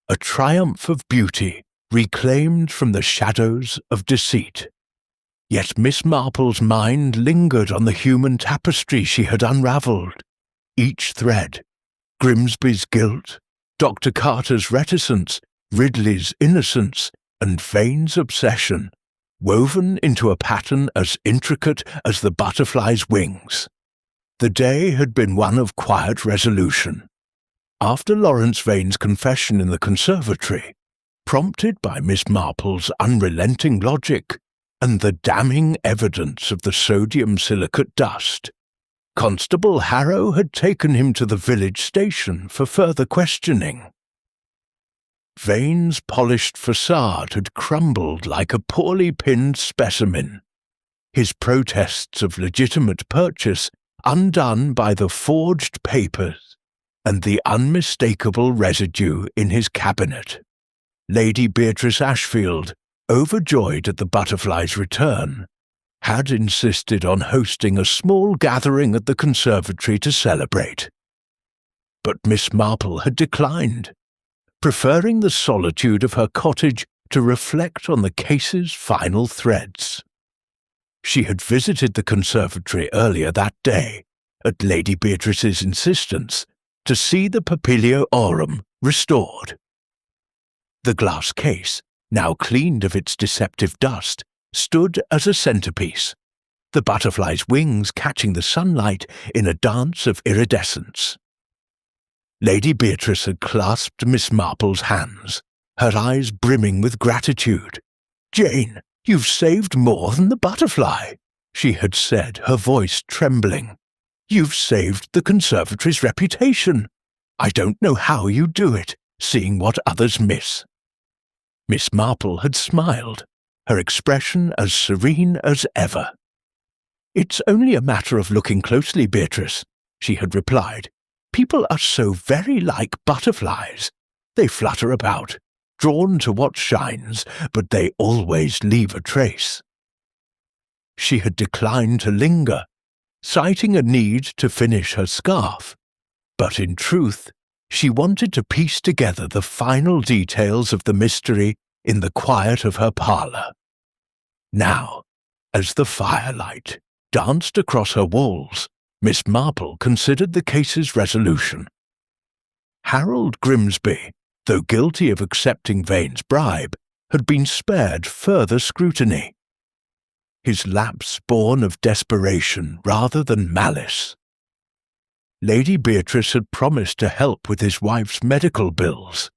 a triumph of beauty reclaimed from the shadows of deceit. Yet Miss Marple's mind lingered on the human tapestry she had unravelled, each thread, Grimsby's guilt, Dr. Carter's reticence, Ridley's innocence, and Vane's obsession, woven into a pattern as intricate as the butterfly's wings. The day had been one of quiet resolution. After Lawrence Vane's confession in the conservatory, prompted by Miss Marple's unrelenting logic and the damning evidence of the sodium silicate dust, Constable Harrow had taken him to the village station for further questioning. Vane's polished facade had crumbled like a poorly pinned specimen, his protests of legitimate purchase undone by the forged papers and the unmistakable residue in his cabinet. Lady Beatrice Ashfield, overjoyed at the butterfly's return, had insisted on hosting a small gathering at the conservatory to celebrate. But Miss Marple had declined, preferring the solitude of her cottage to reflect on the case's final threads. She had visited the conservatory earlier that day, at Lady Beatrice's insistence, to see the papilio aurum restored. The glass case, now cleaned of its deceptive dust, stood as a centrepiece, the butterfly's wings catching the sunlight in a dance of iridescence. Lady Beatrice had clasped Miss Marple's hands, her eyes brimming with gratitude. "Jane, you've saved more than the butterfly," she had said, her voice trembling. "You've saved the conservatory's reputation. I don't know how you do it, seeing what others miss." Miss Marple had smiled, her expression as serene as ever. "It's only a matter of looking closely, Beatrice," she had replied. "People are so very like butterflies. They flutter about, drawn to what shines, but they always leave a trace." She had declined to linger, citing a need to finish her scarf, but in truth, she wanted to piece together the final details of the mystery in the quiet of her parlour. Now, as the firelight danced across her walls, Miss Marple considered the case's resolution. Harold Grimsby, though guilty of accepting Vane's bribe, had been spared further scrutiny. His lapse born of desperation rather than malice. Lady Beatrice had promised to help with his wife's medical bills,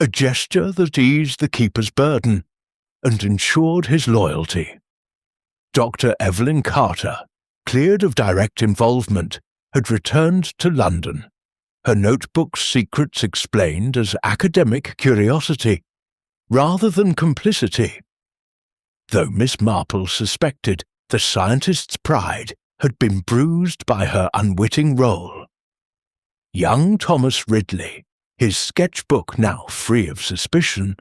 a gesture that eased the keeper's burden and ensured his loyalty. Dr. Evelyn Carter, cleared of direct involvement, had returned to London, her notebook's secrets explained as academic curiosity rather than complicity, though Miss Marple suspected the scientist's pride had been bruised by her unwitting role. Young Thomas Ridley, his sketchbook now free of suspicion,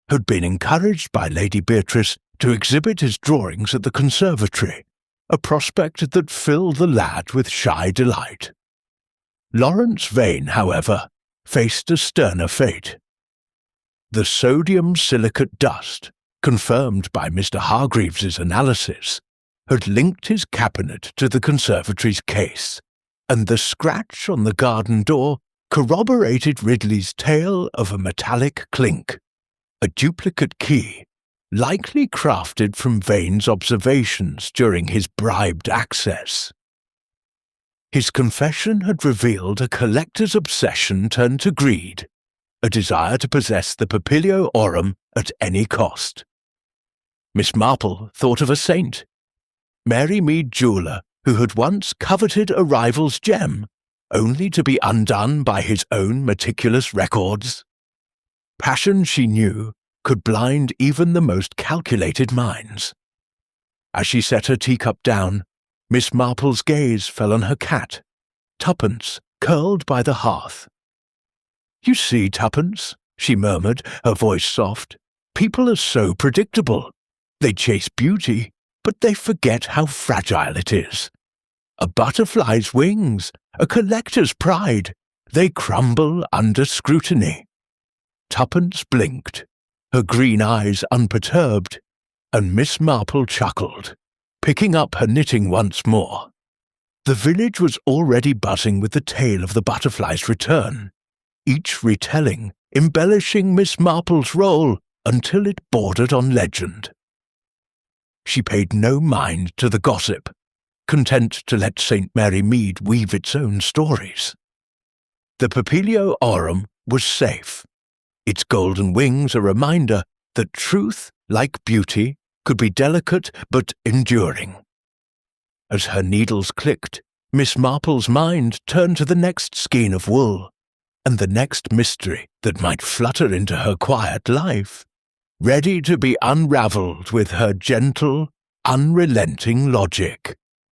had been encouraged by Lady Beatrice to exhibit his drawings at the conservatory, a prospect that filled the lad with shy delight. Lawrence Vane, however, faced a sterner fate. The sodium silicate dust, confirmed by Mr. Hargreaves's analysis, had linked his cabinet to the conservatory's case, and the scratch on the garden door corroborated Ridley's tale of a metallic clink, a duplicate key, likely crafted from Vane's observations during his bribed access. His confession had revealed a collector's obsession turned to greed, a desire to possess the Papilio Aurum at any cost. Miss Marple thought of a saint, Mary Mead jeweller, who had once coveted a rival's gem, only to be undone by his own meticulous records. Passion, she knew, could blind even the most calculated minds. As she set her teacup down, Miss Marple's gaze fell on her cat, Tuppence, curled by the hearth. "You see, Tuppence," she murmured, her voice soft, "people are so predictable. They chase beauty, but they forget how fragile it is. A butterfly's wings, a collector's pride, they crumble under scrutiny." Tuppence blinked, her green eyes unperturbed, and Miss Marple chuckled, picking up her knitting once more. The village was already buzzing with the tale of the butterfly's return, each retelling embellishing Miss Marple's role until it bordered on legend. She paid no mind to the gossip, content to let St. Mary Mead weave its own stories. The Papilio Aurum was safe, its golden wings a reminder that truth, like beauty, could be delicate but enduring. As her needles clicked, Miss Marple's mind turned to the next skein of wool, and the next mystery that might flutter into her quiet life, ready to be unravelled with her gentle, unrelenting logic.